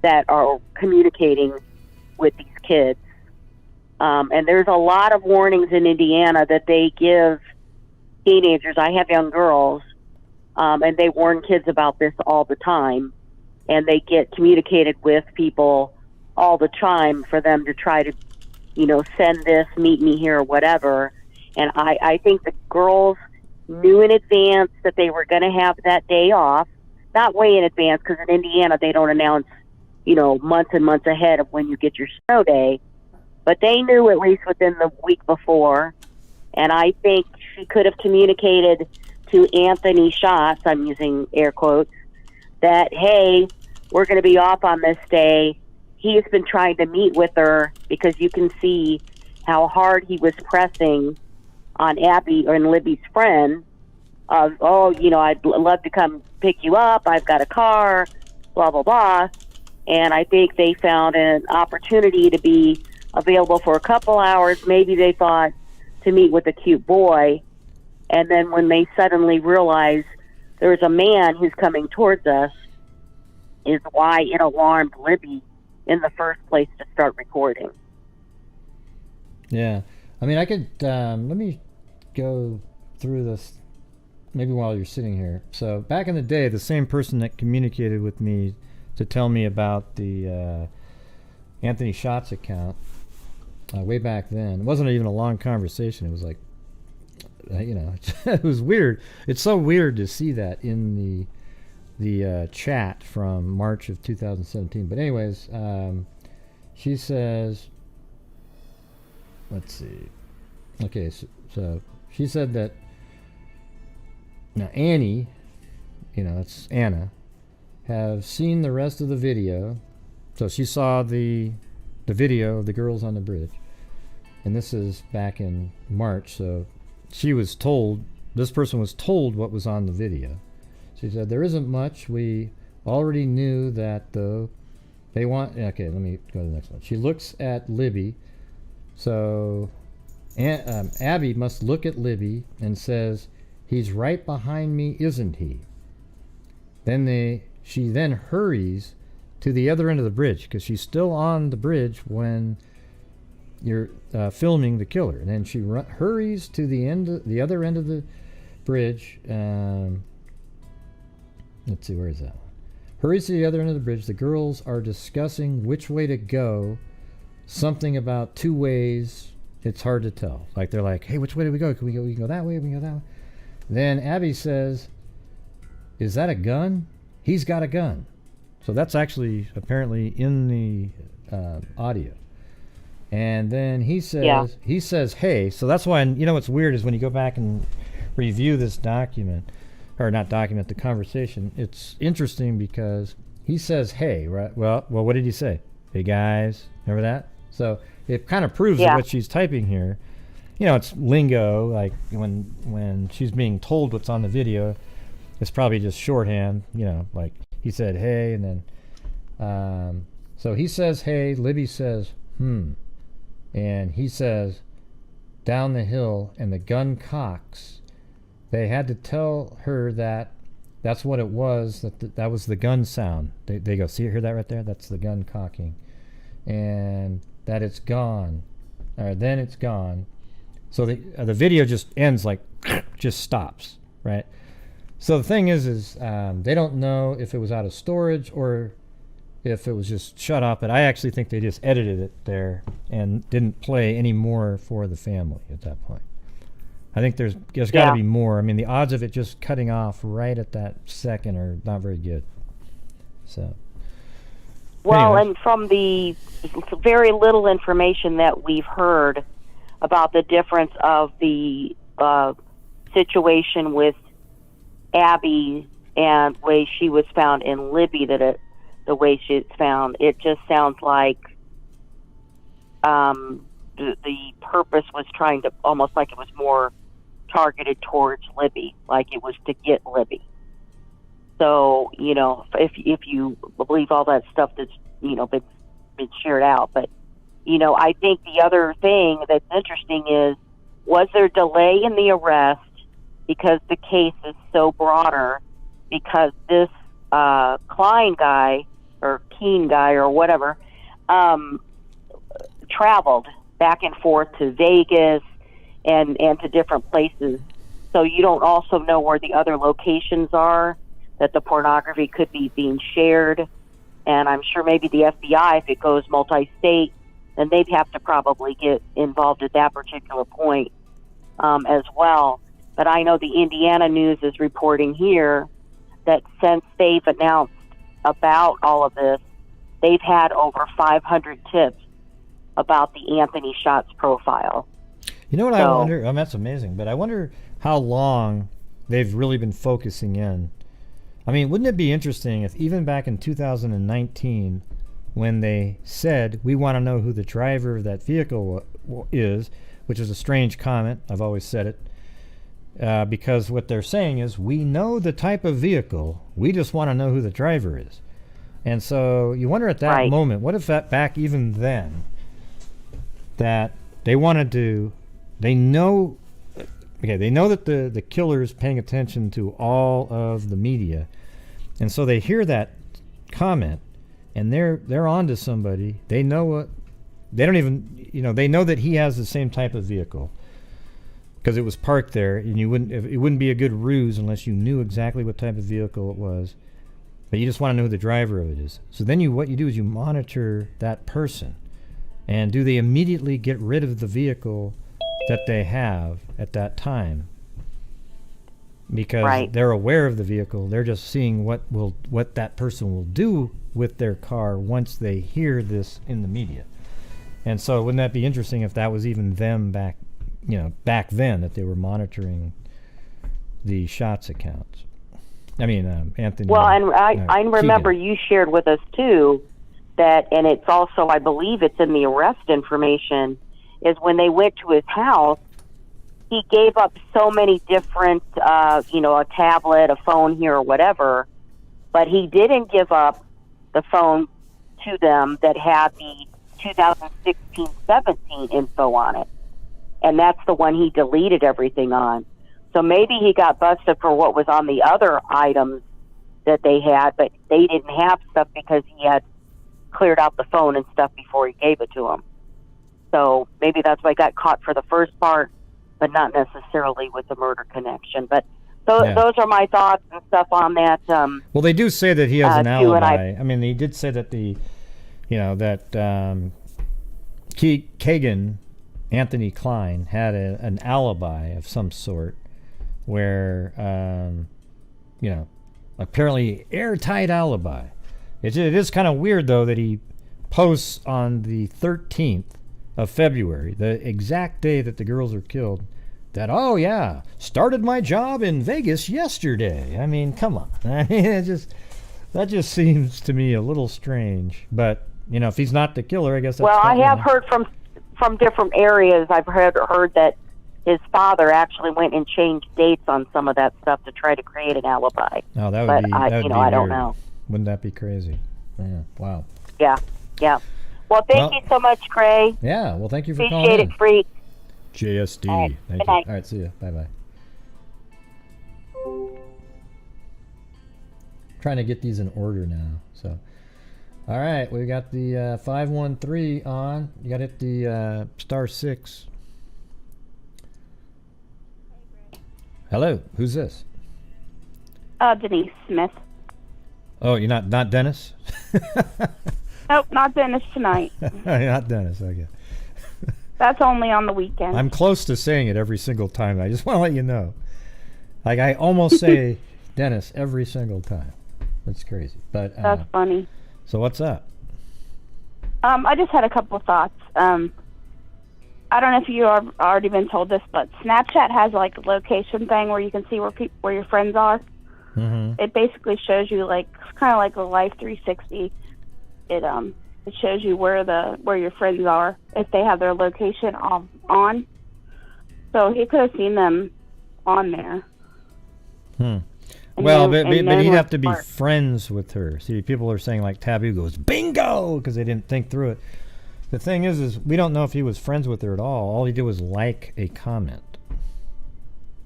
that are communicating with these kids. And there's a lot of warnings in Indiana that they give teenagers. I have young girls, and they warn kids about this all the time. And they get communicated with people all the time for them to try to, send this, meet me here, or whatever. And I think the girls knew in advance that they were going to have that day off. Not way in advance, because in Indiana they don't announce, months and months ahead of when you get your snow day. But they knew at least within the week before. And I think she could have communicated to Anthony Schatz, I'm using air quotes, that, hey, we're going to be off on this day. He's been trying to meet with her, because you can see how hard he was pressing on Abby and Libby's friend of, I'd love to come pick you up. I've got a car, blah, blah, blah. And I think they found an opportunity to be available for a couple hours. Maybe they thought to meet with a cute boy. And then when they suddenly realized there's a man who's coming towards us, is why it alarmed Libby in the first place to start recording. Yeah. I mean, I could, let me go through this maybe while you're sitting here. So back in the day, the same person that communicated with me to tell me about the Anthony Schatz account way back then, it wasn't even a long conversation. It was like, it was weird. It's so weird to see that in the chat from March of 2017. But anyways, she says, let's see. Okay, so she said that now Annie, it's Anna, have seen the rest of the video. So she saw the video of the girls on the bridge. And this is back in March, so she was told, this person was told what was on the video. She said, there isn't much. We already knew that, though. They want... Okay, let me go to the next one. She looks at Libby. So Abby must look at Libby and says, he's right behind me, isn't he? She then hurries to the other end of the bridge, because she's still on the bridge when you're filming the killer. And then she hurries to the other end of the bridge. Let's see, where is that one? Hurries to the other end of the bridge. The girls are discussing which way to go. Something about two ways. It's hard to tell. Like, they're like, hey, which way do we go? We can go that way, we can go that way. Then Abby says, is that a gun? He's got a gun. So that's actually apparently in the audio. And then he says, hey. So that's why, what's weird is when you go back and review this document, or not document, the conversation, it's interesting because he says, hey, right? Well, what did he say? Hey, guys, remember that? So it kind of proves that what she's typing here, it's lingo, like when she's being told what's on the video, it's probably just shorthand, like he said, hey, and then, so he says, hey, Libby says, and he says, down the hill, and the gun cocks. They had to tell her that that's what it was, that was the gun sound. They go, hear that right there? That's the gun cocking. And that it's gone. Then it's gone. So the video just ends like, just stops, right? So the thing is they don't know if it was out of storage or if it was just shut off, but I actually think they just edited it there and didn't play any more for the family at that point. I think there's got to be more. I mean, the odds of it just cutting off right at that second are not very good. So. Well, anyways. And from the very little information that we've heard about the difference of the situation with Abby and the way she was found in Libby, the way she's found, it just sounds like the purpose was trying to, almost like it was more targeted towards Libby, like it was to get Libby. So, if you believe all that stuff that's, been shared out. But, I think the other thing that's interesting is, was there delay in the arrest because the case is so broader, because this Klein guy, or Keen guy, or whatever, traveled back and forth to Vegas and to different places. So you don't also know where the other locations are that the pornography could be being shared. And I'm sure maybe the FBI, if it goes multi-state, then they'd have to probably get involved at that particular point as well. But I know the Indiana News is reporting here that since they've announced about all of this, they've had over 500 tips about the Anthony Schatz profile. You know what I wonder? That's amazing. But I wonder how long they've really been focusing in. I mean, wouldn't it be interesting if even back in 2019, when they said, we want to know who the driver of that vehicle is, which is a strange comment, I've always said it, because what they're saying is, we know the type of vehicle, we just want to know who the driver is. And so you wonder at that moment, what if that back even then, that they wanted to, they know that the killer is paying attention to all of the media, and so they hear that comment, and they're onto somebody. They know what, they don't even, they know that he has the same type of vehicle. because it was parked there, and it wouldn't be a good ruse unless you knew exactly what type of vehicle it was. But you just want to know who the driver of it is. So then what you do is you monitor that person, and do they immediately get rid of the vehicle that they have at that time? Because they're aware of the vehicle, they're just seeing what that person will do with their car once they hear this in the media. And so wouldn't that be interesting if that was even them back then, that they were monitoring the shots accounts? I mean, Anthony. Well, and I remember Keegan. you shared with us too that, and it's also, I believe it's in the arrest information, is when they went to his house, he gave up so many different, a tablet, a phone here or whatever, but he didn't give up the phone to them that had the 2016-17 info on it. And that's the one he deleted everything on. So maybe he got busted for what was on the other items that they had, but they didn't have stuff because he had cleared out the phone and stuff before he gave it to them. So maybe that's why he got caught for the first part, but not necessarily with the murder connection. But those are my thoughts and stuff on that. Well, they do say that he has an alibi. I mean, they did say that Kagan, Anthony Klein, had an alibi of some sort where, apparently airtight alibi. It is kind of weird, though, that he posts on the 13th of February, the exact day that the girls are killed, that, oh yeah, started my job in Vegas yesterday. I mean, come on. I mean, that just seems to me a little strange. But, if he's not the killer, I guess that's... Well, I have heard from different areas, I've heard that his father actually went and changed dates on some of that stuff to try to create an alibi. Oh, that would be I don't know. Wouldn't that be crazy? Yeah, wow. Yeah. Well, thank you so much, Cray. Yeah, well, thank you for calling in. Appreciate it, freak. JSD. All right. Thank Good you. night. All right, see you. Bye-bye. Trying to get these in order now. So, all right, we got the 513 on. You got to hit the *6. Hello, who's this? Denise Smith. Oh, you're not Dennis? Nope, not Dennis tonight. Not Dennis, okay. That's only on the weekend. I'm close to saying it every single time. I just want to let you know. Like, I almost say Dennis every single time. That's crazy. But that's funny. So what's up? I just had a couple of thoughts. I don't know if you have already been told this, but Snapchat has like a location thing where you can see where your friends are. Mm-hmm. It basically shows you kind of like a Life 360. It shows you where your friends are if they have their location on. So he could have seen them on there. Well, but he'd have to be friends with her. See, people are saying like Taboo goes bingo because they didn't think through it. The thing is we don't know if he was friends with her at all. All he did was like a comment.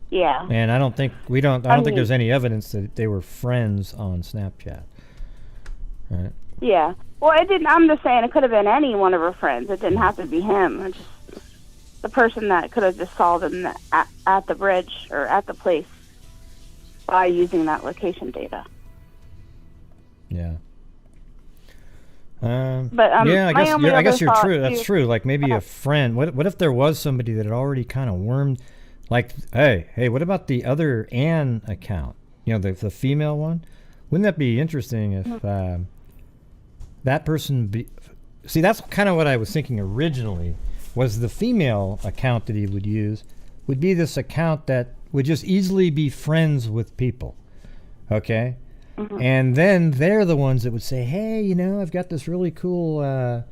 Yeah. And I don't think there's any evidence that they were friends on Snapchat. Right? Yeah. Well, it didn't. I'm just saying it could have been any one of her friends. It didn't have to be him. It's just the person that could have just saw them at the bridge or at the place by using that location data. Yeah. But yeah, I guess you're true. thought That's true. Like maybe a friend. What if there was somebody that had already kind of wormed? Like, hey, what about the other Ann account? The female one. Wouldn't that be interesting if that person see, that's kind of what I was thinking originally, was the female account that he would use would be this account that would just easily be friends with people. Okay? Mm-hmm. And then they're the ones that would say, hey, I've got this really cool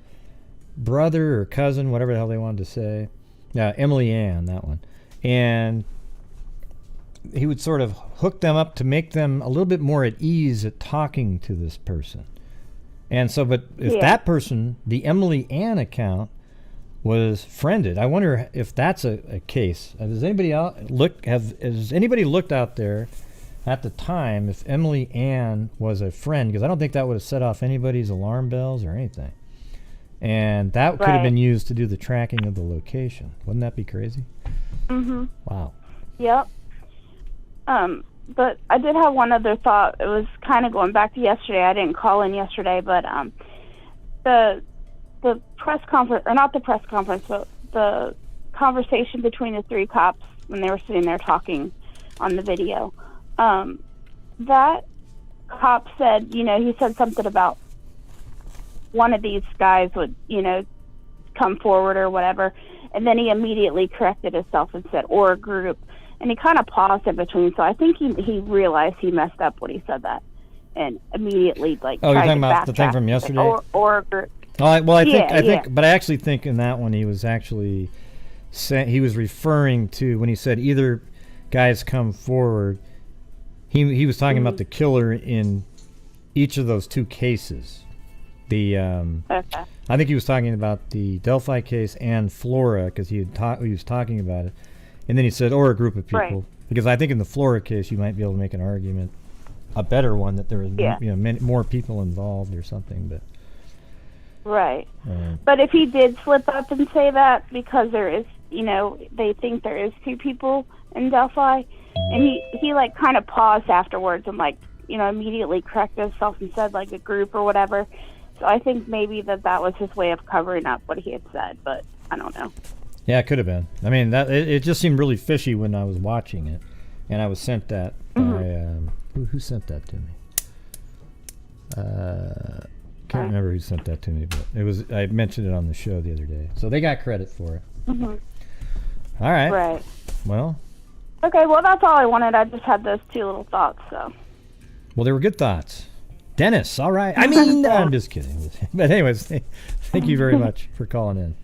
brother or cousin, whatever the hell they wanted to say. Emily Ann, that one. And he would sort of hook them up to make them a little bit more at ease at talking to this person. And so, but if that person, the Emily Ann account, was friended, I wonder if that's a case. Has anybody looked out there at the time if Emily Ann was a friend? Because I don't think that would have set off anybody's alarm bells or anything. And that could have been used to do the tracking of the location. Wouldn't that be crazy? Mm-hmm. Wow. Yep. But I did have one other thought. It was kind of going back to yesterday. I didn't call in yesterday, but the press conference, or not the press conference, but the conversation between the three cops when they were sitting there talking on the video. That cop said, he said something about one of these guys would, come forward or whatever, and then he immediately corrected himself and said, or a group. And he kind of paused in between, so I think he realized he messed up when he said that, and immediately Oh, you're talking about the thing from yesterday? Or a group. Oh, I think, but I actually think in that one he was actually he was referring to when he said either guys come forward. He was talking about the killer in each of those two cases. Okay. I think he was talking about the Delphi case and Flora because he was talking about it. And then he said, or a group of people. Right. Because I think in the Flora case, you might be able to make an argument, a better one, that there was more people involved or something. But right. But if he did slip up and say that because there is, they think there is two people in Delphi, and he like kind of paused afterwards and like, immediately corrected himself and said like a group or whatever. So I think maybe that was his way of covering up what he had said, but I don't know. Yeah, it could have been. I mean, it just seemed really fishy when I was watching it, and I was sent that by who sent that to me? Can't remember who sent that to me, but I mentioned it on the show the other day, so they got credit for it. Mm-hmm. All right. Right. Well. Okay. Well, that's all I wanted. I just had those two little thoughts. So. Well, they were good thoughts. Dennis, all right. I mean, I'm just kidding. But anyways, thank you very much for calling in.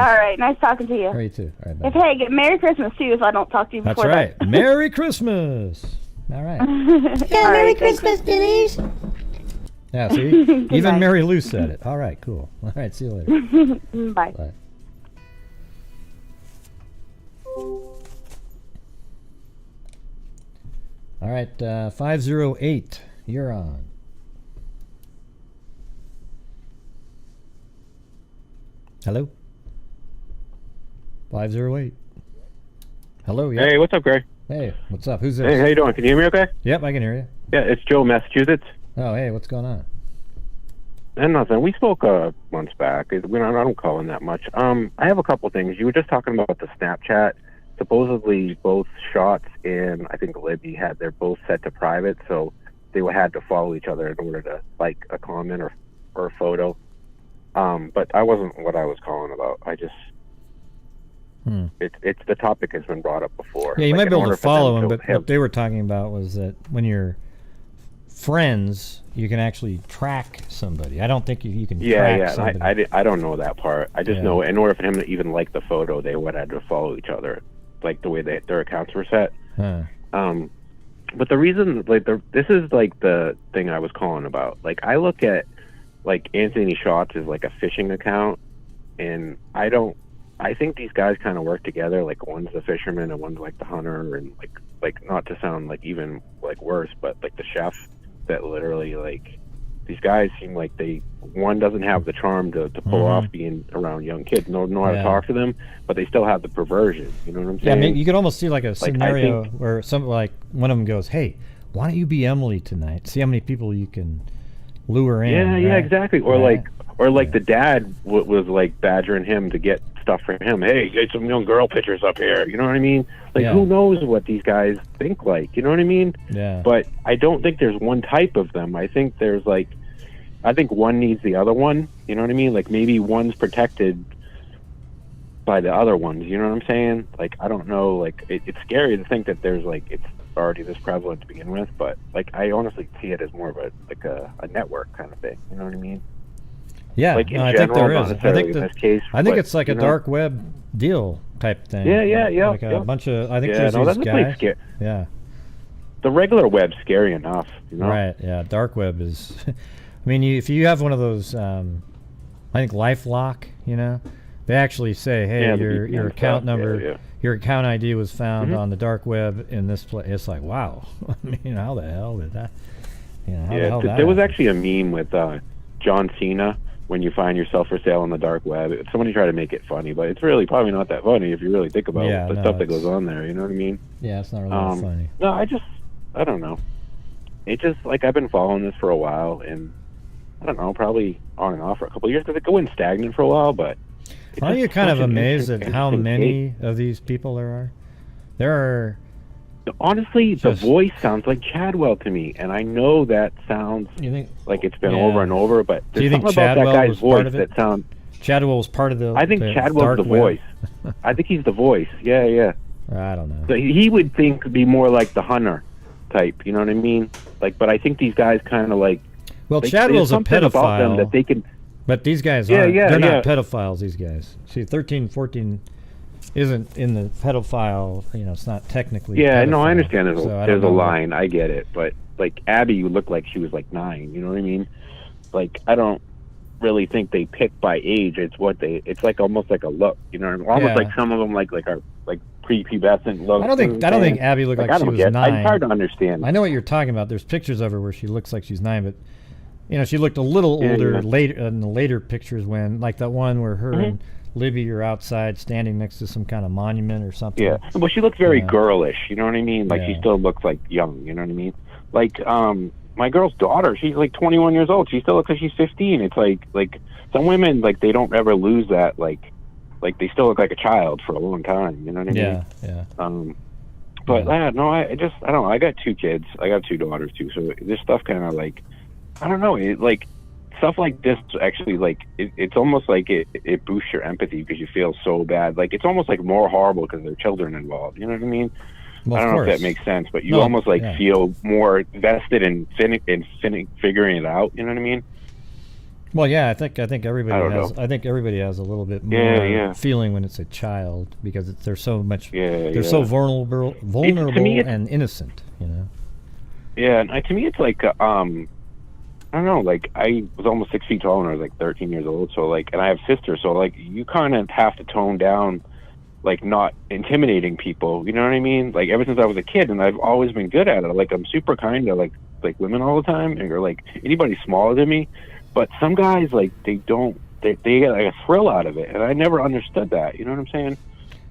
All right, nice talking to you. All right, you too. All right, bye. Get Merry Christmas too, if I don't talk to you before. That's right. Then. Merry Christmas. All right. Yeah, Merry Christmas, Denise. Yeah, see? Even Mary Lou said it. All right, cool. All right, see you later. Bye. Bye. All right, 508, you're on. Hello? 508. Hello, yeah. Hey, what's up, Greg? Hey, what's up? Who's this? Hey, how you doing? Can you hear me okay? Yep, I can hear you. Yeah, it's Joe, Massachusetts. Oh, hey, what's going on? And nothing. We spoke months back. I don't call in that much. I have a couple things. You were just talking about the Snapchat. Supposedly, both Shots and I think Libby they're both set to private, so they had to follow each other in order to like a comment or a photo. But I wasn't what I was calling about. I just it's the topic has been brought up before. Yeah, you might be able to follow them, but what they were talking about was that when you're friends, you can actually track somebody. I don't think you can track somebody. I don't know that part. I just know in order for him to even like the photo, they would have to follow each other, like the way their accounts were set. But the reason, this is like the thing I was calling about. Like I look at like Anthony Shots is like a fishing account, and I think these guys kind of work together. Like one's the fisherman and one's like the hunter, and like not to sound like even like worse, but like the chef that literally like these guys seem like one doesn't have the charm to pull off being around young kids, know how to talk to them, but they still have the perversion. You know what I'm saying? Yeah, I mean, you could almost see like a scenario where one of them goes, "Hey, why don't you be Emily tonight? See how many people you can lure in." Yeah, exactly. Or like the dad was like badgering him to get stuff for him. Hey, get some young girl pictures up here. You know what I mean? Like who knows what these guys think like? You know what I mean? Yeah. But I don't think there's one type of them. I think there's I think one needs the other one. You know what I mean? Like maybe one's protected by the other ones. You know what I'm saying? Like I don't know. Like it's scary to think that there's it's already this prevalent to begin with. But I honestly see it as more of a network kind of thing. You know what I mean? Yeah, like I think there is. I think it's like a know? dark web deal type thing. Yeah. Like a bunch of. I think there's these guys. Yeah. The regular web's scary enough. You know? Right. Yeah. Dark web is. I mean, if you have one of those, I think LifeLock. They actually say, hey, your account number, your account ID was found on the dark web in this place. It's like, wow. I mean, how the hell did that? There was actually a meme with John Cena when you find yourself for sale on the dark web. Somebody tried to make it funny, but it's really probably not that funny if you really think about the stuff that goes on there. You know what I mean? Yeah, it's not really that funny. No, I don't know. It just, like, I've been following this for a while, and I don't know, probably on and off for a couple of years, because it went stagnant for a while, but... Aren't you kind of amazed at how many of these people there are? There are... Honestly, the voice sounds like Chadwell to me, and I know that sounds like it's been over and over, but there's something about that guy's voice that sounds... Chadwell was part of the... I think Chadwell's the voice. I think he's the voice. Yeah. I don't know. So he would be more like the Hunter type, you know what I mean? Like, but I think these guys kind of like... Well, Chadwell's a pedophile. About them that they can... But these guys aren't. They're not pedophiles, these guys. See, 13, 14 isn't in the pedophile, it's not technically pedophile. No, I understand there's a line. I get it. But, like, Abby looked like she was, like, 9. You know what I mean? Like, I don't really think they pick by age. It's like almost like a look. You know what I mean? Almost like some of them, like are, like, prepubescent look. I don't think Abby looked like she was 9. It's hard to understand. I know what you're talking about. There's pictures of her where she looks like she's 9, but... she looked a little older later in the later pictures when, like that one where her and Libby are outside standing next to some kind of monument or something. Yeah, well, she looks very girlish. You know what I mean? Like she still looks like young. You know what I mean? Like my girl's daughter, she's like 21 years old. She still looks like she's 15. It's like some women, like they don't ever lose that. Like they still look like a child for a long time. You know what I mean? Yeah. But no, I don't know. I got 2 kids. I got 2 daughters too. So this stuff kind of like. I don't know. Like stuff like this actually, like it's almost like it boosts your empathy because you feel so bad. Like it's almost like more horrible because there are children involved. You know what I mean? Well, I don't know if that makes sense, but you almost feel more vested in figuring it out. You know what I mean? Well, yeah. I think everybody has. I think everybody has a little bit more feeling when it's a child because they're so much. They're so vulnerable and innocent. Yeah, and to me, it's like. I don't know, like, I was almost 6 feet tall when I was, like, 13 years old, so, like, and I have sisters, so, like, you kind of have to tone down, like, not intimidating people, you know what I mean? Like, ever since I was a kid, and I've always been good at it, like, I'm super kind to, like women all the time, or, like, anybody smaller than me, but some guys, like, they get, like, a thrill out of it, and I never understood that, you know what I'm saying?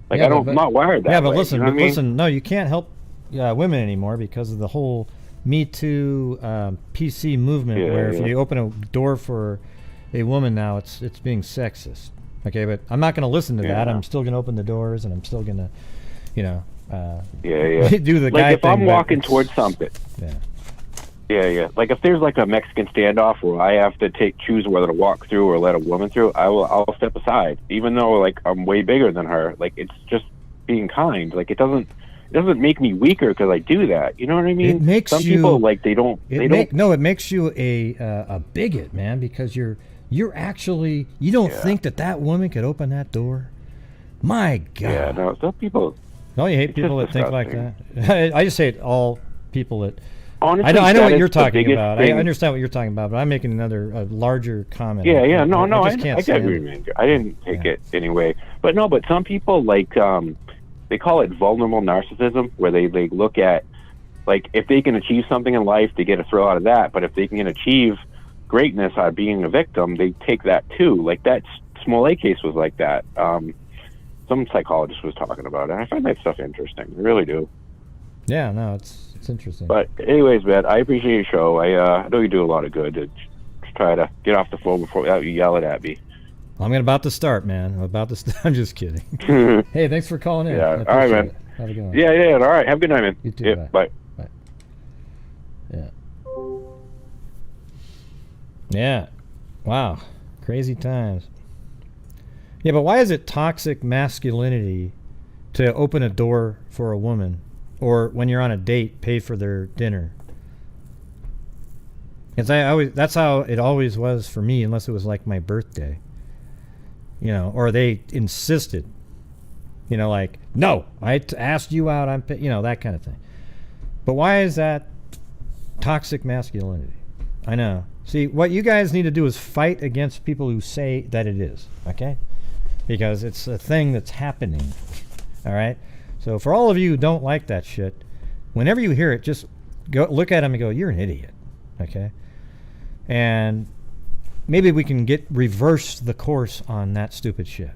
Like, I'm not wired that way. Yeah, but listen, you know what I mean? No, you can't help women anymore because of the whole... Me Too PC movement where if you open a door for a woman now, it's being sexist. Okay, but I'm not going to listen to that. I'm still going to open the doors and I'm still going to, do the guy like if thing. I'm walking towards something. Yeah. Like if there's like a Mexican standoff where I have to choose whether to walk through or let a woman through, I'll step aside, even though like I'm way bigger than her. Like it's just being kind. Like it doesn't make me weaker because I do that. You know what I mean? It makes some people like they don't. It makes you a bigot, man, because you're actually you don't think that woman could open that door. My God. Yeah, no, some people. No, you hate people that think like that. I just hate all people that. Honestly, I know what you're talking about. I understand what you're talking about, but I'm making a larger comment. Yeah. No, I get you, man. I didn't take it anyway. But some people like. They call it vulnerable narcissism, where they look at, like, if they can achieve something in life, they get a thrill out of that. But if they can achieve greatness out of being a victim, they take that too. Like that Smollett case was like that. Some psychologist was talking about it. I find that stuff interesting. I really do. Yeah, no, it's interesting. But anyways, man, I appreciate your show. I know you do a lot of good. To try to get off the phone before you yell it at me. I'm about to start, man. I'm just kidding. Hey, thanks for calling in. Yeah, all right, man. It. Have a good one. Yeah. All right, have a good night, man. You too. Yeah, bye. Yeah. Yeah. Wow. Crazy times. Yeah, but why is it toxic masculinity to open a door for a woman, or when you're on a date, pay for their dinner? Because that's how it always was for me, unless it was like my birthday. Or they insisted, like, no, I asked you out, that kind of thing. But why is that toxic masculinity? I know. See, what you guys need to do is fight against people who say that it is, okay? Because it's a thing that's happening, all right? So for all of you who don't like that shit, whenever you hear it, just go look at them and go, you're an idiot, okay? And maybe we can reverse the course on that stupid shit.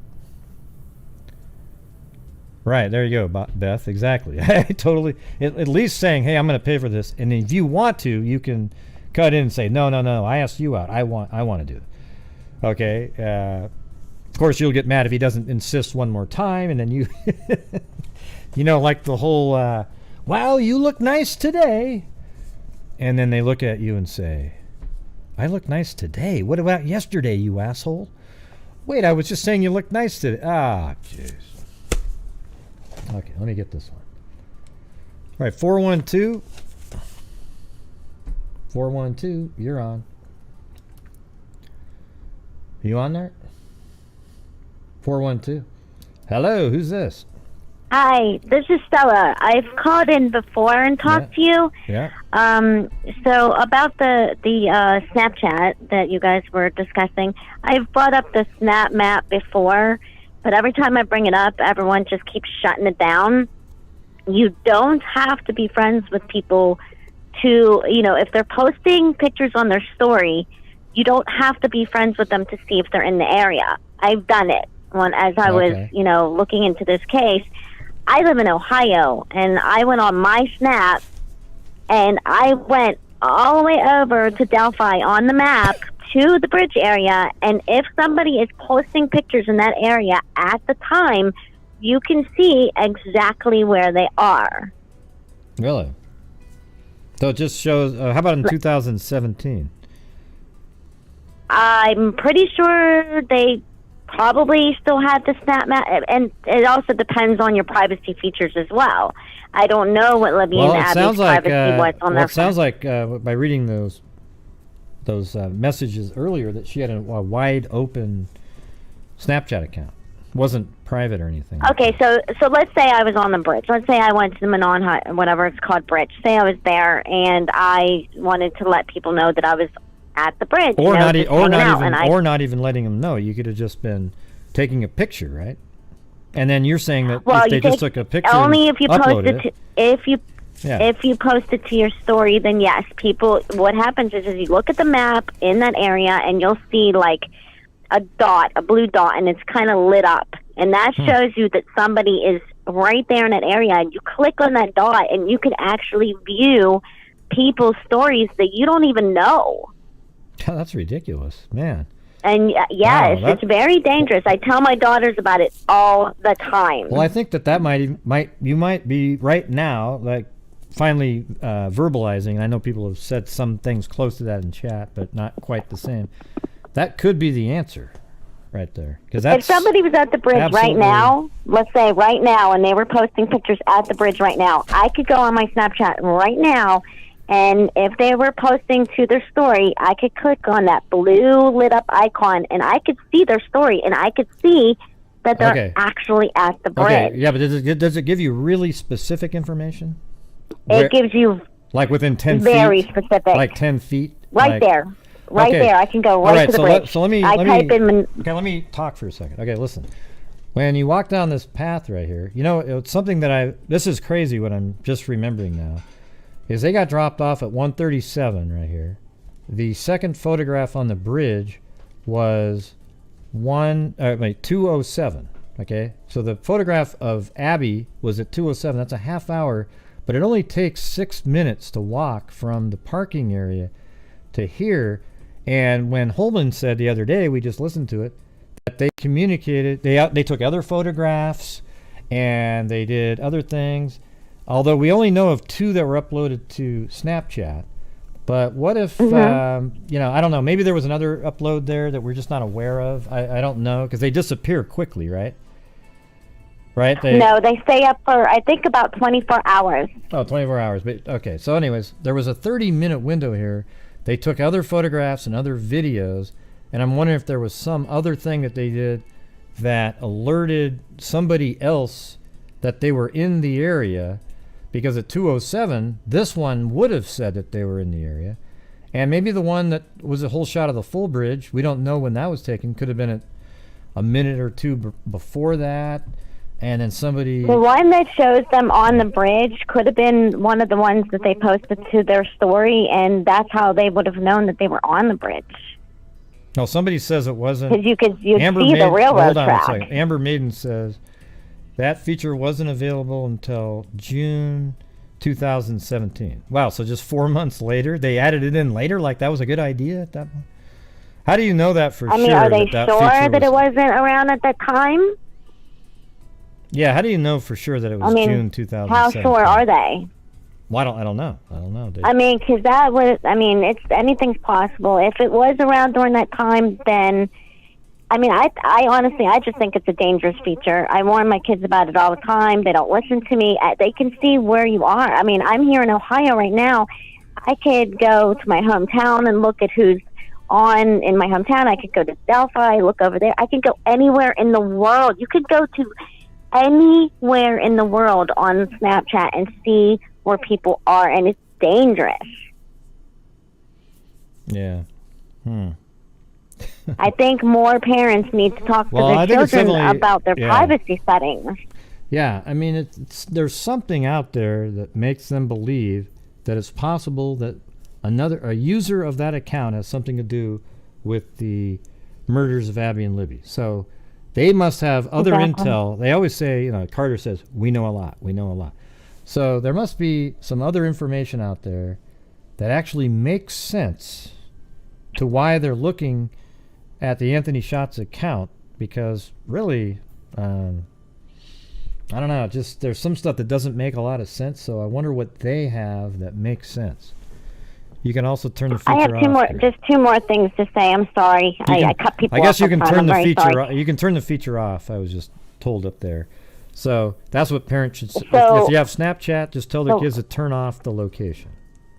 Right, there you go, Beth. Exactly. Totally. At least saying, hey, I'm going to pay for this. And if you want to, you can cut in and say, no, I asked you out. I want to do it. Okay. Of course, you'll get mad if he doesn't insist one more time. And then you, like the whole, wow, you look nice today. And then they look at you and say, I look nice today. What about yesterday, you asshole? Wait, I was just saying you look nice today. Ah, jeez. Okay, let me get this one. All right, 412. 412, you're on. You on there? 412. Hello, who's this? Hi, this is Stella. I've called in before and talked to you. Yeah. So about the Snapchat that you guys were discussing, I've brought up the Snap Map before, but every time I bring it up, everyone just keeps shutting it down. You don't have to be friends with people to, if they're posting pictures on their story, you don't have to be friends with them to see if they're in the area. I've done it as I was, looking into this case. I live in Ohio, and I went on my Snap, and I went all the way over to Delphi on the map to the bridge area, and if somebody is posting pictures in that area at the time, you can see exactly where they are. Really? So it just shows, how about in 2017? I'm pretty sure they probably still have the Snap Map, and it also depends on your privacy features as well. I don't know what Libby and Abby's privacy was on their phone. It sounds like by reading those messages earlier that she had a wide open Snapchat account. Wasn't private or anything. Okay, so let's say I was on the bridge. Let's say I went to the Manon, whatever it's called, bridge. Say I was there and I wanted to let people know that I was at the bridge. Or not even letting them know. You could have just been taking a picture, right? And then you're saying that if they just took a picture, only if you post it, if you post it to your story, then yes, people. What happens is you look at the map in that area and you'll see like a blue dot, and it's kind of lit up, and that shows you that somebody is right there in that area. And you click on that dot, and you can actually view people's stories that you don't even know. Oh, that's ridiculous, man. And yes, wow, it's very dangerous. I tell my daughters about it all the time. Well, I think you might be right now, like finally verbalizing. I know people have said some things close to that in chat, but not quite the same. That could be the answer, right there. Because if somebody was at the bridge right now, let's say right now, and they were posting pictures at the bridge right now, I could go on my Snapchat right now. And if they were posting to their story, I could click on that blue lit up icon, and I could see their story, and I could see that they're actually at the bridge. Okay, yeah, but does it give you really specific information? It gives you like within 10 feet? Very specific. Like 10 feet? Right there. Right there. I can go right to the bridge. Let me talk for a second. Okay, listen. When you walk down this path right here, it's something that this is crazy what I'm just remembering now. Is they got dropped off at 137 right here. The second photograph on the bridge was 207. Okay, so the photograph of Abby was at 207. That's a half hour, but it only takes 6 minutes to walk from the parking area to here. And when Holman said the other day, we just listened to it, that they communicated, they took other photographs and they did other things. Although we only know of 2 that were uploaded to Snapchat. But what if, I don't know, maybe there was another upload there that we're just not aware of. I don't know, because they disappear quickly, right? Right? No, they stay up for, I think, about 24 hours. Oh, 24 hours. But okay, so anyways, there was a 30-minute window here. They took other photographs and other videos, and I'm wondering if there was some other thing that they did that alerted somebody else that they were in the area. Because at 207, this one would have said that they were in the area. And maybe the one that was a whole shot of the full bridge, we don't know when that was taken, could have been a minute or two before that. And then somebody... The one that shows them on the bridge could have been one of the ones that they posted to their story, and that's how they would have known that they were on the bridge. No, somebody says it wasn't. Because you'd Amber see the railroad hold on track. a second. Amber Maiden says that feature wasn't available until June 2017. Wow, so just 4 months later, they added it in later. Like that was a good idea at that point. How do you know that for sure? I mean, are they that sure feature that it wasn't around at that time? Yeah, how do you know for sure that it was June 2017? How sure are they? Well, I don't know. Dave. I mean, because that was, I mean, it's anything's possible. If it was around during that time, then, I mean, I honestly, I just think it's a dangerous feature. I warn my kids about it all the time. They don't listen to me. They can see where you are. I mean, I'm here in Ohio right now. I could go to my hometown and look at who's on in my hometown. I could go to Delphi, look over there. I could go anywhere in the world. You could go to anywhere in the world on Snapchat and see where people are, and it's dangerous. Yeah. I think more parents need to talk to their children about their privacy settings. Yeah, I mean, there's something out there that makes them believe that it's possible that a user of that account has something to do with the murders of Abby and Libby. So they must have other intel. They always say, Carter says, we know a lot. So there must be some other information out there that actually makes sense to why they're looking at the Anthony Shots account, because really, I don't know, just there's some stuff that doesn't make a lot of sense, so I wonder what they have that makes sense. You can also turn the feature off. I have just two more things to say. I'm sorry. I cut people off. I guess you can turn the feature off. You can turn the feature off. I was just told up there. So that's what parents should say. If you have Snapchat, just tell their kids to turn off the location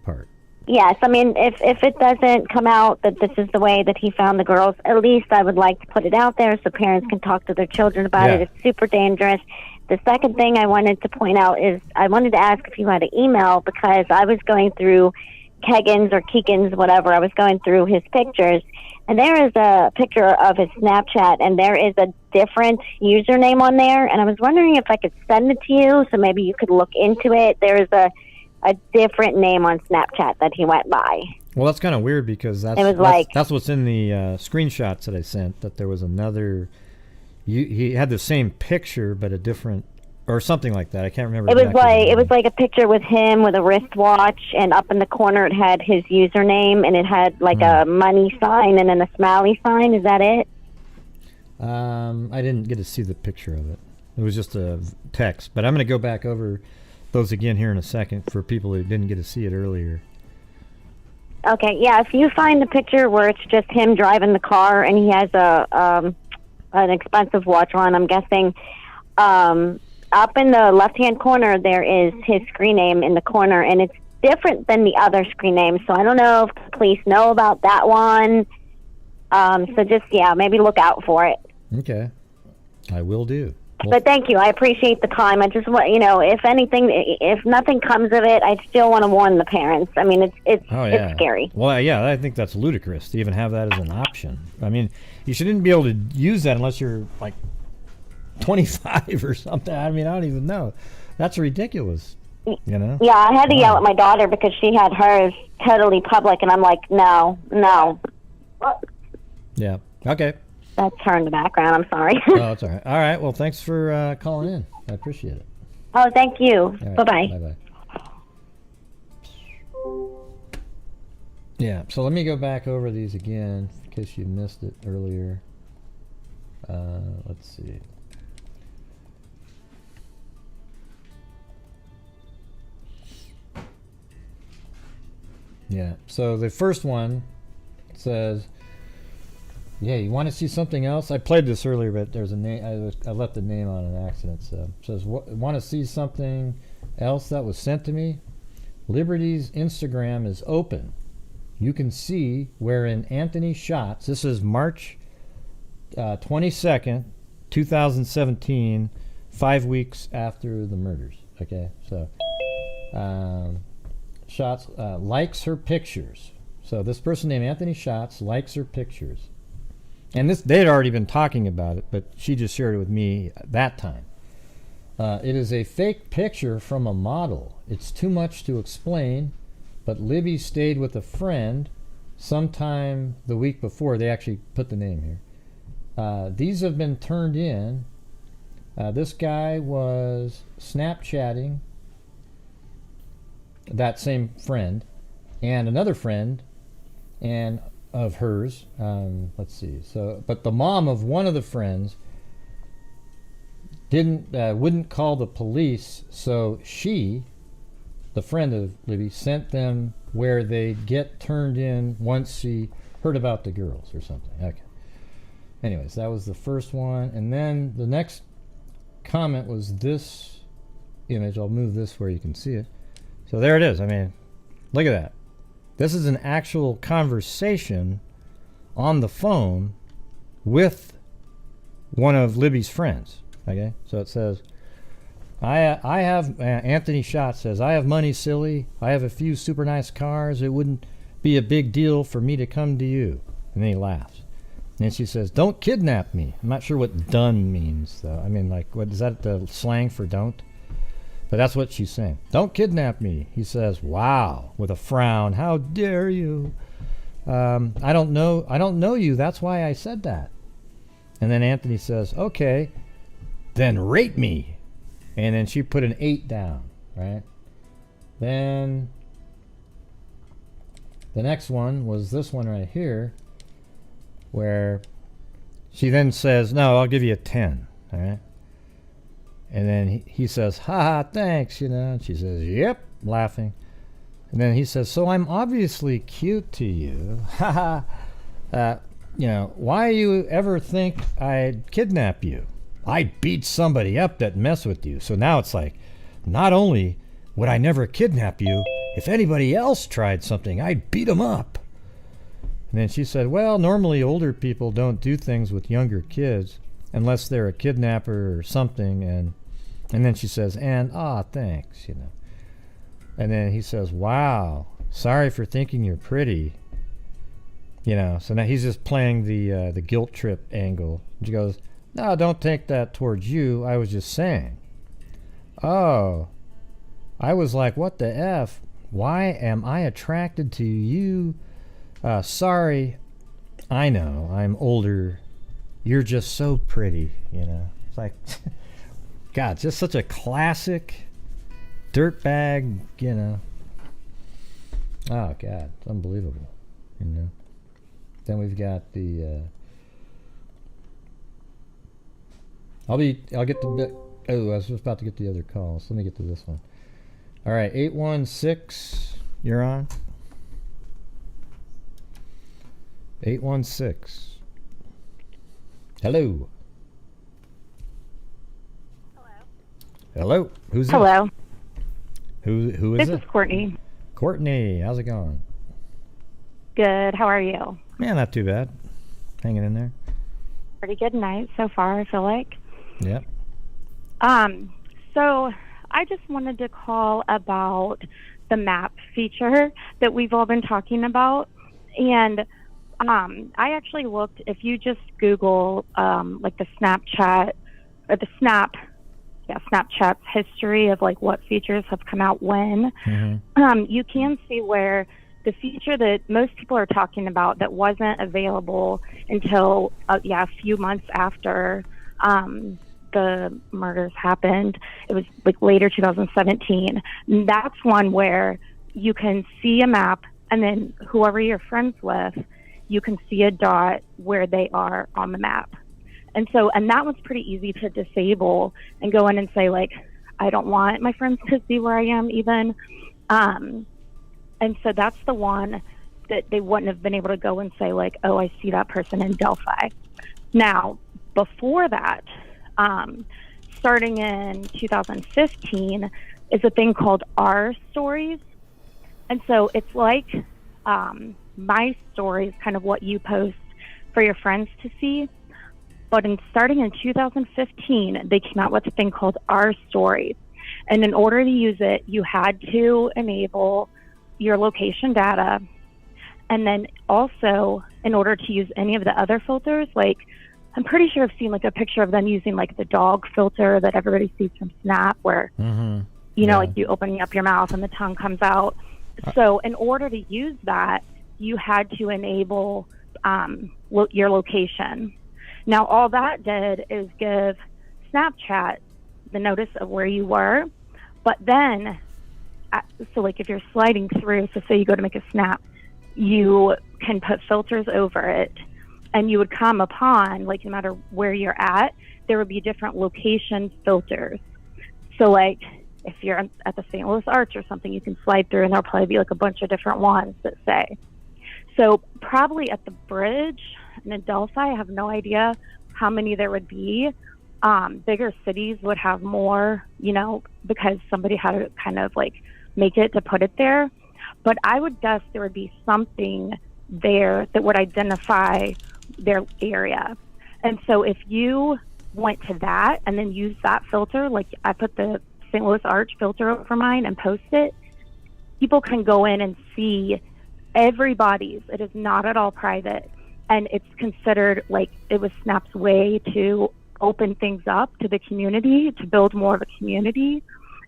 part. Yes, I mean, if it doesn't come out that this is the way that he found the girls, at least I would like to put it out there so parents can talk to their children about it. It's super dangerous. The second thing I wanted to point out is I wanted to ask if you had an email, because I was going through Kegan's or Keegan's, whatever. I was going through his pictures, and there is a picture of his Snapchat, and there is a different username on there, and I was wondering if I could send it to you so maybe you could look into it. There is a different name on Snapchat that he went by. Well, that's kind of weird, because that's what's in the screenshots that I sent, that there was another... He had the same picture, but a different... Or something like that. I can't remember. It was like a picture with him with a wristwatch, and up in the corner it had his username, and it had like a money sign and then a smiley sign. Is that it? I didn't get to see the picture of it. It was just a text. But I'm going to go back over those again here in a second for people who didn't get to see it earlier. Okay, yeah. If you find the picture where it's just him driving the car and he has an expensive watch on, I'm guessing. Up in the left-hand corner, there is his screen name in the corner, and it's different than the other screen names. So I don't know if the police know about that one. So just, maybe look out for it. Okay. I will do. But thank you. I appreciate the time. I just want, if nothing comes of it, I still want to warn the parents. I mean, it's scary. Well, yeah, I think that's ludicrous to even have that as an option. I mean, you shouldn't be able to use that unless you're, 25 or something. I mean, I don't even know. That's ridiculous. Yeah, I had to yell at my daughter because she had hers totally public, and I'm like, no. Yeah. Okay. That's her in the background. I'm sorry. Oh, that's all right. All right. Well, thanks for calling in. I appreciate it. Oh, thank you. Right. Bye-bye. Bye-bye. Yeah. So let me go back over these again in case you missed it earlier. Let's see. Yeah, so the first one says, you want to see something else? I played this earlier, but there's a name. I left the name on an accident. So it says, want to see something else that was sent to me? Liberty's Instagram is open. You can see wherein Anthony Shots, this is March 22nd, 2017, 5 weeks after the murders. Okay, so... Shots likes her pictures. So this person named Anthony Shots likes her pictures. And they had already been talking about it, but she just shared it with me that time. It is a fake picture from a model. It's too much to explain, but Libby stayed with a friend, sometime the week before. They actually put the name here. These have been turned in. This guy was Snapchatting that same friend and another friend and of hers. Let's see. So, but the mom of one of the friends wouldn't call the police, so she, the friend of Libby, sent them where they'd get turned in once she heard about the girls or something. Okay. Anyways, that was the first one, and then the next comment was this image. I'll move this where you can see it. So there it is. I mean, look at that. This is an actual conversation on the phone with one of Libby's friends. Okay, so it says, I have, Anthony Schott says, I have money, silly. I have a few super nice cars. It wouldn't be a big deal for me to come to you. And then he laughs. And she says, don't kidnap me. I'm not sure what done means, though. I mean, like, what is that the slang for don't? But that's what she's saying. Don't kidnap me. He says, wow, with a frown. How dare you? I don't know you. That's why I said that. And then Anthony says, okay, then rate me. And then she put an 8 down, right? Then the next one was this one right here, where she then says, no, I'll give you a 10, all right? And then he says, haha, thanks, you know. And she says, yep, laughing. And then he says, so I'm obviously cute to you. Haha. You know, why you ever think I'd kidnap you? I'd beat somebody up that mess with you. So now it's like, not only would I never kidnap you, if anybody else tried something, I'd beat them up. And then she said, well, normally older people don't do things with younger kids unless they're a kidnapper or something. And then she says, and, thanks, you know. And then he says, wow, sorry for thinking you're pretty. You know, so now he's just playing the guilt trip angle. She goes, no, don't take that towards you. I was just saying. Oh, I was like, what the F? Why am I attracted to you? Sorry, I know, I'm older. You're just so pretty, you know. It's like, God, just such a classic dirtbag, you know. Oh, God, it's unbelievable, you know. Then we've got the, I'll get to, oh, I was just about to get the other calls. Let me get to this one. All right, 816, you're on. 816. Hello. Hello. Who's this? Hello. Who is it? This is Courtney. Courtney, how's it going? Good. How are you? Yeah, not too bad. Hanging in there. Pretty good night so far, I feel like. Yep. So I just wanted to call about the map feature that we've all been talking about. And I actually looked, if you just Google like the Snapchat or the Snapchat's history of like what features have come out when, you can see where the feature that most people are talking about that wasn't available until a few months after the murders happened. It was like later 2017. That's one where you can see a map, and then whoever you're friends with, you can see a dot where they are on the map. And that one's pretty easy to disable and go in and say, like, I don't want my friends to see where I am even. And so that's the one that they wouldn't have been able to go and say, like, oh, I see that person in Delphi. Now, before that, starting in 2015, is a thing called R stories. And so it's like my stories, kind of what you post for your friends to see. But starting in 2015, they came out with a thing called R stories. And in order to use it, you had to enable your location data. And then also, in order to use any of the other filters, like I'm pretty sure I've seen like a picture of them using like the dog filter that everybody sees from Snap, where, you know, like you opening up your mouth and the tongue comes out. So in order to use that, you had to enable your location. Now, all that did is give Snapchat the notice of where you were, but then, so like if you're sliding through, so say you go to make a snap, you can put filters over it, and you would come upon, like no matter where you're at, there would be different location filters. So like if you're at the St. Louis Arch or something, you can slide through and there'll probably be like a bunch of different ones that say. So probably at the bridge and in Delphi, I have no idea how many there would be. Bigger cities would have more, you know, because somebody had to kind of like make it to put it there. But I would guess there would be something there that would identify their area. And so if you went to that and then used that filter, like I put the St. Louis Arch filter over mine and post it, people can go in and see everybody's. It is not at all private. And it's considered like it was Snap's way to open things up to the community, to build more of a community.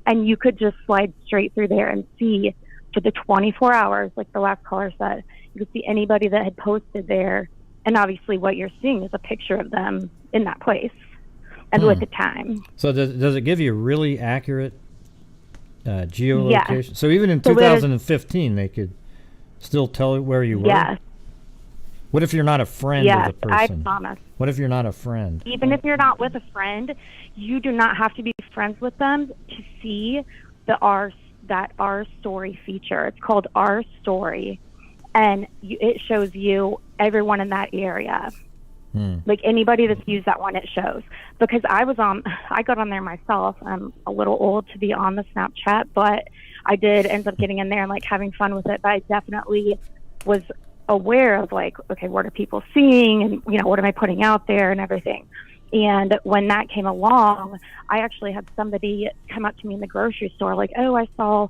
And you could just slide straight through there and see for the 24 hours, like the last caller said, you could see anybody that had posted there. And obviously what you're seeing is a picture of them in that place and with the time. So does it give you really accurate geolocation? Yeah. So even in 2015, they could still tell where you were? Yes. What if you're not a friend of the person? I promise. What if you're not a friend? Even if you're not with a friend, you do not have to be friends with them to see that our story feature. It's called Our Story, and it shows you everyone in that area. Like anybody that's used that one, it shows. Because I got on there myself. I'm a little old to be on the Snapchat, but I did end up getting in there and like having fun with it. But I definitely was aware of like, okay, what are people seeing, and you know, what am I putting out there and everything. And when that came along, I actually had somebody come up to me in the grocery store like, oh, I saw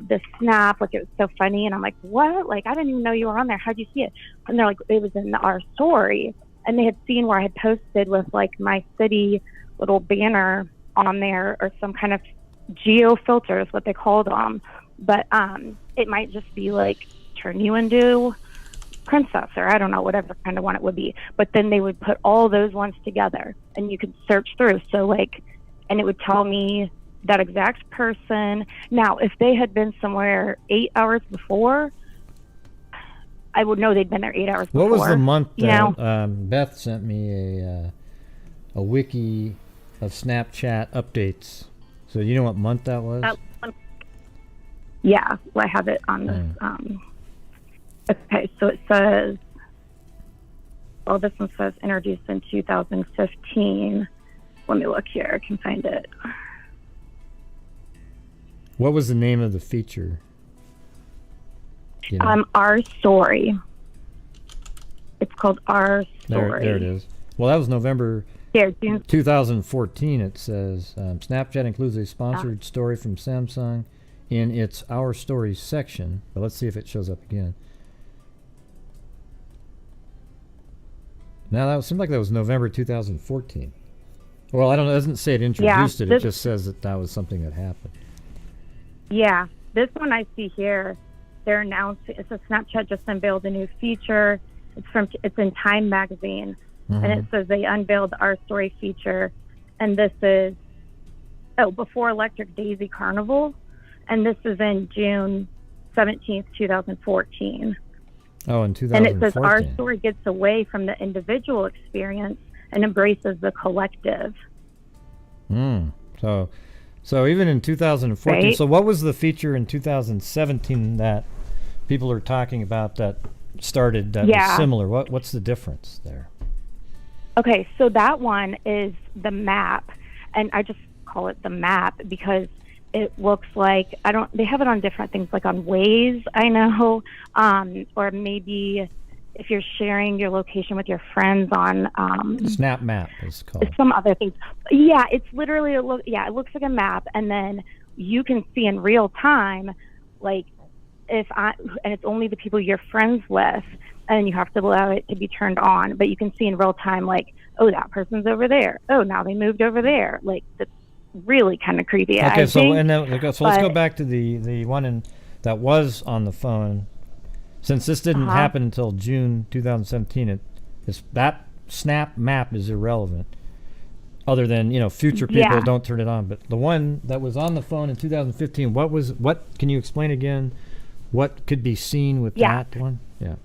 this snap, like it was so funny. And I'm like, what? Like, I didn't even know you were on there. How'd you see it? And they're like, it was in Our Story. And they had seen where I had posted with like my city little banner on there, or some kind of geo filter is what they called them. But it might just be like turn you into princess, or I don't know, whatever kind of one it would be. But then they would put all those ones together and you could search through. So like, and it would tell me that exact person. Now, if they had been somewhere 8 hours before, I would know they'd been there 8 hours before. What was the month that Beth sent me a wiki of Snapchat updates? So you know what month that was? Yeah, well, I have it on this. Okay, so it says, well, this one says introduced in 2015. Let me look here. I can find it. What was the name of the feature? You know? Our Story. It's called Our Story. There it is. Well, that was November 2014. It says Snapchat includes a sponsored story from Samsung in its Our Stories section. But let's see if it shows up again. Now, that seemed like that was November 2014. Well, I don't know. It doesn't say it introduced it. It just says that that was something that happened. Yeah. This one I see here, they're announcing, it says Snapchat just unveiled a new feature. It's in Time magazine. And it says they unveiled Our Story feature. And this is, before Electric Daisy Carnival. And this is in June 17th, 2014. Oh, in 2014. And it says Our Story gets away from the individual experience and embraces the collective. So even in 2014, right? So what was the feature in 2017 that people are talking about that started that was similar? What's the difference there? Okay, so that one is the map, and I just call it the map because it looks like, they have it on different things, like on Waze, I know, or maybe if you're sharing your location with your friends on... Snap Map is called. Some other things. Yeah, it's literally, it looks like a map, and then you can see in real time, like, and it's only the people you're friends with, and you have to allow it to be turned on, but you can see in real time, like, oh, that person's over there. Oh, now they moved over there. Like, that's really kind of creepy. Okay, let's go back to the one that was on the phone. Since this didn't happen until June 2017, that snap map is irrelevant. Other than, future people don't turn it on. But the one that was on the phone in 2015, what can you explain again? What could be seen with that one? Yeah.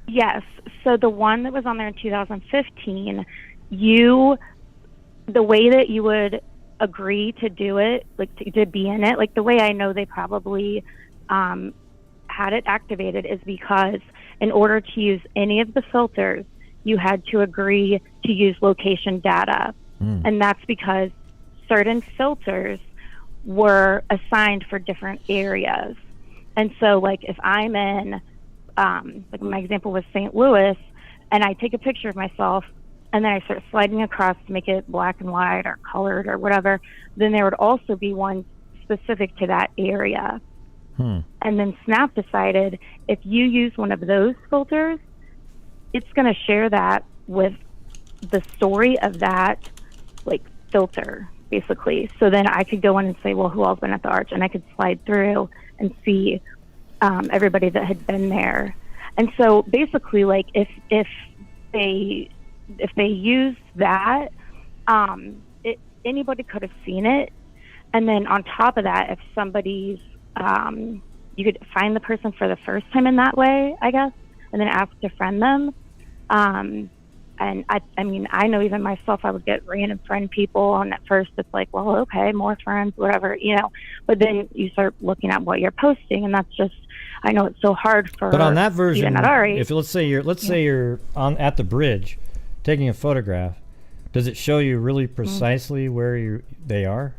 Yes. So the one that was on there in 2015, the way that you would agree to do it, like to be in it, like the way I know they probably had it activated is because in order to use any of the filters, you had to agree to use location data. And that's because certain filters were assigned for different areas. And so, like, if I'm in, like my example was St. Louis, and I take a picture of myself, and then I start sliding across to make it black and white or colored or whatever, then there would also be one specific to that area. And then Snap decided if you use one of those filters, it's going to share that with the story of that, like, filter, basically. So then I could go in and say, well, who all's been at the Arch? And I could slide through and see everybody that had been there. And so basically, like, if they used that, anybody could have seen it. And then on top of that, if somebody's, you could find the person for the first time in that way, I guess, and then ask to friend them. And I mean, I know even myself, I would get random friend people, and at first it's like, well, okay, more friends, whatever, but then you start looking at what you're posting, and that's just, I know it's so hard for. But on that version, Ari, if let's say you're at the bridge taking a photograph, does it show you really precisely where they are?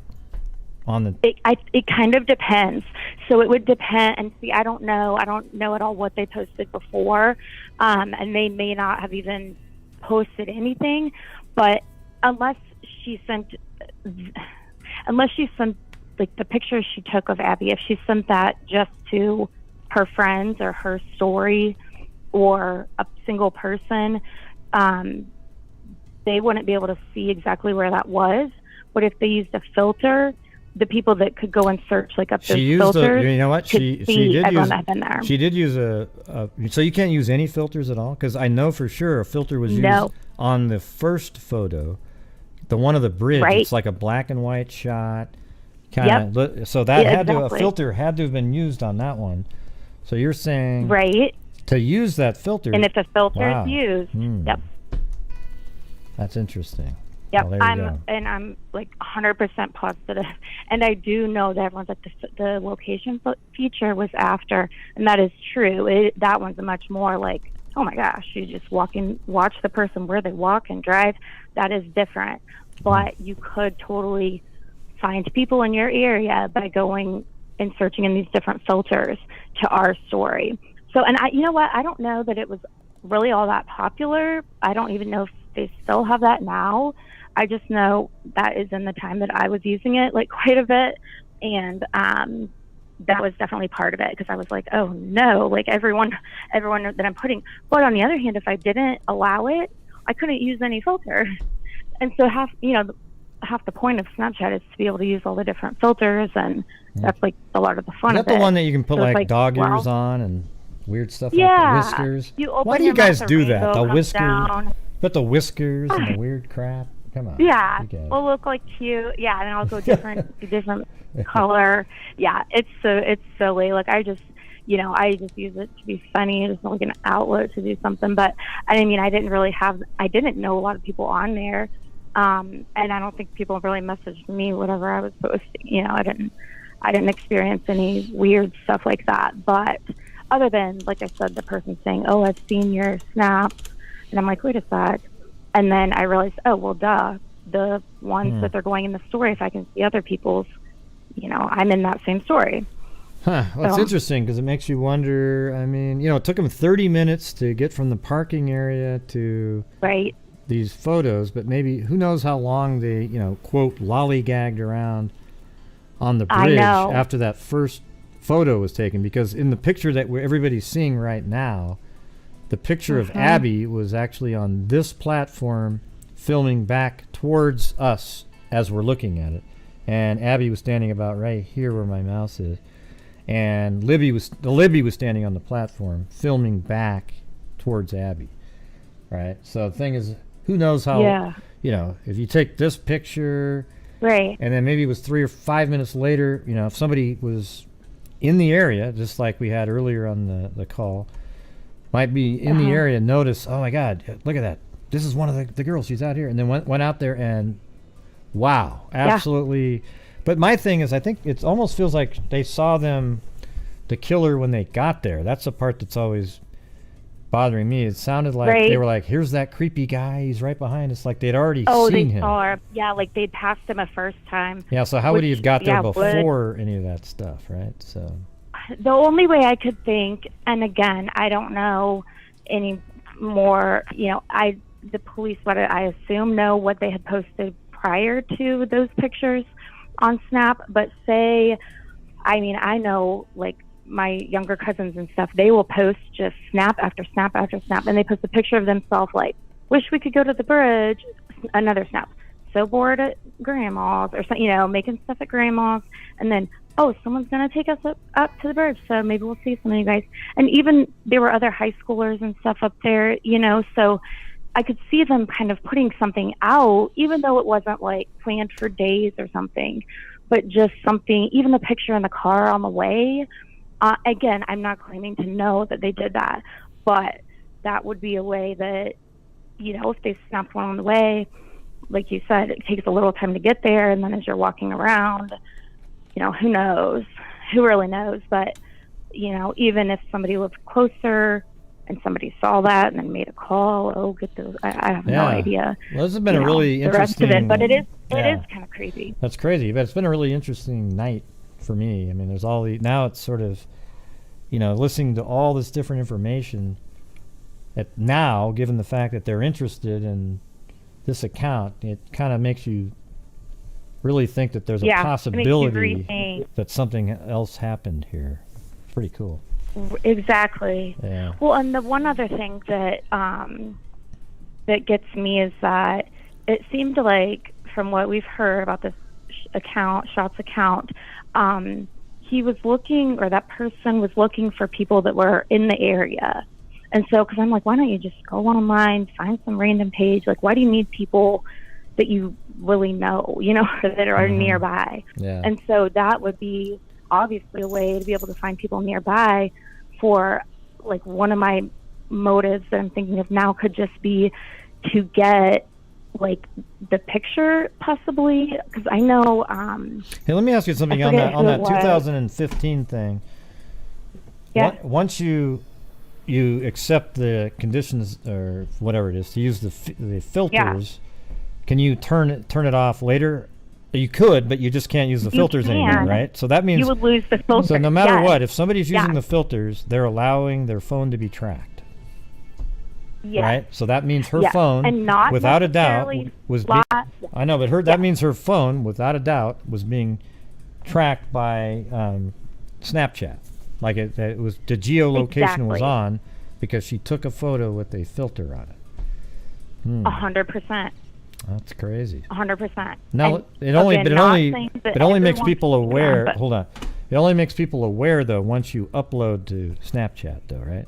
It kind of depends. So it would depend, and see, I don't know at all what they posted before, and they may not have even posted anything, but unless she sent like the pictures she took of Abby, if she sent that just to her friends or her story or a single person, they wouldn't be able to see exactly where that was. But if they used a filter, the people that could go and search like up those filters, you know what? She did everyone use. that had been there. She did use so you can't use any filters at all, because I know for sure a filter was used on the first photo, the one of the bridge. Right. It's like a black and white shot, kind of. So that a filter had to have been used on that one. So you're saying to use that filter, and if the filter is used, that's interesting. Yep, well, I'm like 100% positive, and I do know that everyone's like the location feature was after, and that is true. That one's a much more like, oh my gosh, you just watch the person where they walk and drive. That is different, but you could totally find people in your area by going and searching in these different filters to our story. So, and you know what? I don't know that it was really all that popular. I don't even know if they still have that now. I just know that is in the time that I was using it like quite a bit, and that was definitely part of it, because I was like, oh no, like everyone that I'm putting. But on the other hand, if I didn't allow it, I couldn't use any filter, and so half the point of Snapchat is to be able to use all the different filters, and that's like a lot of the fun. Is that of the it. one that you can put so like dog ears on and weird stuff like the whiskers? Why do you your guys mouth, do a that? rainbow The comes whiskers, down. put the whiskers and the weird crap. Come on. Yeah, you get it. it'll look like cute. Yeah, and I'll go different color. Yeah, it's silly. Like I just use it to be funny, just like an outlet to do something. But I mean, I didn't know a lot of people on there, and I don't think people really messaged me whatever I was posting. I didn't experience any weird stuff like that. But other than, like I said, the person saying, "Oh, I've seen your snaps," and I'm like, "Wait a sec." And then I realized, oh, well, duh, the ones that they're going in the story, if I can see other people's, I'm in that same story. Huh. Well, it's interesting because it makes you wonder. I mean, it took them 30 minutes to get from the parking area to these photos, but maybe who knows how long they, quote, lollygagged around on the bridge after that first photo was taken. Because in the picture that everybody's seeing right now, the picture of Abby was actually on this platform filming back towards us as we're looking at it. And Abby was standing about right here where my mouse is. and Libby was standing on the platform filming back towards Abby, right? So the thing is, who knows how, if you take this picture, right, and then maybe it was 3 or 5 minutes later, if somebody was in the area, just like we had earlier on the call, might be in the area, notice, oh my God, look at that. This is one of the girls, she's out here. And then went out there and, wow, absolutely. But my thing is, I think it almost feels like they saw the killer when they got there. That's the part that's always bothering me. It sounded like they were like, here's that creepy guy, he's right behind us, like they'd already seen him. Like they'd passed him a first time. Yeah, so how would he have got there before any of that stuff, right? So the only way I could think, and again, I don't know any more, the police, what I assume, know what they had posted prior to those pictures on Snap, but I know, like, my younger cousins and stuff, they will post just snap after snap after snap, and they post a picture of themselves like, wish we could go to the bridge, another snap, so bored at grandma's, or something, making stuff at grandma's, and then, oh, someone's going to take us up to the bridge, so maybe we'll see some of you guys. And even there were other high schoolers and stuff up there, so I could see them kind of putting something out, even though it wasn't like planned for days or something, but just something, even the picture in the car on the way. Again, I'm not claiming to know that they did that, but that would be a way that, if they snapped one on the way, like you said, it takes a little time to get there, and then as you're walking around, who knows? Who really knows? But, even if somebody lived closer and somebody saw that and then made a call, get those, I have no idea. Well, this has been a really interesting... The rest of it, but it is kind of crazy. That's crazy, but it's been a really interesting night for me. I mean, there's now it's sort of, listening to all this different information, that now, given the fact that they're interested in this account, it kind of makes you really think that there's a possibility that something else happened here. Pretty cool. Exactly. Yeah. Well, and the one other thing that that gets me is that it seemed like, from what we've heard about this Shots account, he was looking, or that person was looking for people that were in the area. And so, because I'm like, why don't you just go online, find some random page? Like, why do you need people that you really know, that are nearby? Yeah. And so that would be obviously a way to be able to find people nearby. For, like, one of my motives that I'm thinking of now could just be to get, like, the picture, possibly, because I know. Hey, let me ask you something on that 2015 thing. Yeah. Once you accept the conditions or whatever it is to use the filters, can you turn it off later? You could, but you just can't use the filters anymore, right? So that means you would lose the filter. So no matter what, if somebody's using the filters, they're allowing their phone to be tracked. Yes. Right? So that means her phone, and not without a doubt, was I know, but that means her phone, without a doubt, was being tracked by Snapchat. Like it was, the geolocation was on because she took a photo with a filter on it. 100%. That's crazy. 100%. Now it only makes people aware. Hold on, it only makes people aware though once you upload to Snapchat, though, right?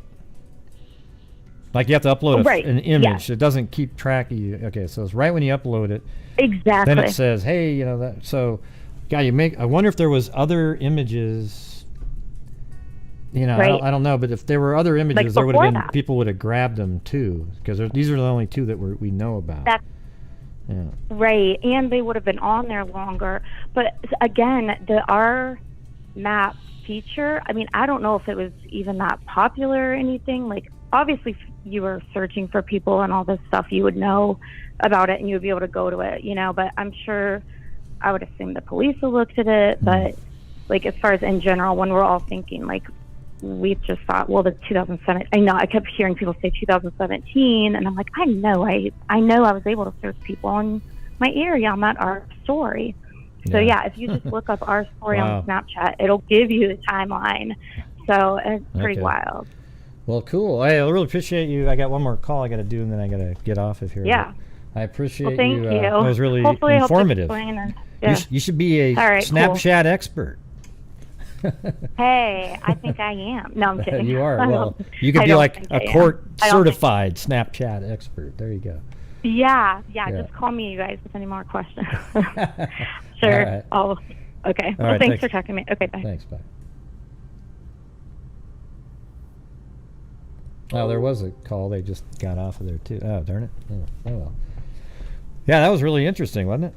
Like you have to upload an image. Yes. It doesn't keep track of you. Okay, so it's right when you upload it. Exactly. Then it says, hey, that. So, I wonder if there was other images. I don't know, but if there were other images, like there would have been people would have grabbed them too, because these are the only two that we know about. Yeah. Right, and they would have been on there longer. But again, our map feature, I mean, I don't know if it was even that popular or anything. Like, obviously, if you were searching for people and all this stuff, you would know about it and you would be able to go to it, but I'm sure, I would assume the police have looked at it. But, like, as far as in general, when we're all thinking, like, we just thought, well, the 2007. I kept hearing people say 2017, and I'm like, I know I was able to search people in my area on our story. So if you just look up our story on Snapchat, it'll give you the timeline. So it's pretty wild. Well, cool. I really appreciate you. I got one more call I got to do, and then I got to get off of here. Yeah. I appreciate thank you. It was really Hopefully informative. I You should be a Snapchat expert. Hey, I think I am. No, I'm kidding. You are. I Well, don't- you could I be don't like think a I am. I don't court-certified Snapchat expert. There you go. Yeah, Yeah. just call me, you guys, with any more questions. All Sure. right. Oh, okay. All Well, right, thanks for talking to me. Okay, bye. Thanks, bye. Oh, there was a call. They just got off of there, too. Oh, darn it. Oh well. Yeah, that was really interesting, wasn't it?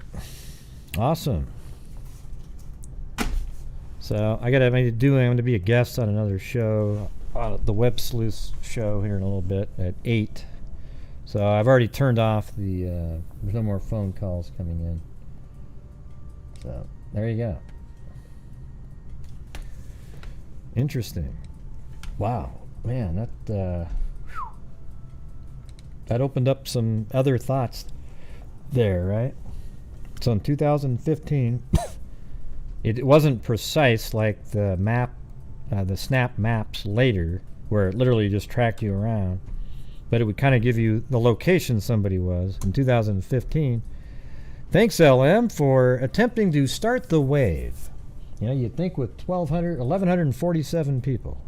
Awesome. So, I'm going to be a guest on another show, the Web Sleuth show here in a little bit at 8. So, I've already turned off the, there's no more phone calls coming in. So, there you go. Interesting. Wow. Man, that opened up some other thoughts there, right? So in 2015, it wasn't precise like the map, the Snap maps later, where it literally just tracked you around, but it would kind of give you the location somebody was. In 2015, thanks LM for attempting to start the wave. You know, you'd think with 1,147 people,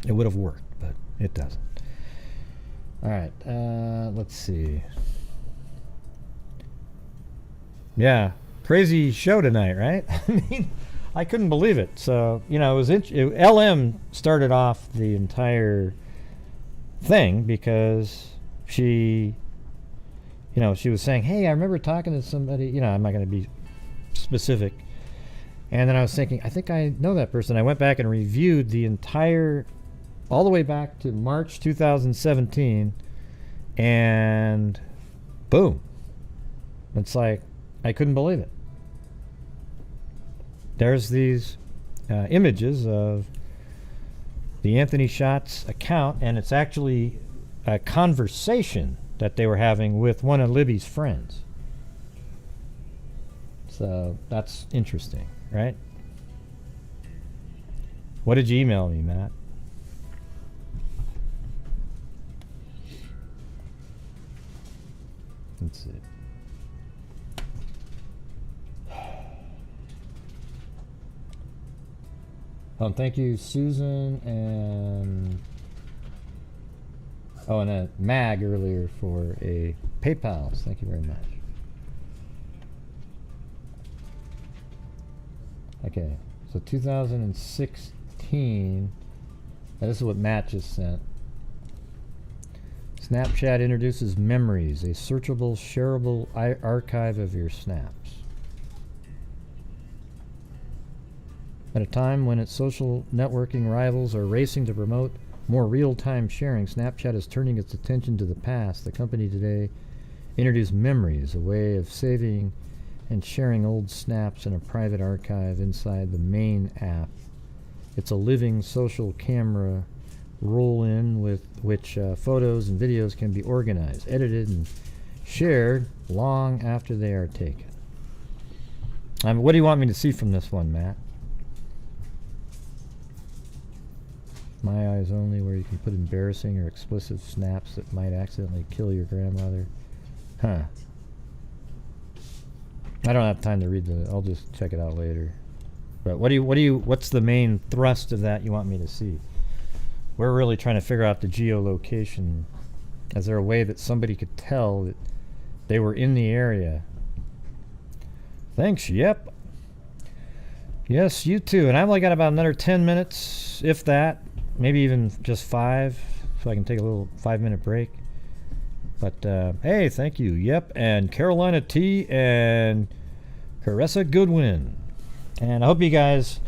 it would have worked, but it doesn't. All right, let's see. Yeah, crazy show tonight, right? I mean, I couldn't believe it. So, you know, LM started off the entire thing because she was saying, hey, I remember talking to somebody, you know, I'm not going to be specific. And then I was thinking, I think I know that person. I went back and reviewed the entire, all the way back to March 2017, and boom. It's like, I couldn't believe it. There's these images of the Anthony Shots account, and it's actually a conversation that they were having with one of Libby's friends. So that's interesting, right? What did you email me, Matt? Let's see. Thank you, Susan, and a Mag earlier for a PayPal. Thank you very much. Okay, so 2016. Now this is what Matt just sent. Snapchat introduces Memories, a searchable, shareable archive of your snaps. At a time when its social networking rivals are racing to promote more real-time sharing, Snapchat is turning its attention to the past. The company today introduced Memories, a way of saving and sharing old snaps in a private archive inside the main app. It's a living social camera roll-in with which photos and videos can be organized, edited, and shared long after they are taken. What do you want me to see from this one, Matt? My Eyes Only, where you can put embarrassing or explicit snaps that might accidentally kill your grandmother. Huh. I don't have time to read I'll just check it out later. But what's the main thrust of that you want me to see? We're really trying to figure out the geolocation. Is there a way that somebody could tell that they were in the area? Thanks, yep. Yes, you too. And I've only got about another 10 minutes, if that. Maybe even just 5, so I can take a little 5-minute break. But, hey, thank you. Yep, and Carolina T and Caressa Goodwin. And I hope you guys,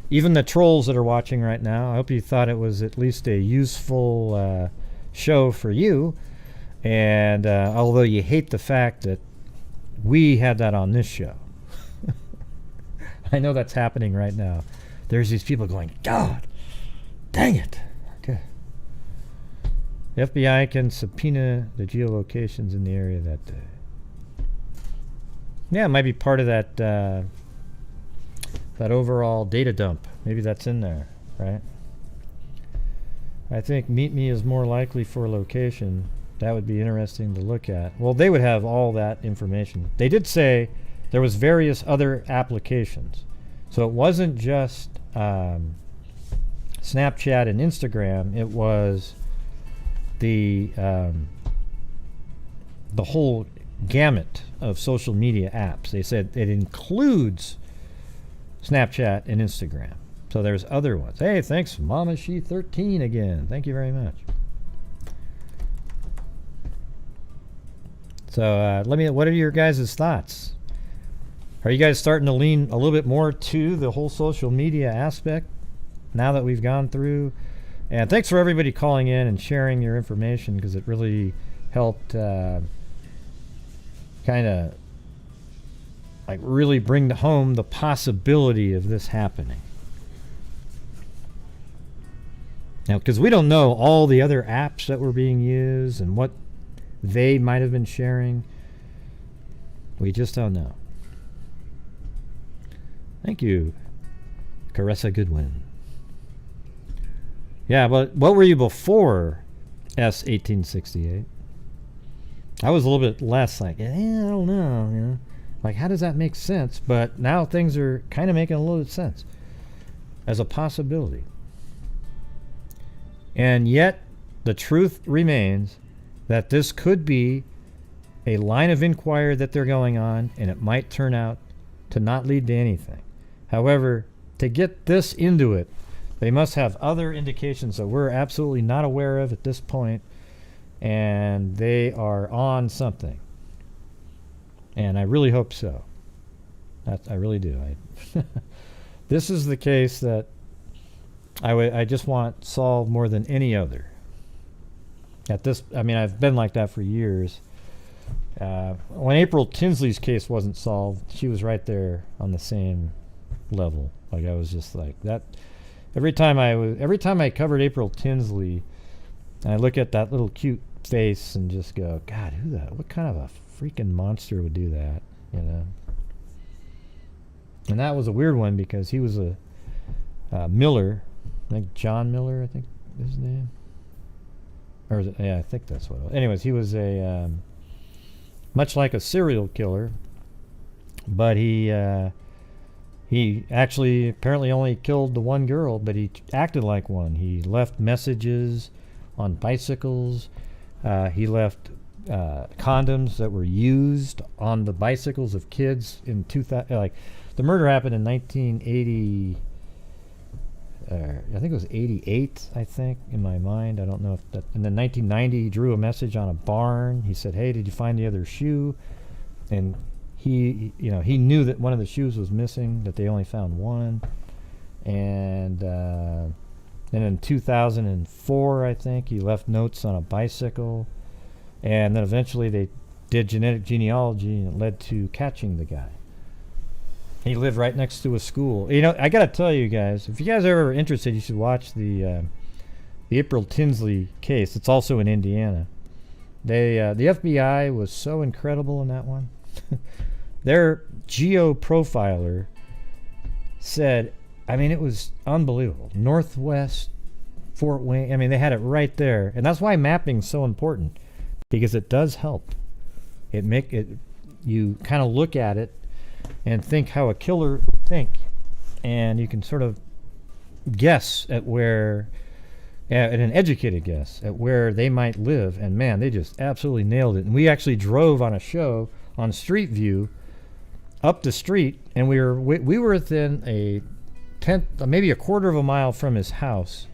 even the trolls that are watching right now, I hope you thought it was at least a useful show for you. And although you hate the fact that we had that on this show. I know that's happening right now. There's these people going, God, dang it. Okay. The FBI can subpoena the geolocations in the area that day. Yeah, it might be part of that that overall data dump. Maybe that's in there, right? I think Meet Me is more likely for location. That would be interesting to look at. Well, they would have all that information. They did say there was various other applications. So it wasn't just Snapchat and Instagram. It was the whole gamut of social media apps. They said it includes Snapchat and Instagram. So there's other ones. Hey, thanks, Mama She 13 again. Thank you very much. So what are your guys' thoughts? Are you guys starting to lean a little bit more to the whole social media aspect now that we've gone through? And thanks for everybody calling in and sharing your information, because it really helped kind of like really bring home the possibility of this happening. Now, because we don't know all the other apps that were being used and what they might have been sharing. We just don't know. Thank you, Caressa Goodwin. Yeah, but what were you before S1868? I was a little bit less like, I don't know, you know. Like, how does that make sense? But now things are kind of making a little bit of sense as a possibility. And yet, the truth remains that this could be a line of inquiry that they're going on, and it might turn out to not lead to anything. However, to get this into it, they must have other indications that we're absolutely not aware of at this point, and they are on something. And I really hope so. I really do. This is the case that I just want solved more than any other. At this, I mean, I've been like that for years. When April Tinsley's case wasn't solved, she was right there on the same level. Like, I was just like that. Every time I covered April Tinsley, and I look at that little cute face and just go, God, what kind of a freaking monster would do that, you know? And that was a weird one, because he was a Miller, I think John Miller, I think is his name. Or is it, yeah, I think that's what it was. Anyways, he was a much like a serial killer, but he actually apparently only killed the one girl, but he acted like one. He left messages on bicycles. He left condoms that were used on the bicycles of kids in 2000. Like, the murder happened in 1980. I think it was 88, I think, in my mind. I don't know if that... And then 1990, he drew a message on a barn. He said, hey, did you find the other shoe? And he knew that one of the shoes was missing, that they only found one. And then in 2004, I think, he left notes on a bicycle. And then eventually they did genetic genealogy, and it led to catching the guy. He lived right next to a school. You know, I gotta tell you guys, if you guys are ever interested, you should watch the April Tinsley case. It's also in Indiana. The FBI was so incredible in that one. Their geo-profiler said, I mean, it was unbelievable. Northwest Fort Wayne. I mean, they had it right there, and that's why mapping's so important, because it does help. You kind of look at it and think how a killer would think, and you can sort of guess at where, at an educated guess at where they might live. And man, they just absolutely nailed it. And we actually drove on a show on Street View up the street, and we were within a tenth, maybe a quarter of a mile from his house,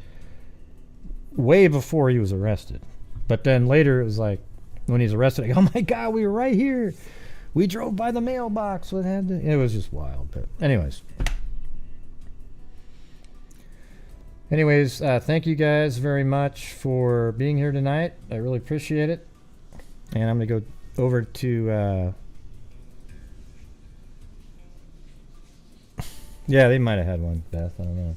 way before he was arrested. But then later it was like, when he's arrested, I go, oh my God, we were right here. We drove by the mailbox. It was just wild. But anyways, thank you guys very much for being here tonight. I really appreciate it. And I'm going to go over to... yeah, they might have had one, Beth. I don't know.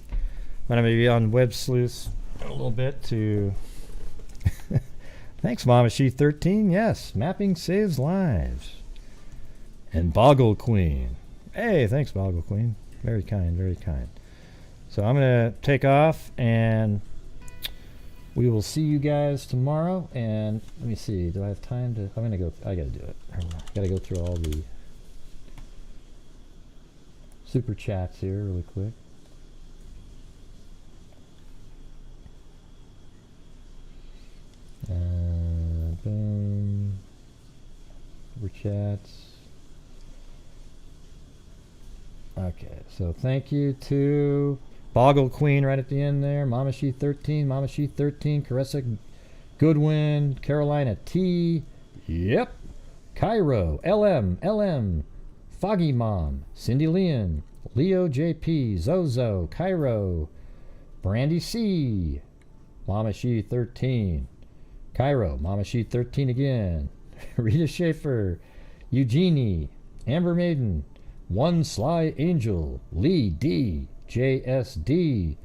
But I'm going to be on Web Sleuths a little bit to... Thanks, Mama She 13. Yes, mapping saves lives. And Boggle Queen. Hey, thanks, Boggle Queen. Very kind, very kind. So I'm going to take off, and we will see you guys tomorrow. And let me see, do I have time to... I'm going to go... I got to do it. I got to go through all the super chats here really quick. Boom. Super chats. Okay, so thank you to Boggle Queen right at the end there. Mama She 13, Mama She 13, Caressa Goodwin, Carolina T. Yep. Cairo, LM, Foggy Mom, Cindy Leon, Leo JP, Zozo, Cairo, Brandy C, Mama She 13, Cairo, Mama She 13 again, Rita Schaefer, Eugenie, Amber Maiden, One Sly Angel, Lee D, JSD,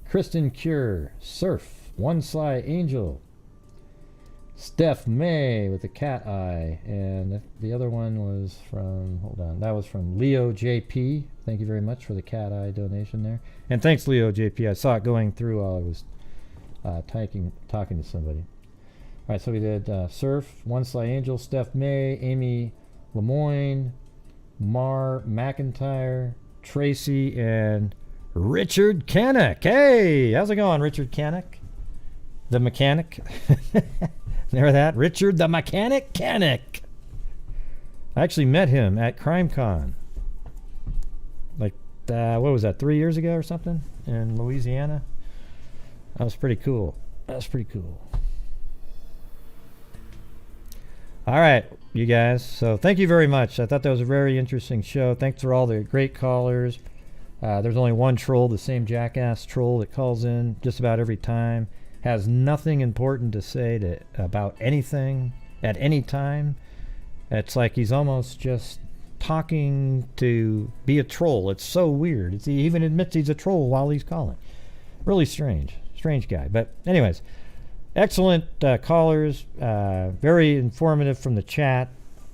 Kristen Cure, Surf, One Sly Angel, Steph May with the cat eye, and the other one was from, hold on, that was from Leo JP. Thank you very much for the cat eye donation there. And thanks, Leo JP. I saw it going through while I was talking to somebody. All right, so we did Surf, One Sly Angel, Steph May, Amy Lemoyne, Mar McIntyre, Tracy, and Richard Canuck. Hey, how's it going, Richard Canuck? The mechanic. Remember that? Richard the Mechanic Canuck. I actually met him at CrimeCon. Like, what was that, 3 years ago or something? In Louisiana? That was pretty cool. All right, you guys. So thank you very much. I thought that was a very interesting show. Thanks for all the great callers. There's only one troll, the same jackass troll that calls in just about every time. Has nothing important to say about anything at any time. It's like he's almost just talking to be a troll. It's so weird. He even admits he's a troll while he's calling. Really strange guy. But anyways, excellent callers. Very informative from the chat.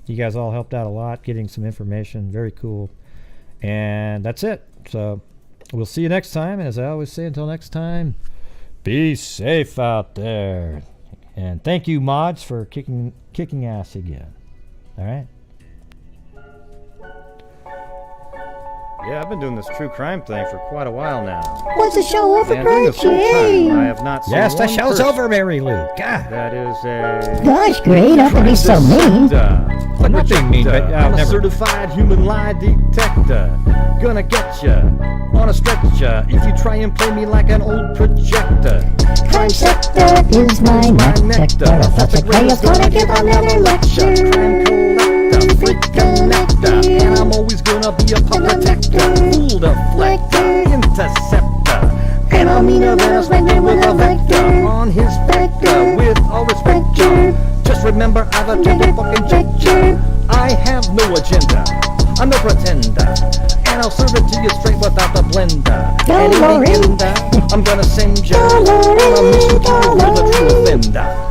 You guys all helped out a lot getting some information. Very cool. And that's it. So we'll see you next time. And as I always say, until next time, be safe out there. And thank you, mods, for kicking ass again. All right? Yeah, I've been doing this true crime thing for quite a while now. Was the show over, And doing this full Gray? time, I have not seen Yes, the one show's person over, Mary Lou. God. That is a... Gosh, Gray, don't have to be so mean. I'm not being mean, but I'm a never. certified human lie detector. Gonna get ya on a stretcher if you try and play me like an old projector. Crime sector is my nectar. Professor Gray is gonna give another lecture. Crime collector, freak connector, and I'm always gonna be a pop protector, fool deflector, interceptor, and I'm meaner than a spectre with a vector on his vector. With all respect, just remember I've a total fucking gesture. I have no agenda, I'm no pretender, and I'll serve it to you straight without the blender. And in the end, I'm gonna send you on a mission to reveal the true offender.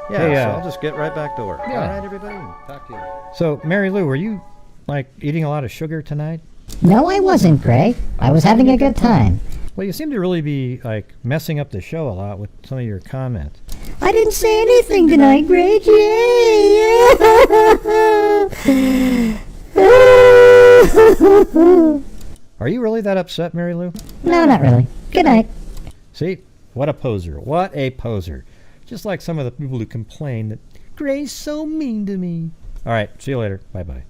Yeah, Hey, so I'll just get right back to work. yeah. All right, everybody. Talk to you. So, Mary Lou, were you, like, eating a lot of sugar tonight? No, I wasn't, Gray. I was having a good time. Well, you seem to really be, like, messing up the show a lot with some of your comments. I didn't say anything tonight, Gray. Are you really that upset, Mary Lou? No, not really. Good night. See? What a poser. What a poser. Just like some of the people who complain that Gray's so mean to me. All right, see you later. Bye-bye.